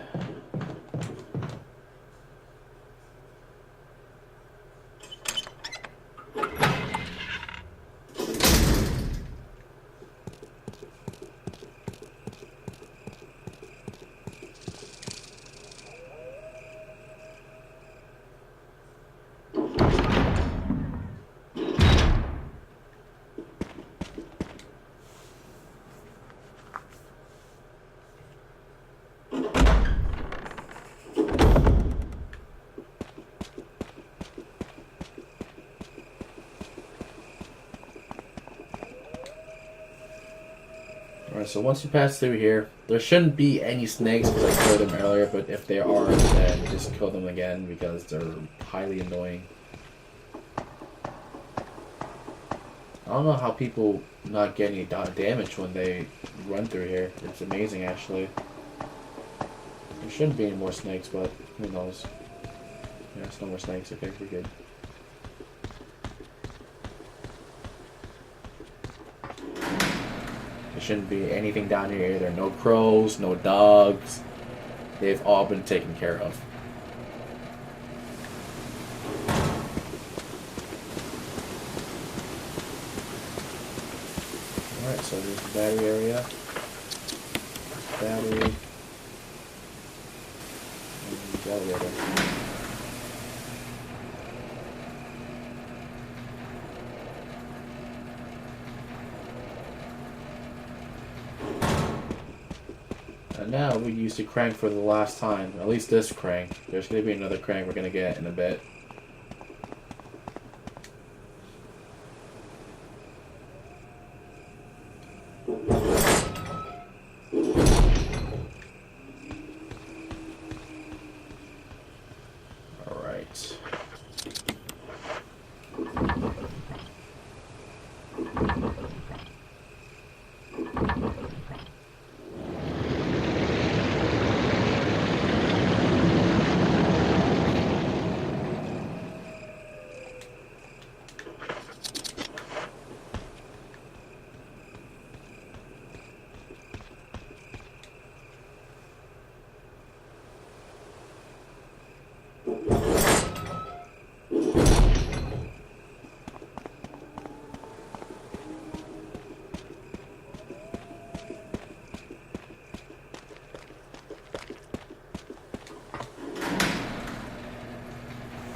Alright, so once you pass through here, there shouldn't be any snakes because I killed them earlier, but if there are, then just kill them again because they're highly annoying. I don't know how people not get any damage when they run through here. It's amazing, actually. There shouldn't be any more snakes, but who knows. Yeah, there's no more snakes. Okay, we're good. There shouldn't be anything down here either. No crows, no dogs. They've all been taken care of. Alright, so there's the battery area. Battery. And the elevator. And now we use the crank for the last time. At least this crank. There's going to be another crank we're going to get in a bit. Alright.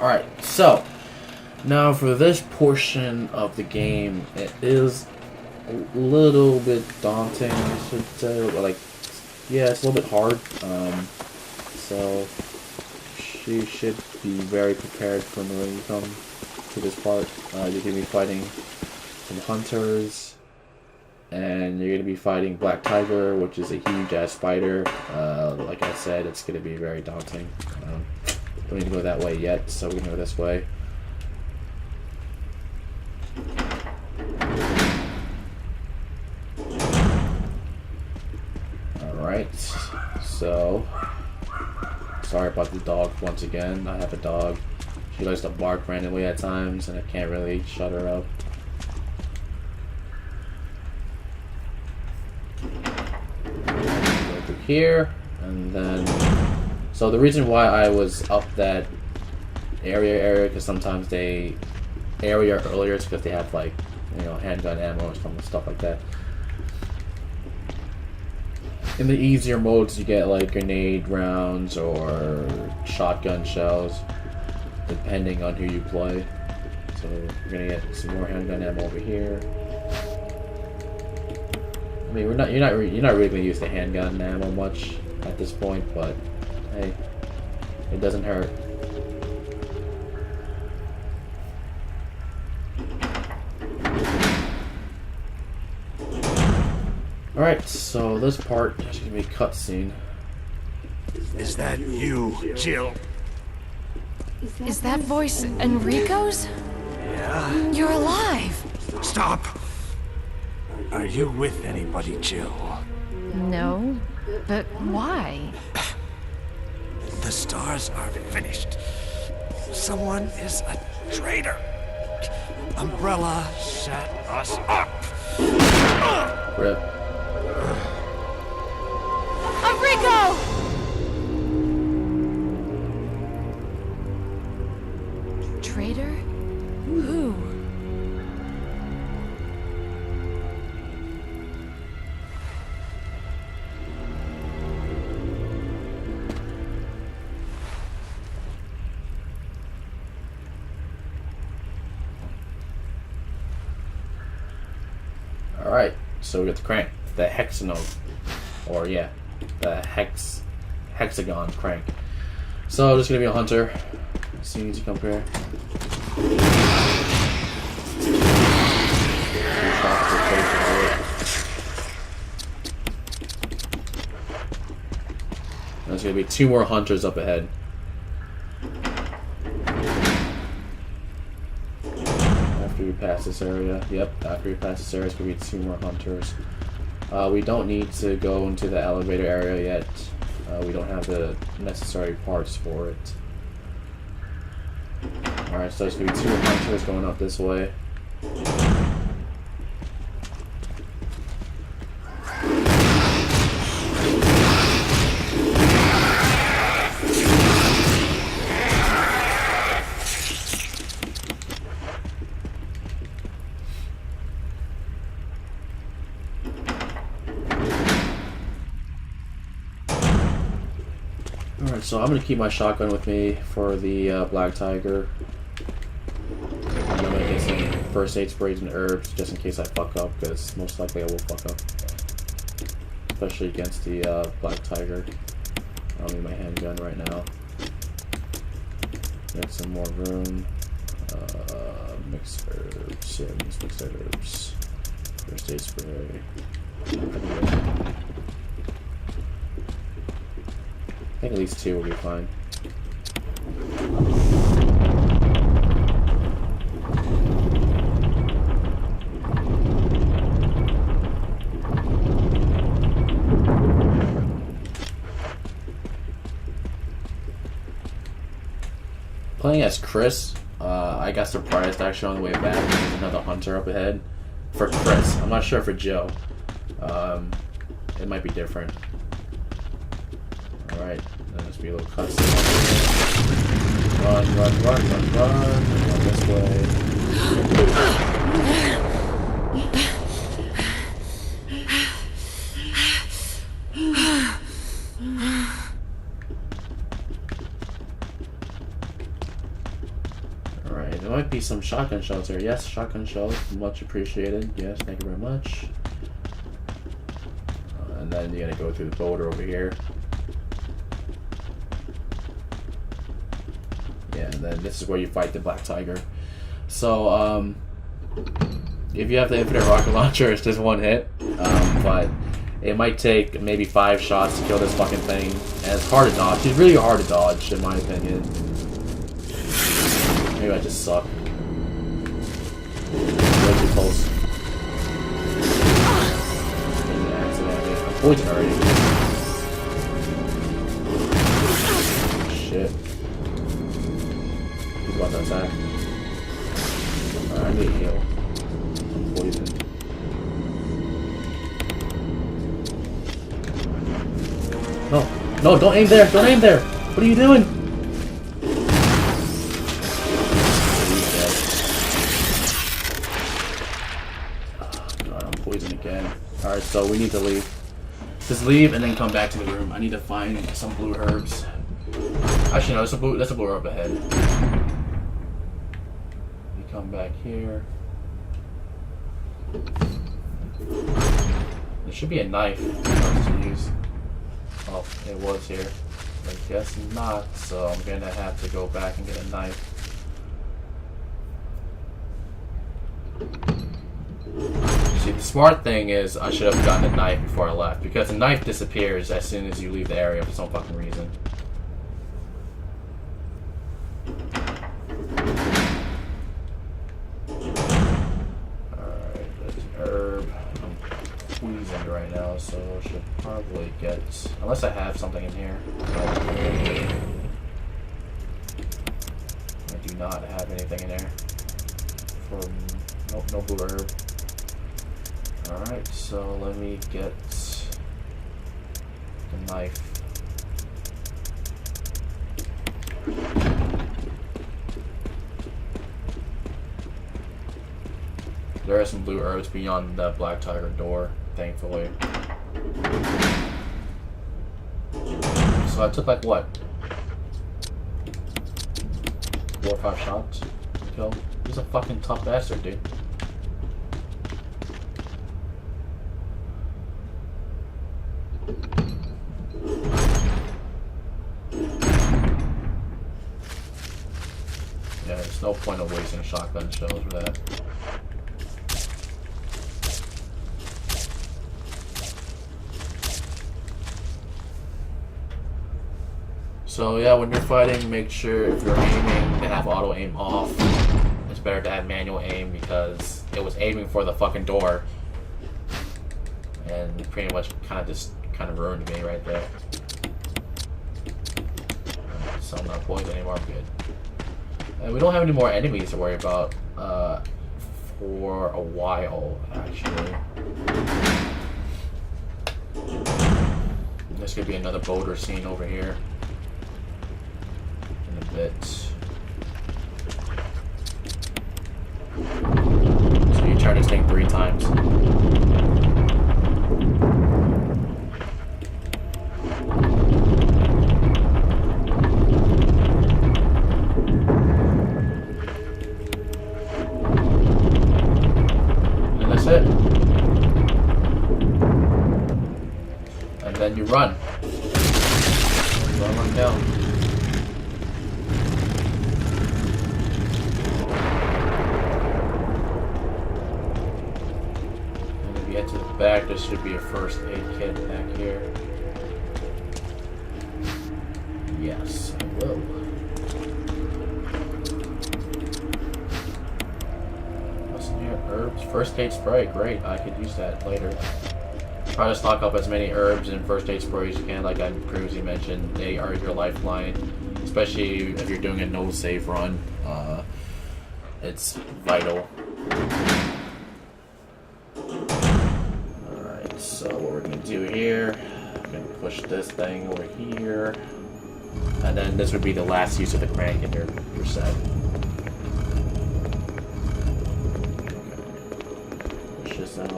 Alright, so now for this portion of the game, it is a little bit daunting, I should say. Like, yeah, it's a little bit hard. So you should be very prepared for when you come to this part. You're going to be fighting some hunters, and you're going to be fighting Black Tiger, which is a huge ass spider. Like I said, it's going to be very daunting. Don't need to go that way yet, so we're gonna go this way. Alright, so sorry about the dog once again. I have a dog. She likes to bark randomly at times, and I can't really shut her up. Go through here, and then. So the reason why I was up that area, because sometimes they area earlier is because they have like, you know, handgun ammo or stuff like that. In the easier modes, you get like grenade rounds or shotgun shells, depending on who you play. So we're gonna get some more handgun ammo over here. I mean, you're not really gonna use the handgun ammo much at this point, but. Hey, it doesn't hurt. Alright, so this part is gonna be a cutscene.
Is that you, Jill?
Is that voice Enrico's?
Yeah?
You're alive!
Stop! Are you with anybody, Jill?
No, but why?
The stars are finished. Someone is a traitor. Umbrella set us up.
Rip.
Enrico!
Alright, so we got the crank. The hexagon. Or, yeah, the hexagon crank. So, just gonna be a hunter. As soon as you come here. There's gonna be 2 more hunters up ahead. After we pass this area. Yep, after we pass this area, it's gonna be 2 more hunters. We don't need to go into the elevator area yet. We don't have the necessary parts for it. Alright, so there's going to be 2 hunters going up this way. Alright, so I'm going to keep my shotgun with me for the Black Tiger. I'm going to get some first aid sprays and herbs just in case I fuck up, because most likely I will fuck up. Especially against the Black Tiger. I don't need my handgun right now. Get some more room. Mixed herbs. Yeah, mixed herbs. First aid spray. I think at least 2 will be fine. Playing as Chris, I got surprised actually on the way back. There's another hunter up ahead. For Chris, I'm not sure for Joe. It might be different. Alright, then just be a little cutscene. Run this way. Alright, there might be some shotgun shells here. Yes, shotgun shells, much appreciated. Yes, thank you very much. And then you're gonna go through the boulder over here. Yeah, and then this is where you fight the Black Tiger. So, if you have the infinite rocket launcher, it's just 1 hit. But it might take maybe 5 shots to kill this fucking thing. And it's hard to dodge. It's really hard to dodge, in my opinion. Maybe I just suck. Way too close. Accidentally. I'm poisoned already. Shit. He's about to attack. Alright, I need to heal. I'm poisoned. No, no, don't aim there! Don't aim there! What are you doing? Oh god, I'm poisoned again. Alright, so we need to leave. Just leave and then come back to the room. I need to find some blue herbs. Actually, no, there's a blue herb ahead. You come back here. There should be a knife to use. Oh, it was here. I guess not, so I'm gonna have to go back and get a knife. See, the smart thing is I should have gotten a knife before I left, because the knife disappears as soon as you leave the area for some fucking reason. Alright, there's an herb. I'm poisoned right now, so I should probably get... Unless I have something in here. I do not have anything in there. No blue herb. Alright, so let me get the knife. There are some blue herbs beyond the Black Tiger door, thankfully. So I took like what? 4 or 5 shots to kill? He's a fucking tough bastard, dude. Yeah, there's no point of wasting shotgun shells for that. So yeah, when you're fighting, make sure if you're aiming to have auto aim off. It's better to have manual aim because it was aiming for the fucking door. And it pretty much kind of ruined me right there. So I'm not poisoned anymore, I'm good. And we don't have any more enemies to worry about for a while, actually. There's gonna be another boulder scene over here in a bit. So you turn this thing 3 times. It. And then you run. Run down. And if you get to the back, there should be a first aid kit back here. Yes, I will. Herbs, first aid spray, great. I could use that later. Try to stock up as many herbs and first aid sprays as you can, like I previously mentioned. They are your lifeline, especially if you're doing a no save run. It's vital. Alright, so what we're gonna do here, I'm gonna push this thing over here, and then this would be the last use of the crank in your set. Out.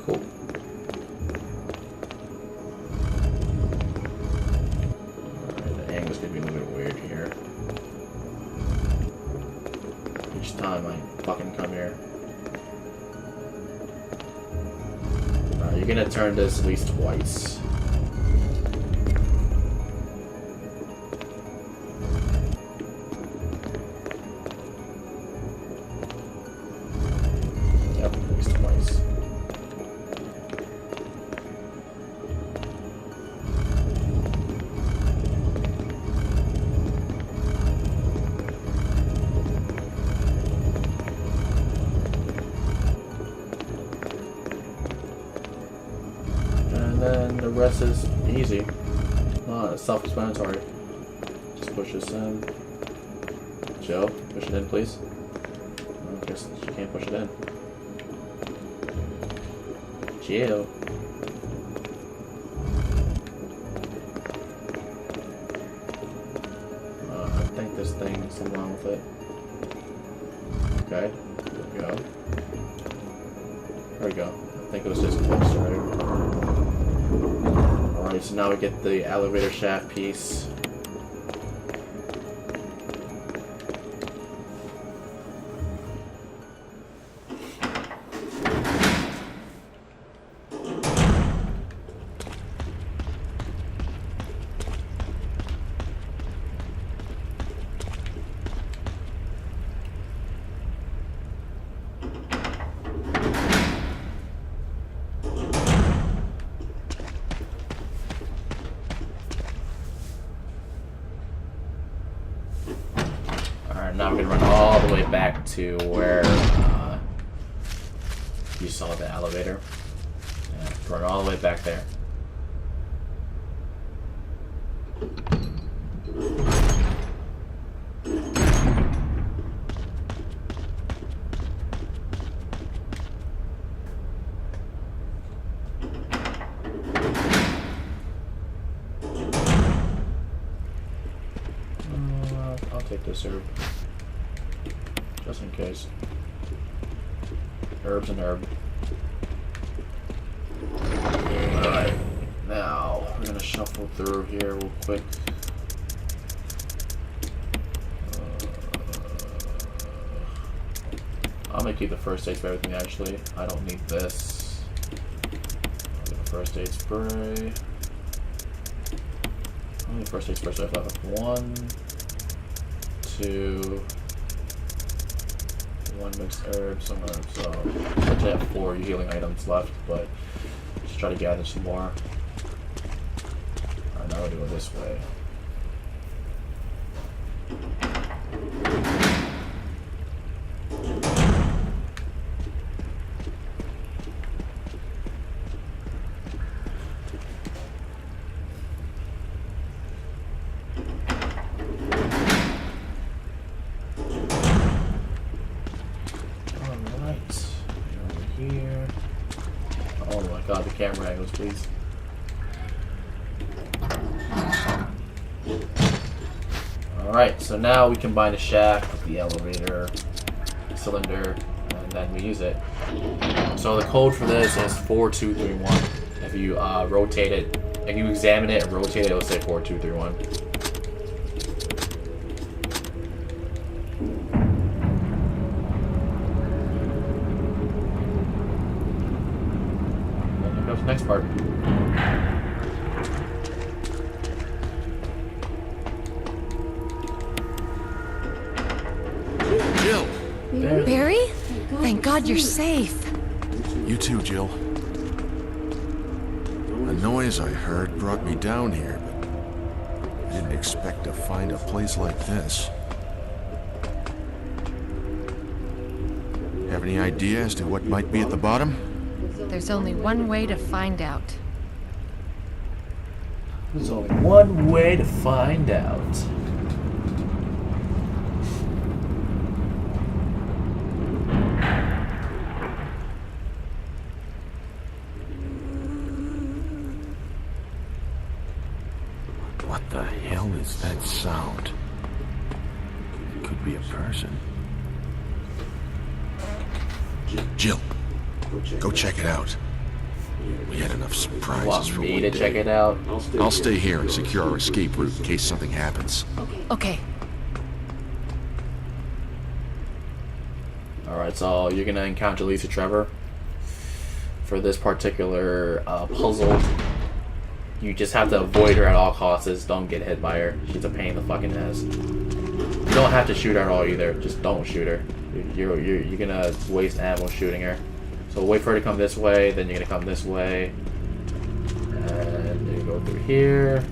Cool. Alright, the angle's gonna be a little bit weird here. Each time I fucking come here. Alright, you're gonna turn this at least twice. And then the rest is easy. It's self-explanatory. Just push this in. Joe, push it in, please. I guess you can't push it in. Jill. I think this thing is something wrong with it. Okay, there we go. There we go. I think it was just close, right? Alright, so now we get the elevator shaft piece. Now we're going to run all the way back to where you saw the elevator. Yeah, run all the way back there. I'll take this herb. Just in case. Herbs and herb. Alright. Now, we're gonna shuffle through here real quick. I'm gonna keep the first aid for everything actually. I don't need this. I'll get the first aid spray. How many first aid sprays do I have left? 1, 2, 1 mixed herb, some herbs. So I actually have 4 healing items left, but just try to gather some more. Alright, now we'll do it this way. God, the camera angles, please. Alright, so now we combine the shack with the elevator cylinder, and then we use it. So the code for this is 4231. If you rotate it, if you examine it and rotate it, it'll say 4231. Next part.
Jill!
Barry? Thank God you're safe.
You too, Jill. The noise I heard brought me down here, but I didn't expect to find a place like this. Have any idea as to what might be at the bottom?
There's only one way to find out.
There's only one way to find out.
What the hell is that sound? It could be a person. Jill, go check it out. We had enough surprises
Want
for
me
one
to
day.
check it out?
I'll stay here and secure our escape route in case something happens.
Okay.
Alright, so you're gonna encounter Lisa Trevor. For this particular puzzle, you just have to avoid her at all costs. Don't get hit by her. She's a pain in the fucking ass. You don't have to shoot her at all either. Just don't shoot her. You're gonna waste ammo shooting her. So wait for her to come this way, then you're gonna come this way. And then you go through here,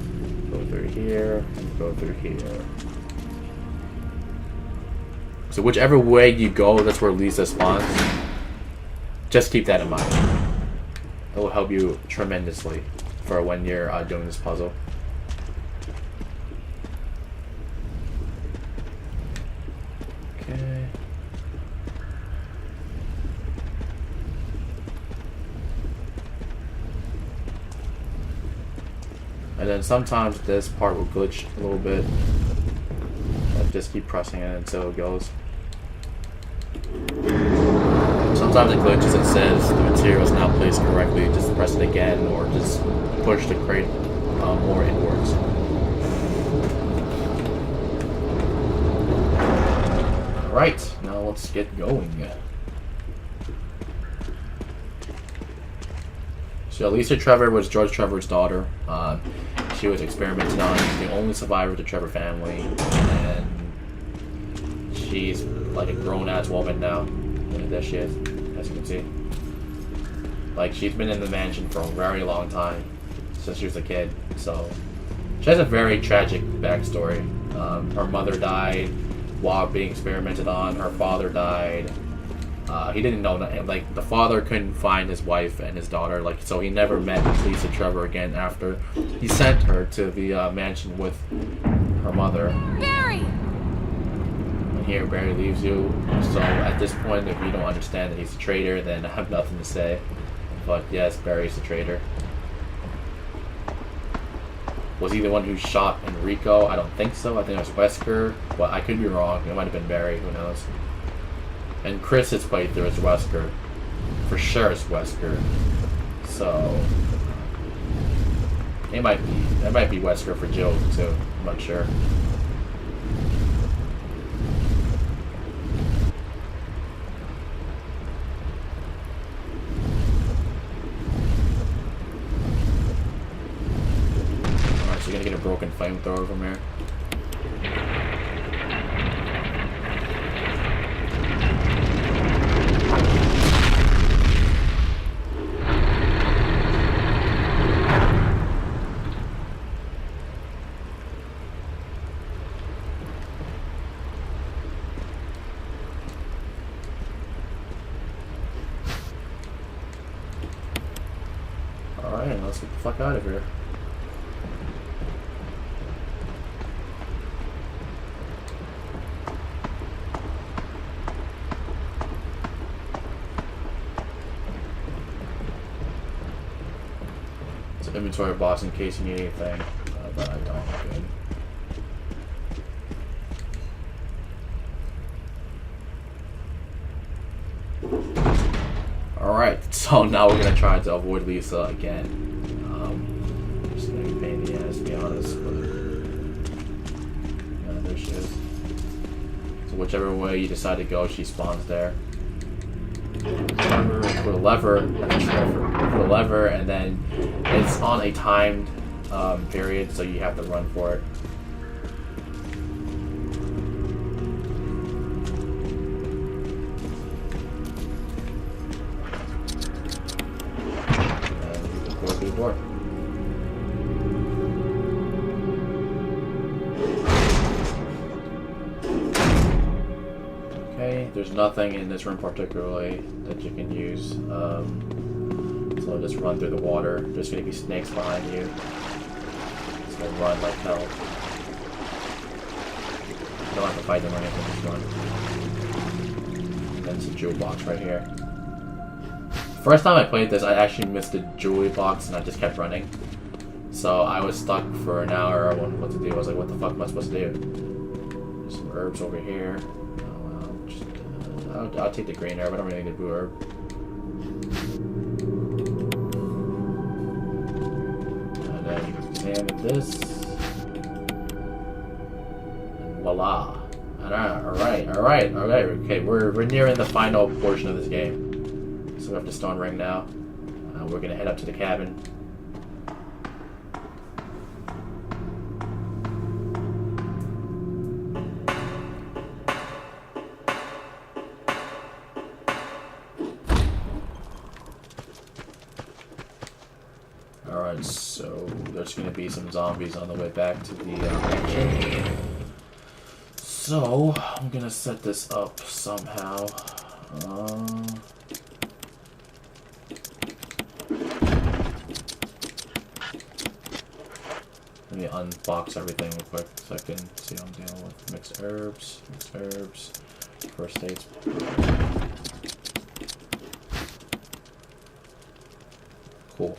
go through here, and go through here. So whichever way you go, that's where Lisa spawns. Just keep that in mind. It will help you tremendously for when you're doing this puzzle. Okay. And then sometimes this part will glitch a little bit. But just keep pressing it until it goes. Sometimes it glitches and says the material is not placed correctly. Just press it again or just push the crate more inwards. Alright, now let's get going. So Lisa Trevor was George Trevor's daughter. She was experimented on. She's the only survivor of the Trevor family. And she's like a grown-ass woman now. And there she is, as you can see. Like, she's been in the mansion for a very long time. Since she was a kid. So, she has a very tragic backstory. Her mother died while being experimented on. Her father died. He didn't know that, like, the father couldn't find his wife and his daughter, like, so he never met Lisa Trevor again after he sent her to the mansion with her mother.
Barry!
And here Barry leaves you. So at this point, if you don't understand that he's a traitor, then I have nothing to say. But yes, Barry's a traitor. Was he the one who shot Enrico? I don't think so. I think it was Wesker, but I could be wrong. It might have been Barry. Who knows? And Chris has played through as Wesker. For sure it's Wesker. So it might be Wesker for Jill too. I'm not sure. fucking flamethrower from here. Alright, let's get the fuck out of here. It's an inventory box in case you need anything, but I don't. Good. Alright, so now we're gonna try to avoid Lisa again. Just gonna be a pain in the ass, to be honest, but yeah, there she is. So whichever way you decide to go, she spawns there. For the lever, and then it's on a timed period, so you have to run for it. Door. Okay, there's nothing in this room particularly that you can use. So just run through the water. There's gonna be snakes behind you. It's gonna run like hell. You don't have to fight them or anything, just run. And then it's a jewel box right here. First time I played this, I actually missed the jewelry box and I just kept running. So I was stuck for an hour. I wondered what to do. I was like, what the fuck am I supposed to do? There's some herbs over here. I'll take the green herb. I don't really need the blue herb. And then you can examine this. And voila. Alright. Okay, we're nearing the final portion of this game. So we have the stone ring now. We're gonna head up to the cabin. Alright, so there's gonna be some zombies on the way back to the mansion. So I'm gonna set this up somehow. Let me unbox everything real quick so I can see what I'm dealing with. Mixed herbs, first aid. Cool.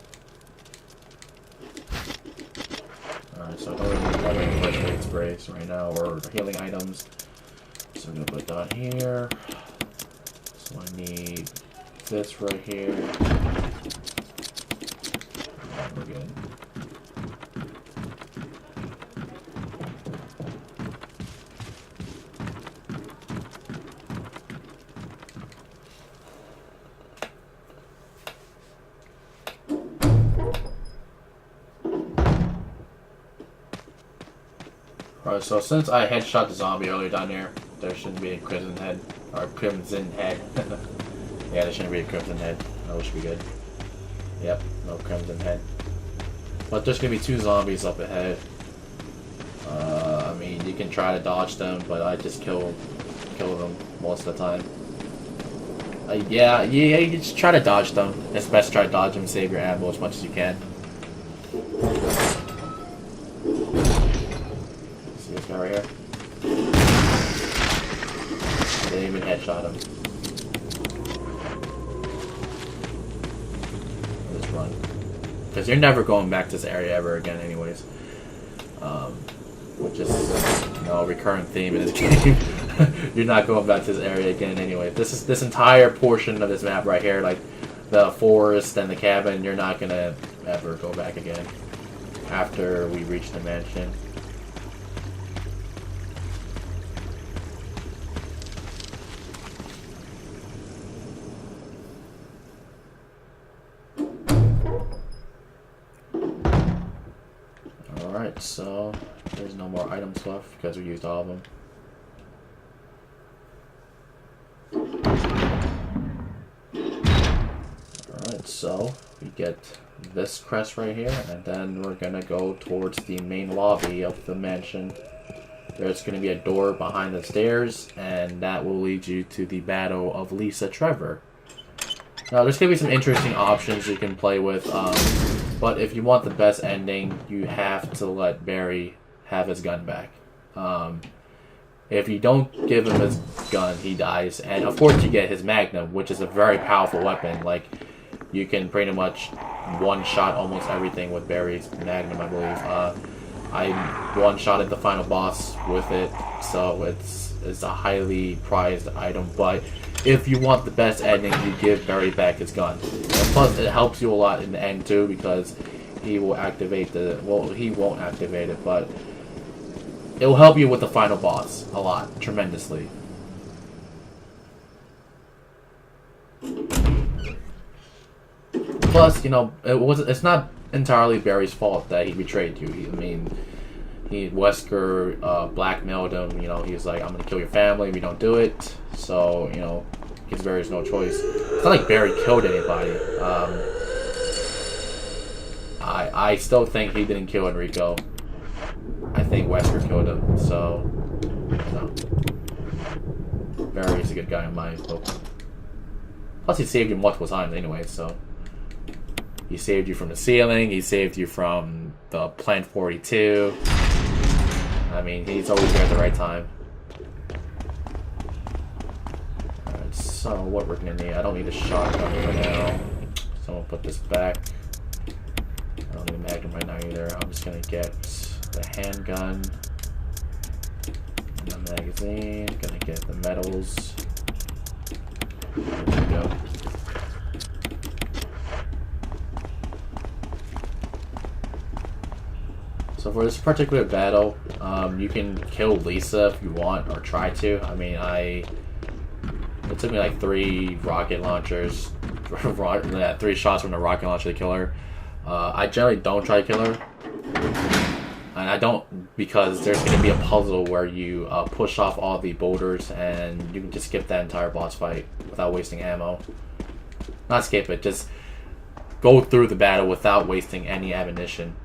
Alright, so I don't really need first aid sprays right now or healing items. So I'm gonna put it down here. So I need this right here. And we're good. Alright, so since I headshot the zombie earlier down there shouldn't be a crimson head. Or crimson head. Yeah, there shouldn't be a crimson head. That should be good. Yep, no crimson head. But there's gonna be two zombies up ahead. I mean, you can try to dodge them, but I just kill them most of the time. Yeah, you just try to dodge them. It's best to try to dodge them, save your ammo as much as you can. See this guy right here? I didn't even headshot him. I'll just run. Because you're never going back to this area ever again anyways. Which is, you know, a recurrent theme in this game. You're not going back to this area again anyway. This entire portion of this map right here, like the forest and the cabin, you're not gonna ever go back again after we reach the mansion. Alright, so so there's no more items left because we used all of them. Alright, so we get this crest right here, and then we're gonna go towards the main lobby of the mansion. There's gonna be a door behind the stairs, and that will lead you to the battle of Lisa Trevor. Now, there's gonna be some interesting options you can play with, but if you want the best ending, you have to let Barry have his gun back. If you don't give him his gun, he dies, and of course you get his Magnum, which is a very powerful weapon. Like, you can pretty much one-shot almost everything with Barry's Magnum, I believe. I one-shotted the final boss with it, so it's a highly prized item. But if you want the best ending, you give Barry back his gun. And plus, it helps you a lot in the end too, because he will activate the... Well, he won't activate it, but it will help you with the final boss a lot, tremendously. Plus, you know, it's not entirely Barry's fault that he betrayed you. Wesker blackmailed him. You know, he's like, I'm gonna kill your family if you don't do it. So, you know, gives Barry's no choice. It's not like Barry killed anybody. I still think he didn't kill Enrico. I think Wesker killed him. So, you know, Barry's a good guy in my book. Plus, he saved you multiple times anyway. So. He saved you from the ceiling, he saved you from the Plant 42. I mean, he's always there at the right time. Alright, so what we're gonna need, I don't need a shotgun for now. So we'll put this back. I don't need a Magnum right now either. I'm just gonna get the handgun, and the magazine, gonna get the medals. There we go. So for this particular battle, you can kill Lisa if you want, or try to. I mean, it took me like 3 rocket launchers, 3 shots from the rocket launcher to kill her. I generally don't try to kill her. And I don't, because there's going to be a puzzle where you push off all the boulders, and you can just skip that entire boss fight without wasting ammo. Not skip it, just go through the battle without wasting any ammunition.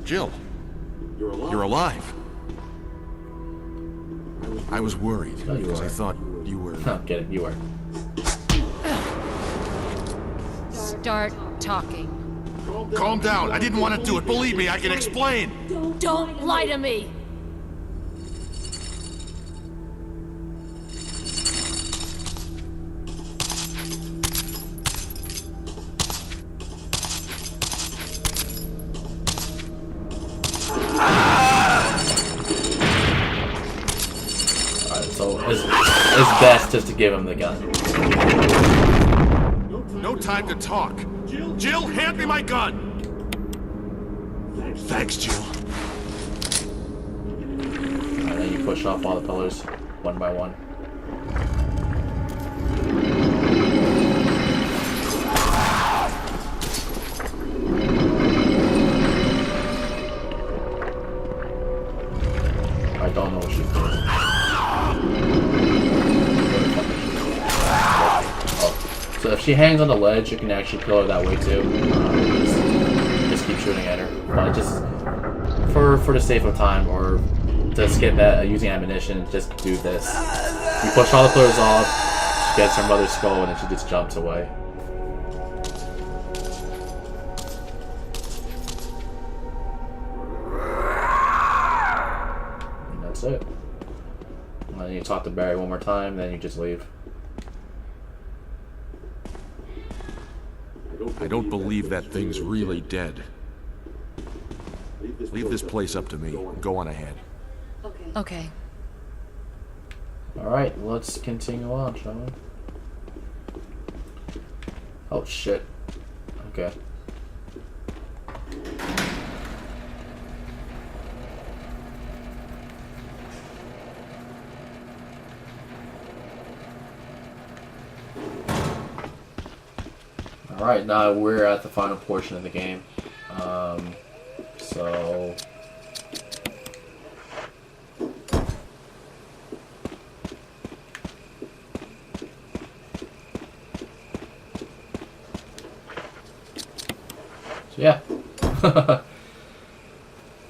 Jill, you're alive. I was worried because I thought you were...
No, get it, you were.
Start talking.
Calm down. I didn't want to do it. Believe me, I can explain.
Don't lie to me!
So it's best just to give him the gun.
No time to talk. Jill, hand me my gun. Thanks, Jill.
And then you push off all the pillars, one by one. I don't know what she's doing. Oh. So if she hangs on the ledge, you can actually kill her that way too. Just keep shooting at her. But just for the sake of time, or to skip at using ammunition, just do this. You push all the pillars off, she gets her mother's skull, and then she just jumps away. And that's it. And then you talk to Barry one more time, then you just leave.
I don't believe that thing's really dead. Leave this place up to me. Go on ahead.
Okay.
Alright, let's continue on, shall we? Oh shit. Okay. Alright, now we're at the final portion of the game. So... yeah.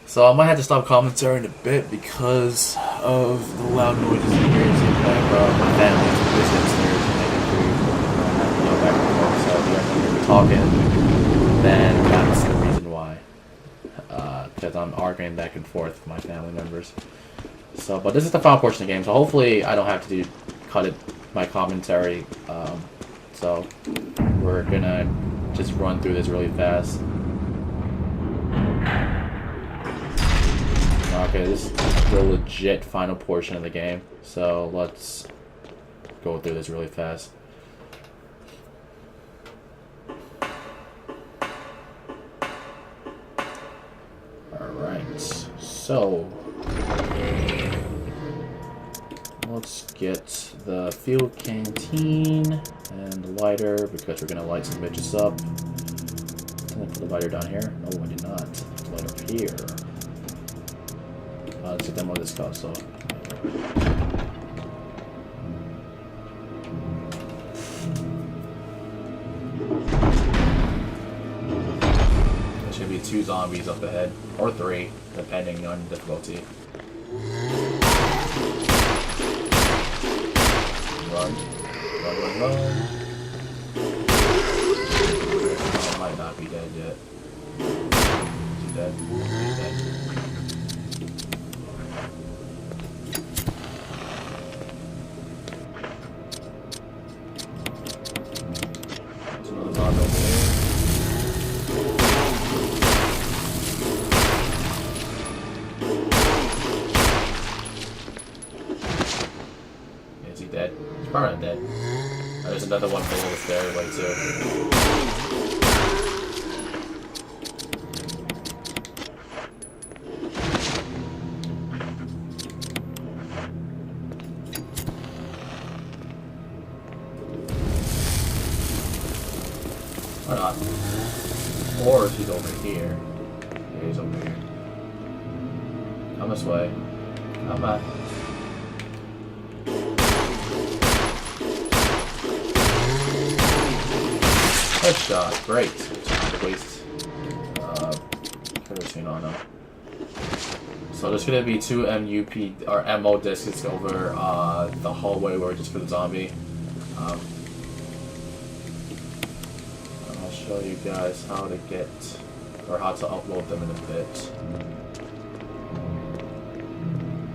So I might have to stop commentating a bit because of the loud noises you hear in the background. My family's busy upstairs and making food. I have to go back and forth, so if you guys hear me talking, then that's the reason why. Because I'm arguing back and forth with my family members. So, but this is the final portion of the game, so hopefully I don't have to cut my commentary. So we're gonna just run through this really fast. Okay, this is the legit final portion of the game, so let's go through this really fast. Alright, so let's get the field canteen and the lighter because we're going to light some bitches up. I'm going to put the lighter down here. No, I did not. Put the lighter up here. Let's get them on this console. There's gonna be 2 zombies up ahead, or 3, depending on difficulty. Run, run, run, run. I might not be dead yet. Is he dead? He's dead. Is he dead? He's probably not dead. Oh, there's another one below the stairway too. Or not. Or if he's over here. Yeah, he's over here. Come this way. Come back. Headshot. Great. Waste kerosene on him. So there's gonna be 2 MUP or MO discs over the hallway where just for the zombie. I'll show you guys how to get or how to upload them in a bit.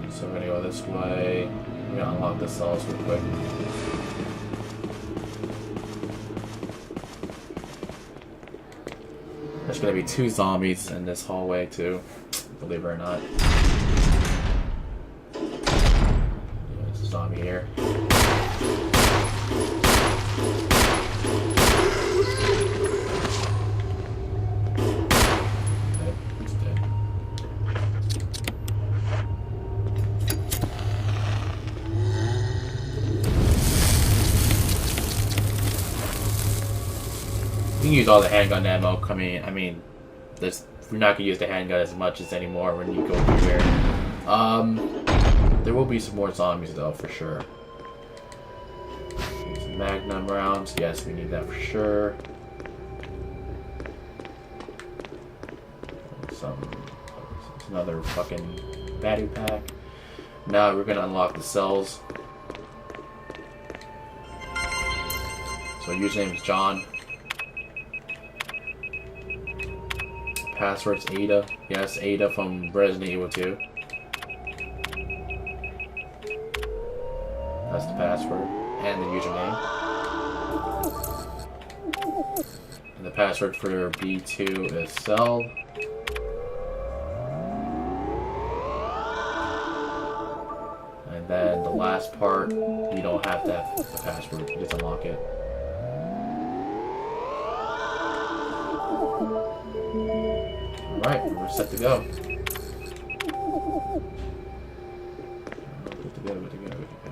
So we're gonna go this way. We're gonna unlock the cells real quick. There's gonna be 2 zombies in this hallway too, believe it or not. There's a zombie here. You can use all the handgun ammo coming. I mean, we're not gonna use the handgun as much as anymore when you go through here. There will be some more zombies though, for sure. Some magnum rounds. Yes, we need that for sure. Another fucking battery pack. Now we're gonna unlock the cells. So username is John. Password's Ada. Yes, Ada from Resident Evil 2. That's the password. And the username. And the password for B2 is cell. And then the last part, you don't have to have the password. You just unlock it. Alright, we're set to go. Good to go, good to go, good to go.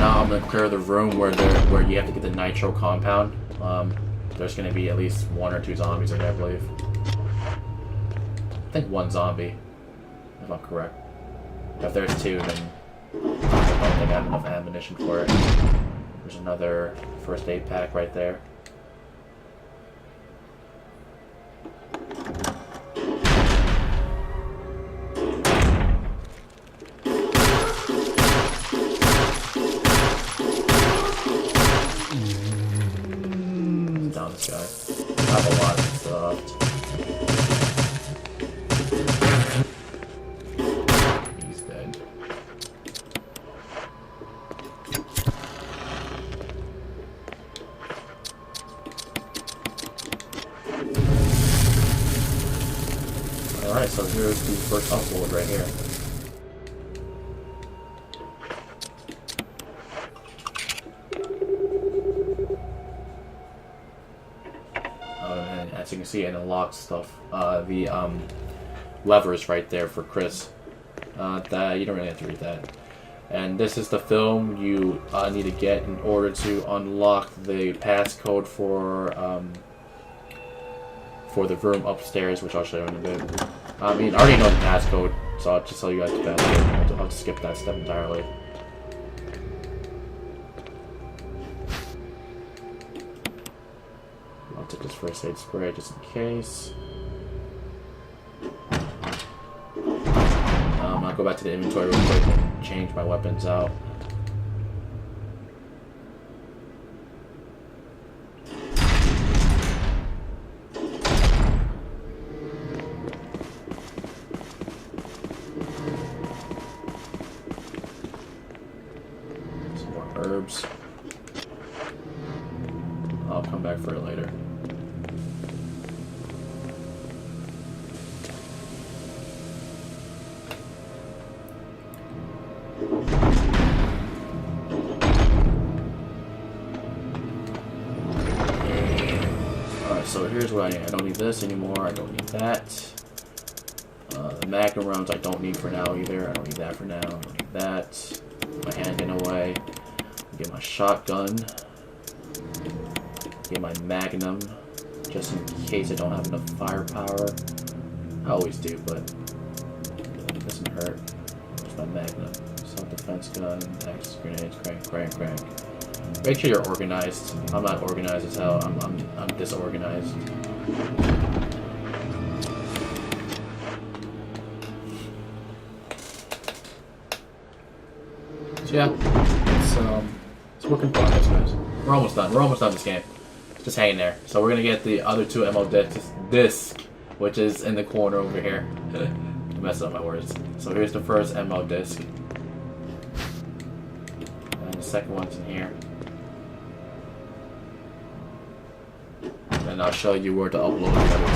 now I'm gonna clear the room where you have to get the nitro compound. There's gonna be at least 1 or 2 zombies in there, I believe. I think 1 zombie, if I'm correct. If there's 2, then I don't think I have enough ammunition for it. There's another first aid pack right there. Down this guy. I have a lot of stuff. He's dead. Alright, so here's the first upload right here. As you can see, it unlocks stuff. The levers right there for Chris. That you don't really have to read that. And this is the film you need to get in order to unlock the passcode for the room upstairs, which I'll show you in a bit. I mean, I already know the passcode, so I'll just tell you guys the passcode. I'll skip that step entirely. I'll take this first aid spray just in case. I'll go back to the inventory real quick and change my weapons out. Some more herbs. I'll come back for it later. Alright, so here's what I need. I don't need this anymore. I don't need that. The Magnum rounds I don't need for now either. I don't need that for now. I don't need that. My handgun away. Get my shotgun. Get my Magnum. Just in case I don't have enough firepower. I always do, but it doesn't hurt. It's my Magnum. Self-defense gun, X grenades, crank. Make sure you're organized. I'm not organized as hell. I'm disorganized. So yeah, it's work in progress, guys. We're almost done. We're almost done this game. Just hanging there. So we're gonna get the other 2 ammo disc, which is in the corner over here. I'm messing up my words. So here's the first ammo disc. And the second one's in here. And I'll show you where to upload the other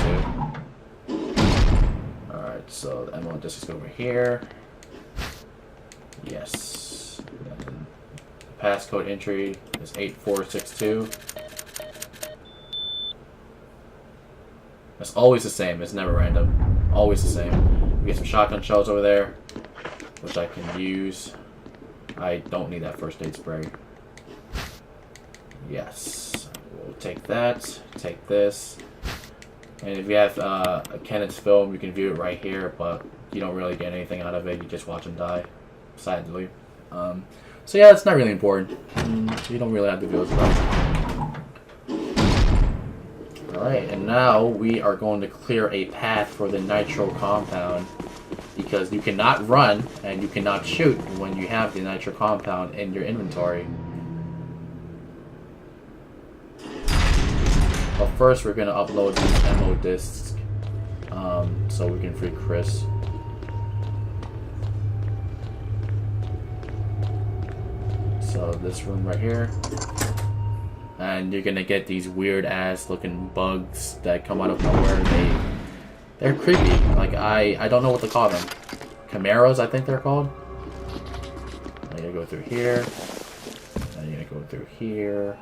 2. Alright, so the ammo disc is over here. Yes. And the passcode entry is 8462. It's always the same. It's never random. Always the same. We get some shotgun shells over there, which I can use. I don't need that first aid spray. Yes. We'll take that. Take this. And if you have a Kenneth's film, you can view it right here, but you don't really get anything out of it. You just watch him die. Sadly. So yeah, it's not really important. You don't really have to feel as well. Alright, and now we are going to clear a path for the nitro compound, because you cannot run and you cannot shoot when you have the nitro compound in your inventory. But first we're going to upload these ammo discs so we can free Chris. So this room right here. And you're gonna get these weird ass looking bugs that come out of nowhere. They're creepy. Like I don't know what to call them. Chimeras, I think they're called. I'm gonna go through here. And you're gonna go through here.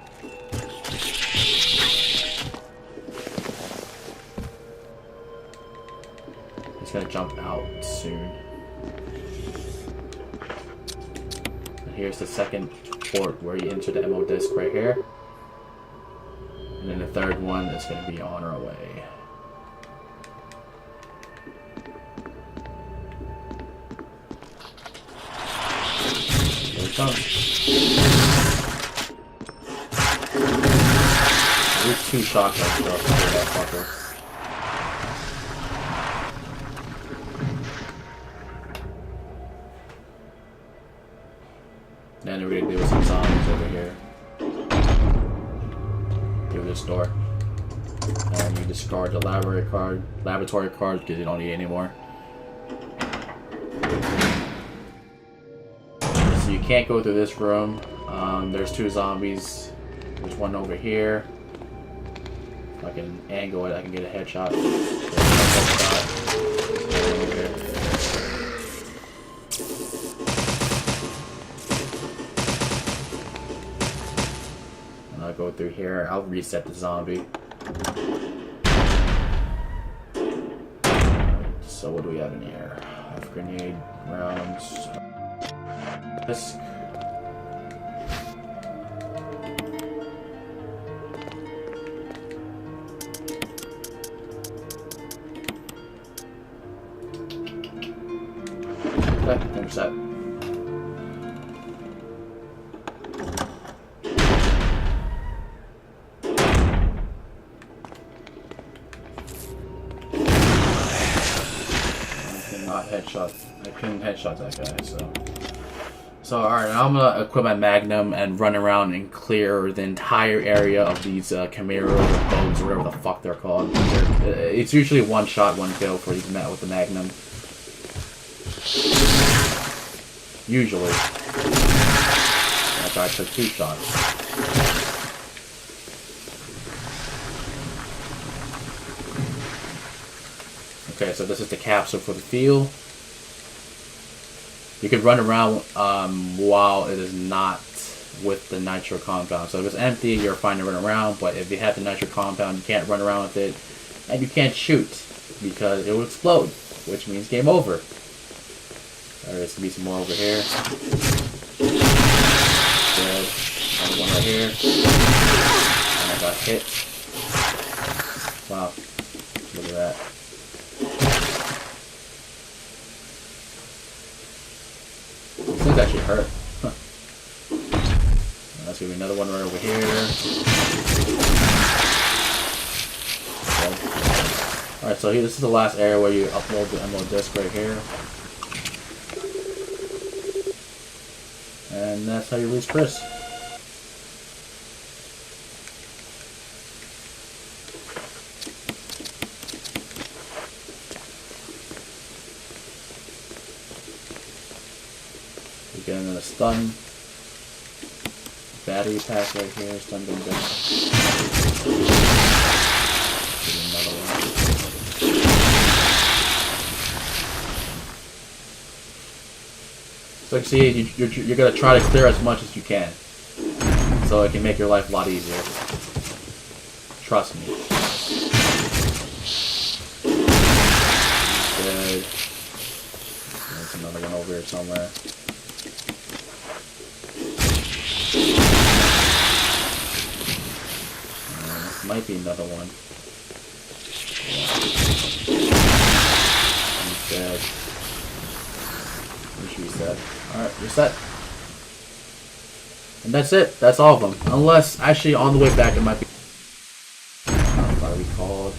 He's gonna jump out soon. And here's the second port where you enter the ammo disc right here. And then the third one is going to be on our way. Here it comes. There's 2 shotguns though, for that fucker. Then we're gonna deal with some zombies over here. Through this door. And you discard the laboratory card because you don't need it anymore. So you can't go through this room. There's 2 zombies. There's one over here. If I can angle it, I can get a headshot. I'll go through here. I'll reset the zombie. So what do we have in here? I have grenade rounds. Disc. Okay, intercept. I couldn't headshot that guy, so alright, now I'm gonna equip my Magnum and run around and clear the entire area of these Chimeras or boats or whatever the fuck they're called. It's usually 1 shot, 1 kill for these with the Magnum. Usually. That's why I took 2 shots. Okay, so this is the capsule for the field. You can run around while it is not with the nitro compound. So if it's empty, you're fine to run around, but if you have the nitro compound, you can't run around with it, and you can't shoot, because it will explode, which means game over. There's gonna be some more over here. Good. Another one right here. And I got hit. Wow. Look at that. These things actually hurt. Huh. That's gonna be another one right over here. Okay. Alright, so here, this is the last area where you upload the ammo disc right here. And that's how you release Chris. We're getting a stun. Battery pack right here, stun gun down. Another one. So you see, you're going to try to clear as much as you can. So it can make your life a lot easier. Trust me. Good. There's another one over here somewhere. Might be another one. He's dead. Reset. Alright, reset. And that's it. That's all of them. Unless, actually, on the way back, it might be... what are we called?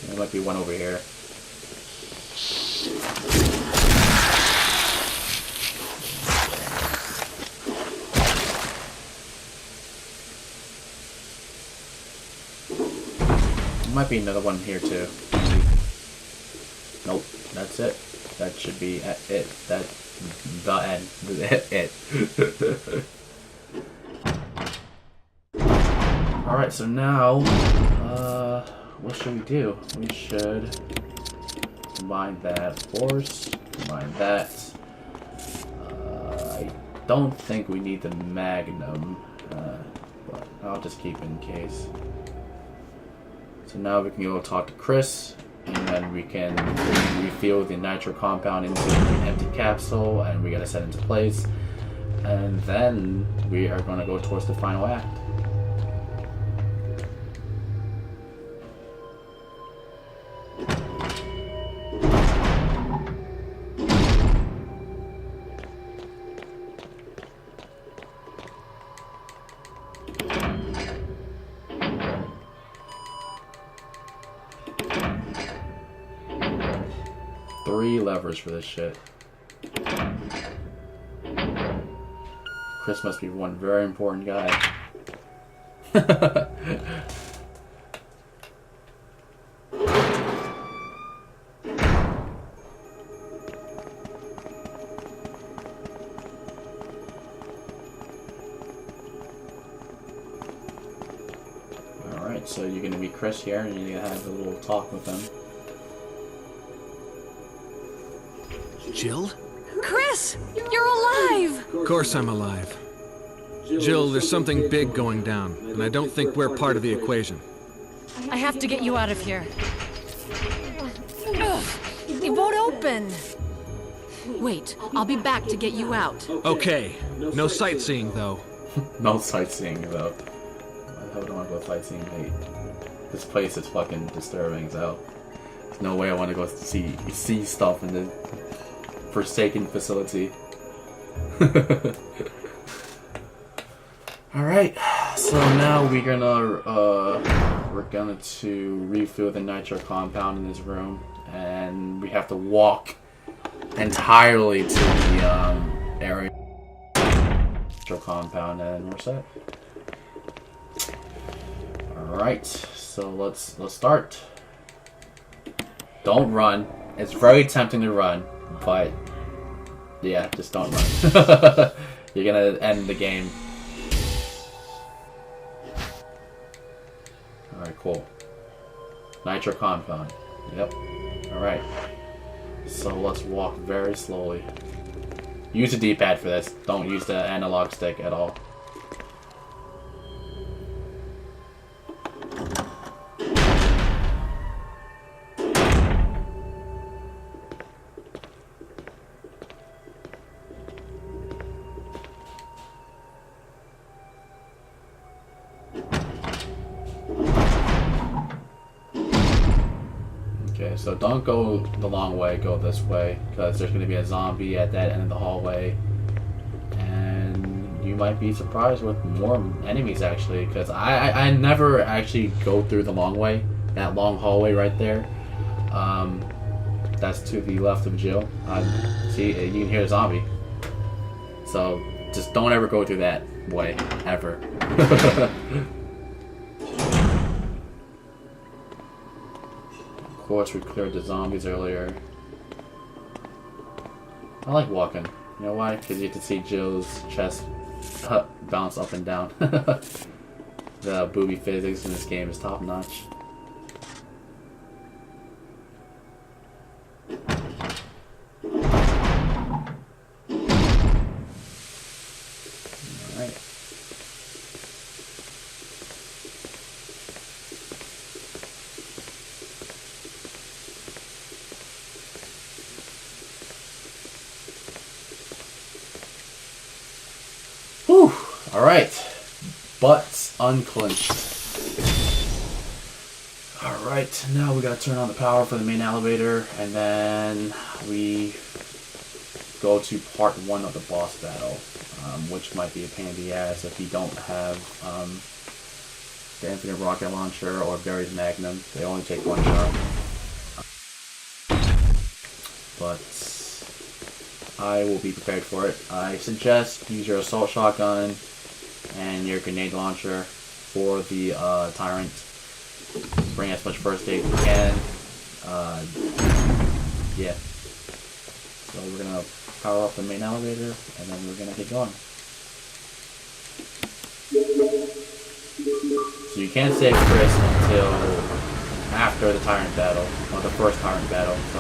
There might be one over here. There might be another one here, too. Nope, that's it. That should be it. That's the end. It. Alright, so now, what should we do? We should combine that force, combine that. I don't think we need the Magnum, but I'll just keep it in case. So now we can go talk to Chris and then we can refill the nitro compound into the empty capsule, and we gotta set it into place, and then we are gonna go towards the final act. Three levers for this shit. Chris must be one very important guy. Alright, so you're gonna meet Chris here and you're gonna have a little talk with him.
Jill?
Chris! You're alive!
Of course I'm alive. Jill, there's something big going down, and I don't think we're part of the equation.
I have to get you out of here. Ugh, it won't open. Wait, I'll be back to get you out.
Okay, no sightseeing though.
No sightseeing though. Why the hell do I want to go sightseeing, mate? This place is fucking disturbing as hell. There's no way I want to go see stuff in the forsaken facility. Alright, so now we're gonna to refill the nitro compound in this room, and we have to walk entirely to the area nitro compound, and we're set. Alright, so let's start. Don't run. It's very tempting to run, but yeah, just don't run. You're gonna end the game. Alright, cool. Nitro compound. Yep. Alright. So let's walk very slowly. Use the D-pad for this. Don't use the analog stick at all. Okay, so don't go the long way, go this way, because there's going to be a zombie at that end of the hallway. And you might be surprised with more enemies, actually, because I never actually go through the long way, that long hallway right there. That's to the left of Jill. See, you can hear a zombie. So, just don't ever go through that way, ever. Of course, we cleared the zombies earlier. I like walking. You know why? Because you get to see Jill's chest bounce up and down. The booby physics in this game is top notch. Alright. Whew! Alright. Butts unclenched. Alright, now we gotta turn on the power for the main elevator, and then we go to part 1 of the boss battle, which might be a pain in the ass if you don't have the infinite rocket launcher or Barry's Magnum. They only take 1 shot. But I will be prepared for it. I suggest use your assault shotgun and your grenade launcher for the tyrant. Bring as much first aid as you can. Yeah. So we're gonna power up the main elevator and then we're gonna get going. So you can't save Chris until after the tyrant battle, or the first tyrant battle. So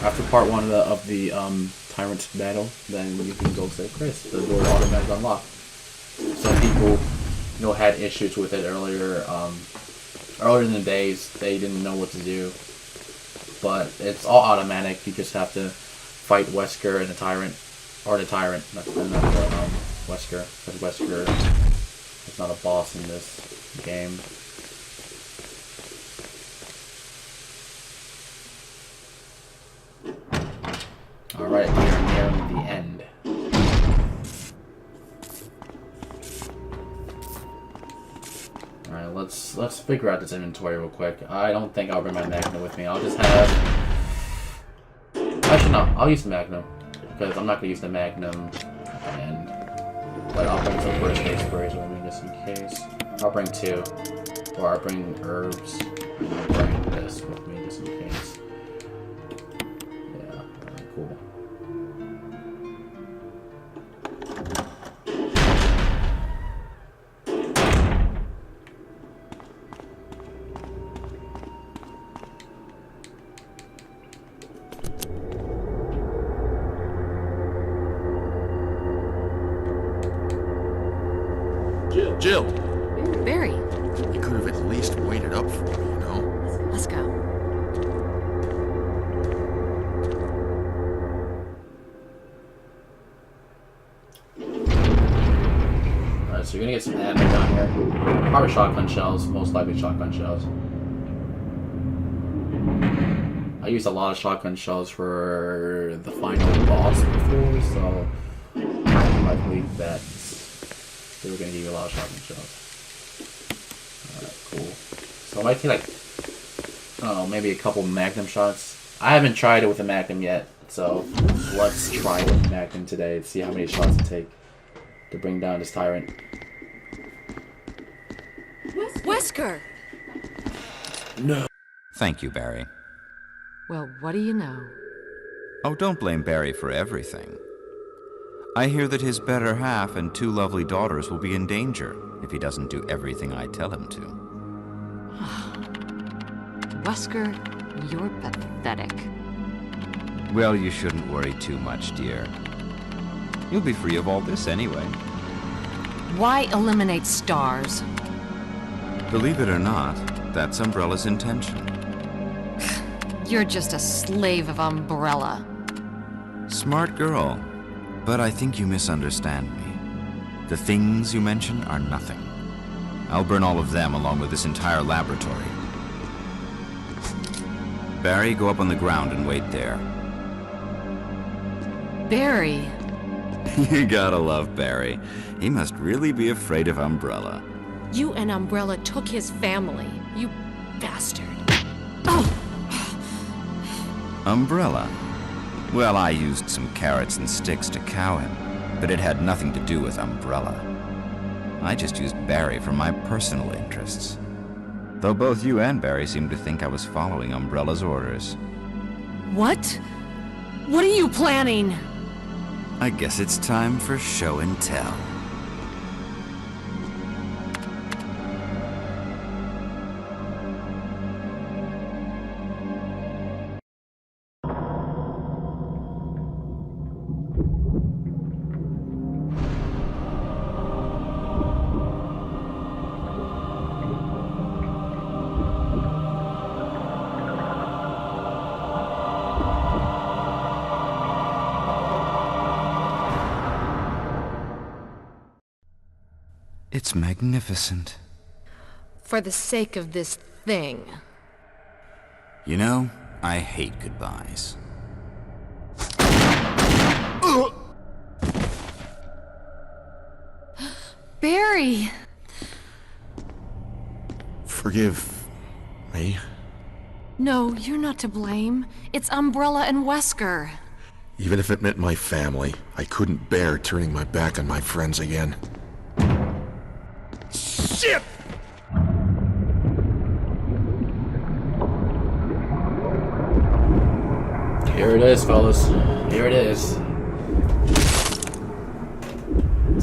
after part 1 of the tyrant battle, then you can go save Chris. The door automatically unlock. Some people, had issues with it earlier. Earlier in the days, they didn't know what to do. but it's all automatic. You just have to fight Wesker and the Tyrant, or the Tyrant, not the Wesker, because Wesker is not a boss in this game. Alright, we are nearing the end. Alright, let's figure out this inventory real quick. I don't think I'll bring my Magnum with me. I'll just have... Actually, no. I'll use the Magnum. Because I'm not going to use the Magnum. And... But I'll bring some first aid sprays with me just in case. I'll bring 2. Or I'll bring herbs. And I'll bring this with me just in case. Yeah, cool.
Jill!
Barry,
You could have at least waited up for me, you know?
let's go.
Alright, so you're gonna get some ammo down here. Probably shotgun shells, most likely shotgun shells. I used a lot of shotgun shells for the final boss before, so I believe that they were gonna give you a lot of shotgun shells. Alright, cool. So I might take like, I don't know, maybe a couple Magnum shots. I haven't tried it with a Magnum yet, so let's try it with Magnum today and see how many shots it take to bring down this Tyrant.
Wesker!
No.
Thank you, Barry.
Well, what do you know?
Oh, don't blame Barry for everything. I hear that his better half and 2 lovely daughters will be in danger if he doesn't do everything I tell him to.
Wesker, you're pathetic.
Well, you shouldn't worry too much, dear. You'll be free of all this anyway.
Why eliminate stars?
Believe it or not, that's Umbrella's intention.
You're just a slave of Umbrella.
Smart girl. But I think you misunderstand me. The things you mention are nothing. I'll burn all of them along with this entire laboratory. Barry, go up on the ground and wait there.
Barry.
You gotta love Barry. He must really be afraid of Umbrella.
You and Umbrella took his family, you bastard.
Umbrella? Well, I used some carrots and sticks to cow him, but it had nothing to do with Umbrella. I just used Barry for my personal interests. Though both you and Barry seem to think I was following Umbrella's orders.
What? What are you planning?
I guess it's time for show and tell. It's magnificent.
For the sake of this thing.
You know, I hate goodbyes.
Barry!
Forgive me.
No, you're not to blame. It's Umbrella and Wesker.
Even if it meant my family, I couldn't bear turning my back on my friends again. Shit!
Here it is, fellas. Here it is.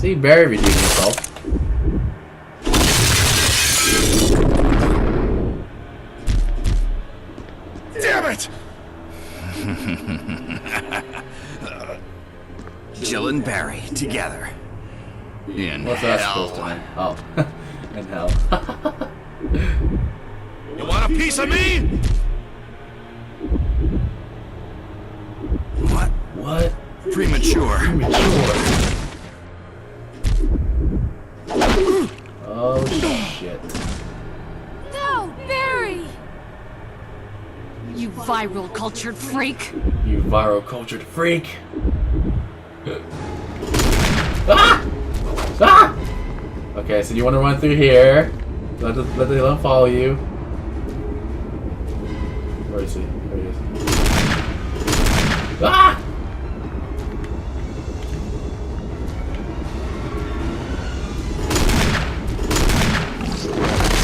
See, Barry redeemed himself.
Damn it!
Jill and Barry together. In
What's that supposed to mean? Oh, in hell.
You want a piece of me?
What?
Premature.
Oh shit.
No, Barry! You viral cultured freak.
You viral cultured freak. Ah! Ah! Okay, so you want to run through here. Let them follow you. Where is he? There he is. Ah!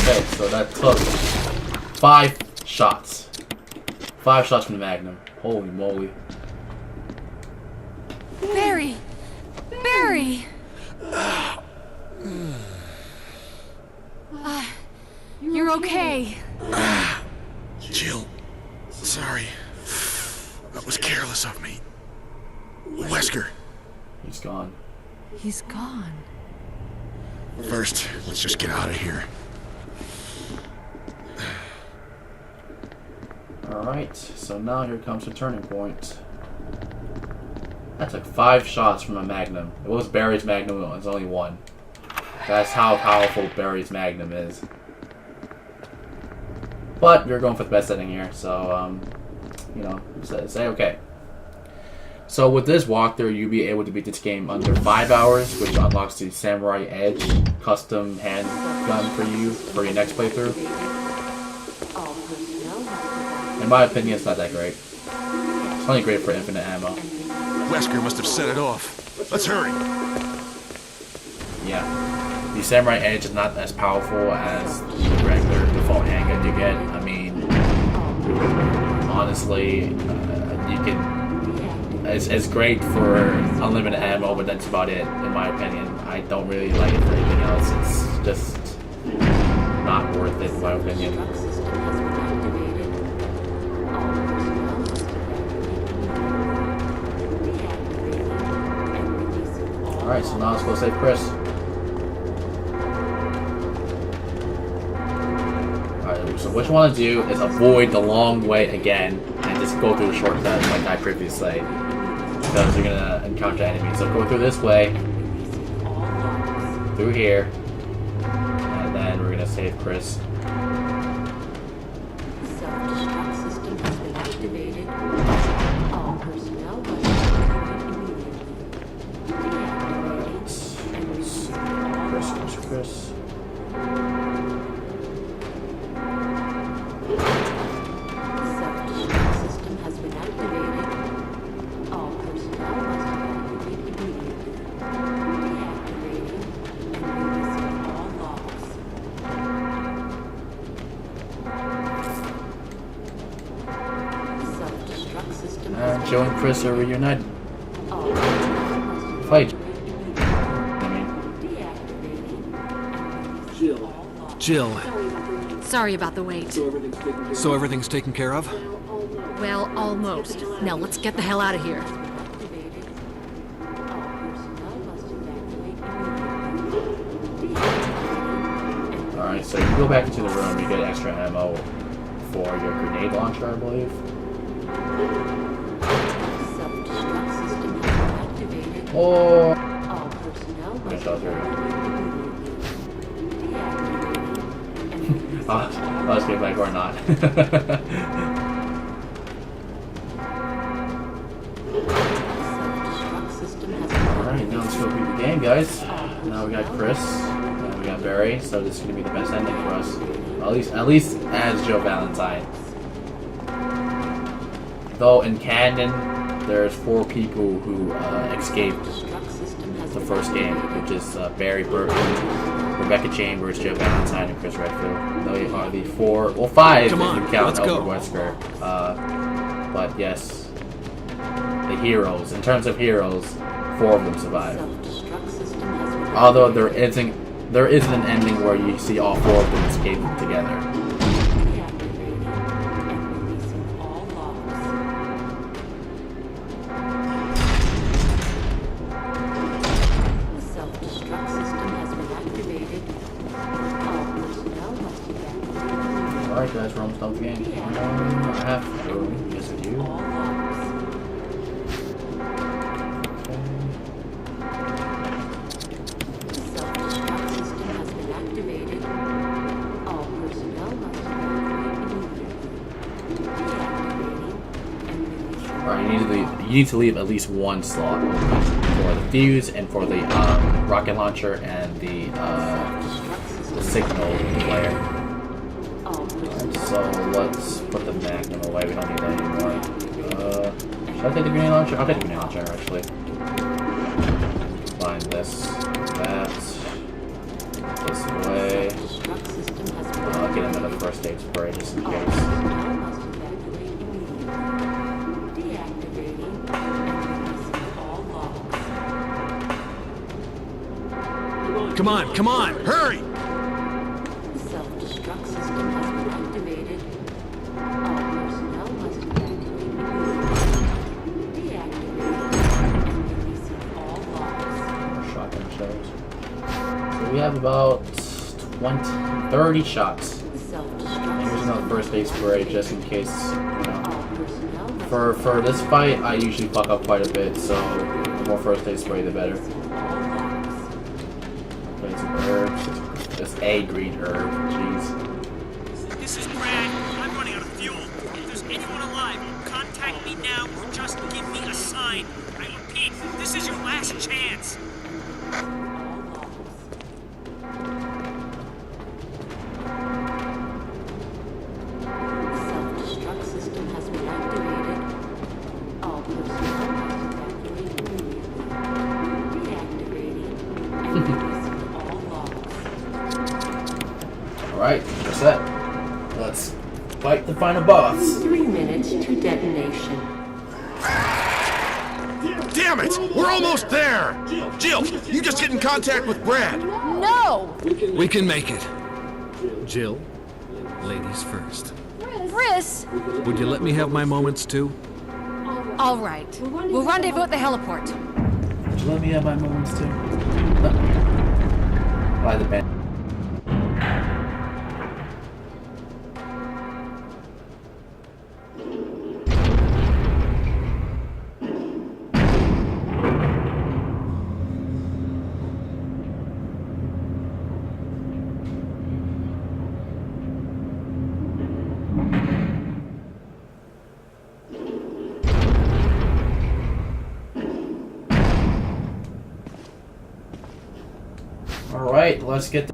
Okay, so that took 5 shots. 5 shots from the Magnum. Holy moly.
Barry! Barry! You're okay.
Jill, sorry. That was careless of me. Wesker.
He's gone.
He's gone.
First, let's just get out of here.
Alright, so now here comes the turning point. That took 5 shots from a Magnum. It was Barry's Magnum, it was only 1. That's how powerful Barry's Magnum is. But you're going for the best ending here, so, you know, say okay. So with this walkthrough, you'll be able to beat this game under 5 hours, which unlocks the Samurai Edge custom handgun for you for your next playthrough. In my opinion, it's not that great. It's only great for infinite ammo.
Wesker must have set it off. Let's hurry.
Yeah. The Samurai Edge is not as powerful as the regular default handgun you get. I mean, honestly, you can... It's great for unlimited ammo, but that's about it, in my opinion. I don't really like it for anything else. It's just not worth it, in my opinion. Alright, so now let's go save Chris. Alright, so what you want to do is avoid the long way again and just go through the shortcut like I previously said. Because you're gonna encounter enemies. So go through this way, through here, and then we're gonna save Chris.
Self-destruct system has been activated. All personnel must be
Chris.
Self-destruct system has been activated. All personnel must evacuate immediately. Deactivating and releasing all logs. Self-destruct system has
And Joe and Chris are reunited.
all personnel must
Fight.
Jill,
Sorry about the wait.
so everything's taken care of?
Well, almost. Now let's get the hell out of here.
Alright, so you go back into the room, you get extra ammo for your grenade launcher, I believe. Oh! Okay, so there we go. Let's get back or not. Alright, now let's go beat the game, guys. Now we got Chris, and we got Barry, so this is gonna be the best ending for us. At least as Joe Valentine. Though in canon, there's 4 people who escaped the first game, which is Barry Burton, Rebecca Chambers, Joe Valentine, and Chris Redfield. They are the 4, well 5 if you count Albert Wesker. But yes, the heroes. In terms of heroes, 4 of them survive. Although there isn't an ending where you see all 4 of them escaping together. Alright guys, we're almost done with the game. I have to. Yes I do. you need to leave at least one slot for the fuse and for the rocket launcher and the signal flare. So let's put the Magnum away. We don't need that anymore. Should I take the grenade launcher? I'll take the grenade launcher actually. Find this, that, this away. I'll get another first aid spray just in case.
Come on, come on, hurry!
The self-destruct system has been activated. All personnel must evacuate immediately. Deactivating and releasing all logs.
Shotgun shells. So we have about 30 shots. Here's another first aid spray just in case, you know. For this fight, I usually fuck up quite a bit, so the more first aid spray, the better. Play some herbs. Just a green herb. Jeez.
This is Brad. I'm running out of fuel. If there's anyone alive, contact me now or just give me a sign. I repeat, this is your last chance.
Self-destruct system has been activated. All personnel must evacuate immediately. Deactivating and releasing all logs.
Alright, that's that. Let's fight the final boss.
3 minutes to detonation.
Damn it! We're almost there! Jill, you just get in contact with Brad.
No!
We can make it. Jill, ladies first.
Chris!
Would you let me have my moments too?
All right. We'll rendezvous at the heliport.
Would you let me have my moments too? By the band. Alright, let's get the...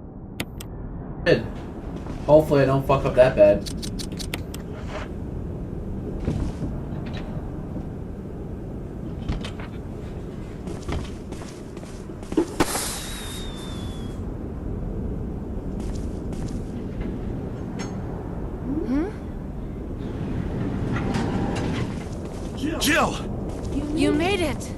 Hopefully I don't fuck up that bad.
Jill!
You made it!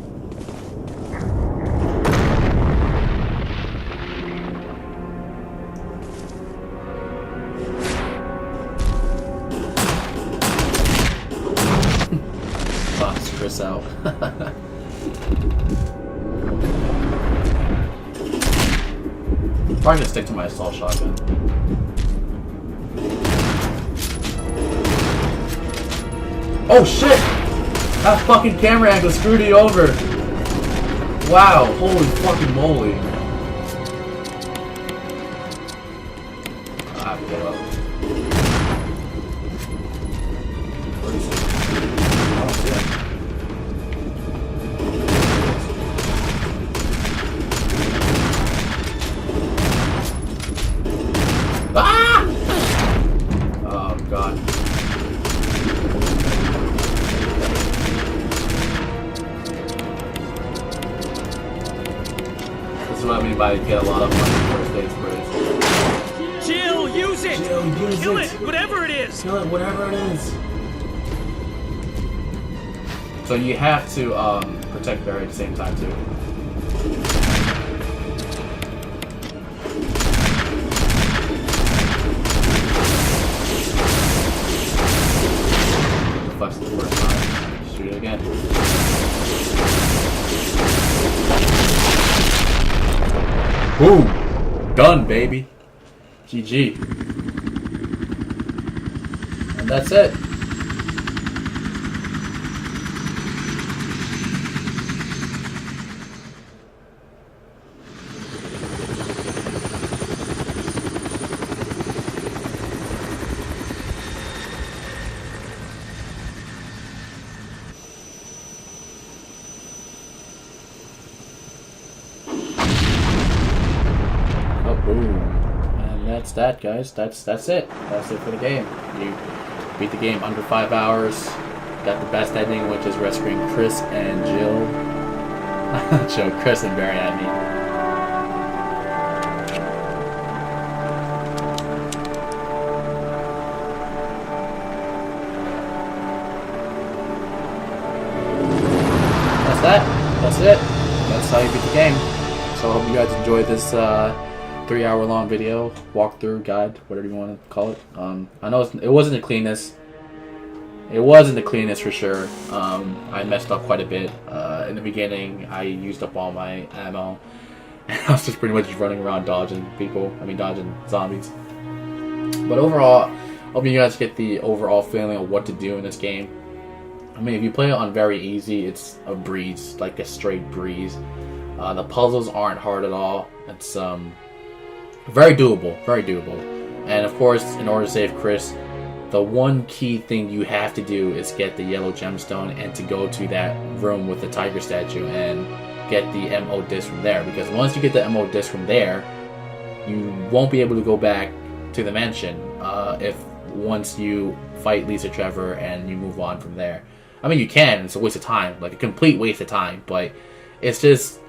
Box Chris out. Probably gonna stick to my assault shotgun. Oh shit! That fucking camera angle screwed you over! Wow, holy fucking moly. I have to give up. Where is it? I don't see it. Ah! Oh god. This is what I mean by get a lot of money first aid sprays.
Jill, use it!
Jill, use
Kill
it.
it! Whatever it is!
Kill it, whatever it is. So you have to protect Barry at the same time too. Flex the first time. Shoot it again. Boom! Done, baby. GG. And that's it. Boom. And that's that, guys. That's it. That's it for the game. You beat the game under 5 hours. Got the best ending, which is rescuing Chris and Jill. Joe, Chris and Barry at me. That's it. That's how you beat the game. So I hope you guys enjoyed this 3-hour long video, walkthrough, guide, whatever you want to call it. I know it wasn't the cleanest. It wasn't the cleanest for sure. I messed up quite a bit. In the beginning, I used up all my ammo. And I was just pretty much just running around dodging people. I mean, dodging zombies. But overall, I hope you guys get the overall feeling of what to do in this game. I mean, if you play it on very easy, it's a breeze, like a straight breeze. The puzzles aren't hard at all. It's very doable, very doable. And of course, in order to save Chris, the one key thing you have to do is get the yellow gemstone and to go to that room with the tiger statue and get the MO disc from there. Because once you get the MO disc from there, you won't be able to go back to the mansion once you fight Lisa Trevor and you move on from there. I mean, you can. It's a waste of time, like a complete waste of time. But it's just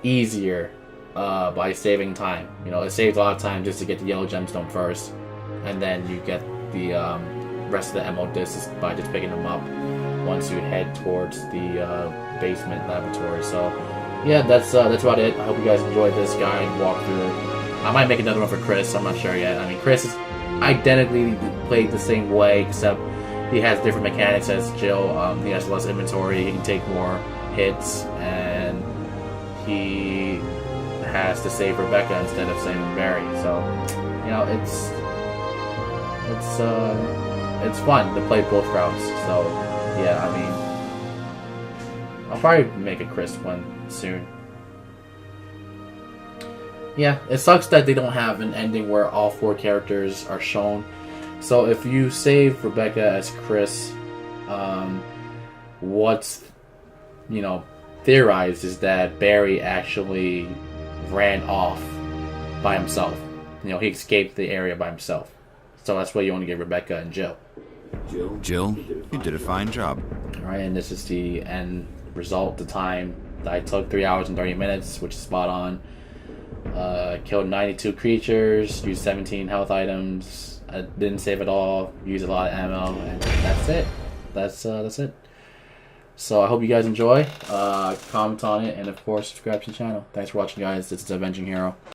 easier by saving time. You know, it saves a lot of time just to get the yellow gemstone first, and then you get the rest of the MO discs by just picking them up once you head towards the basement laboratory. So yeah, that's about it. I hope you guys enjoyed this guide walkthrough. I might make another one for Chris. I'm not sure yet. I mean, Chris is identically played the same way, except he has different mechanics as Jill. He has less inventory, he can take more hits, and he has to save Rebecca instead of saving Barry. So, you know, it's fun to play both routes. So, yeah, I mean, I'll probably make a Chris one soon. Yeah, it sucks that they don't have an ending where all 4 characters are shown. So if you save Rebecca as Chris, what's, you know, theorized is that Barry actually ran off by himself. You know, he escaped the area by himself. So that's why you only get Rebecca and Jill.
Jill, you did a fine job.
Alright, and this is the end result, the time that I took, 3 hours and 30 minutes, which is spot on. Killed 92 creatures, used 17 health items. I didn't save it all, used a lot of ammo, and that's it. That's it. So I hope you guys enjoy. Comment on it, and of course, subscribe to the channel. Thanks for watching, guys. This is Avenging Hero.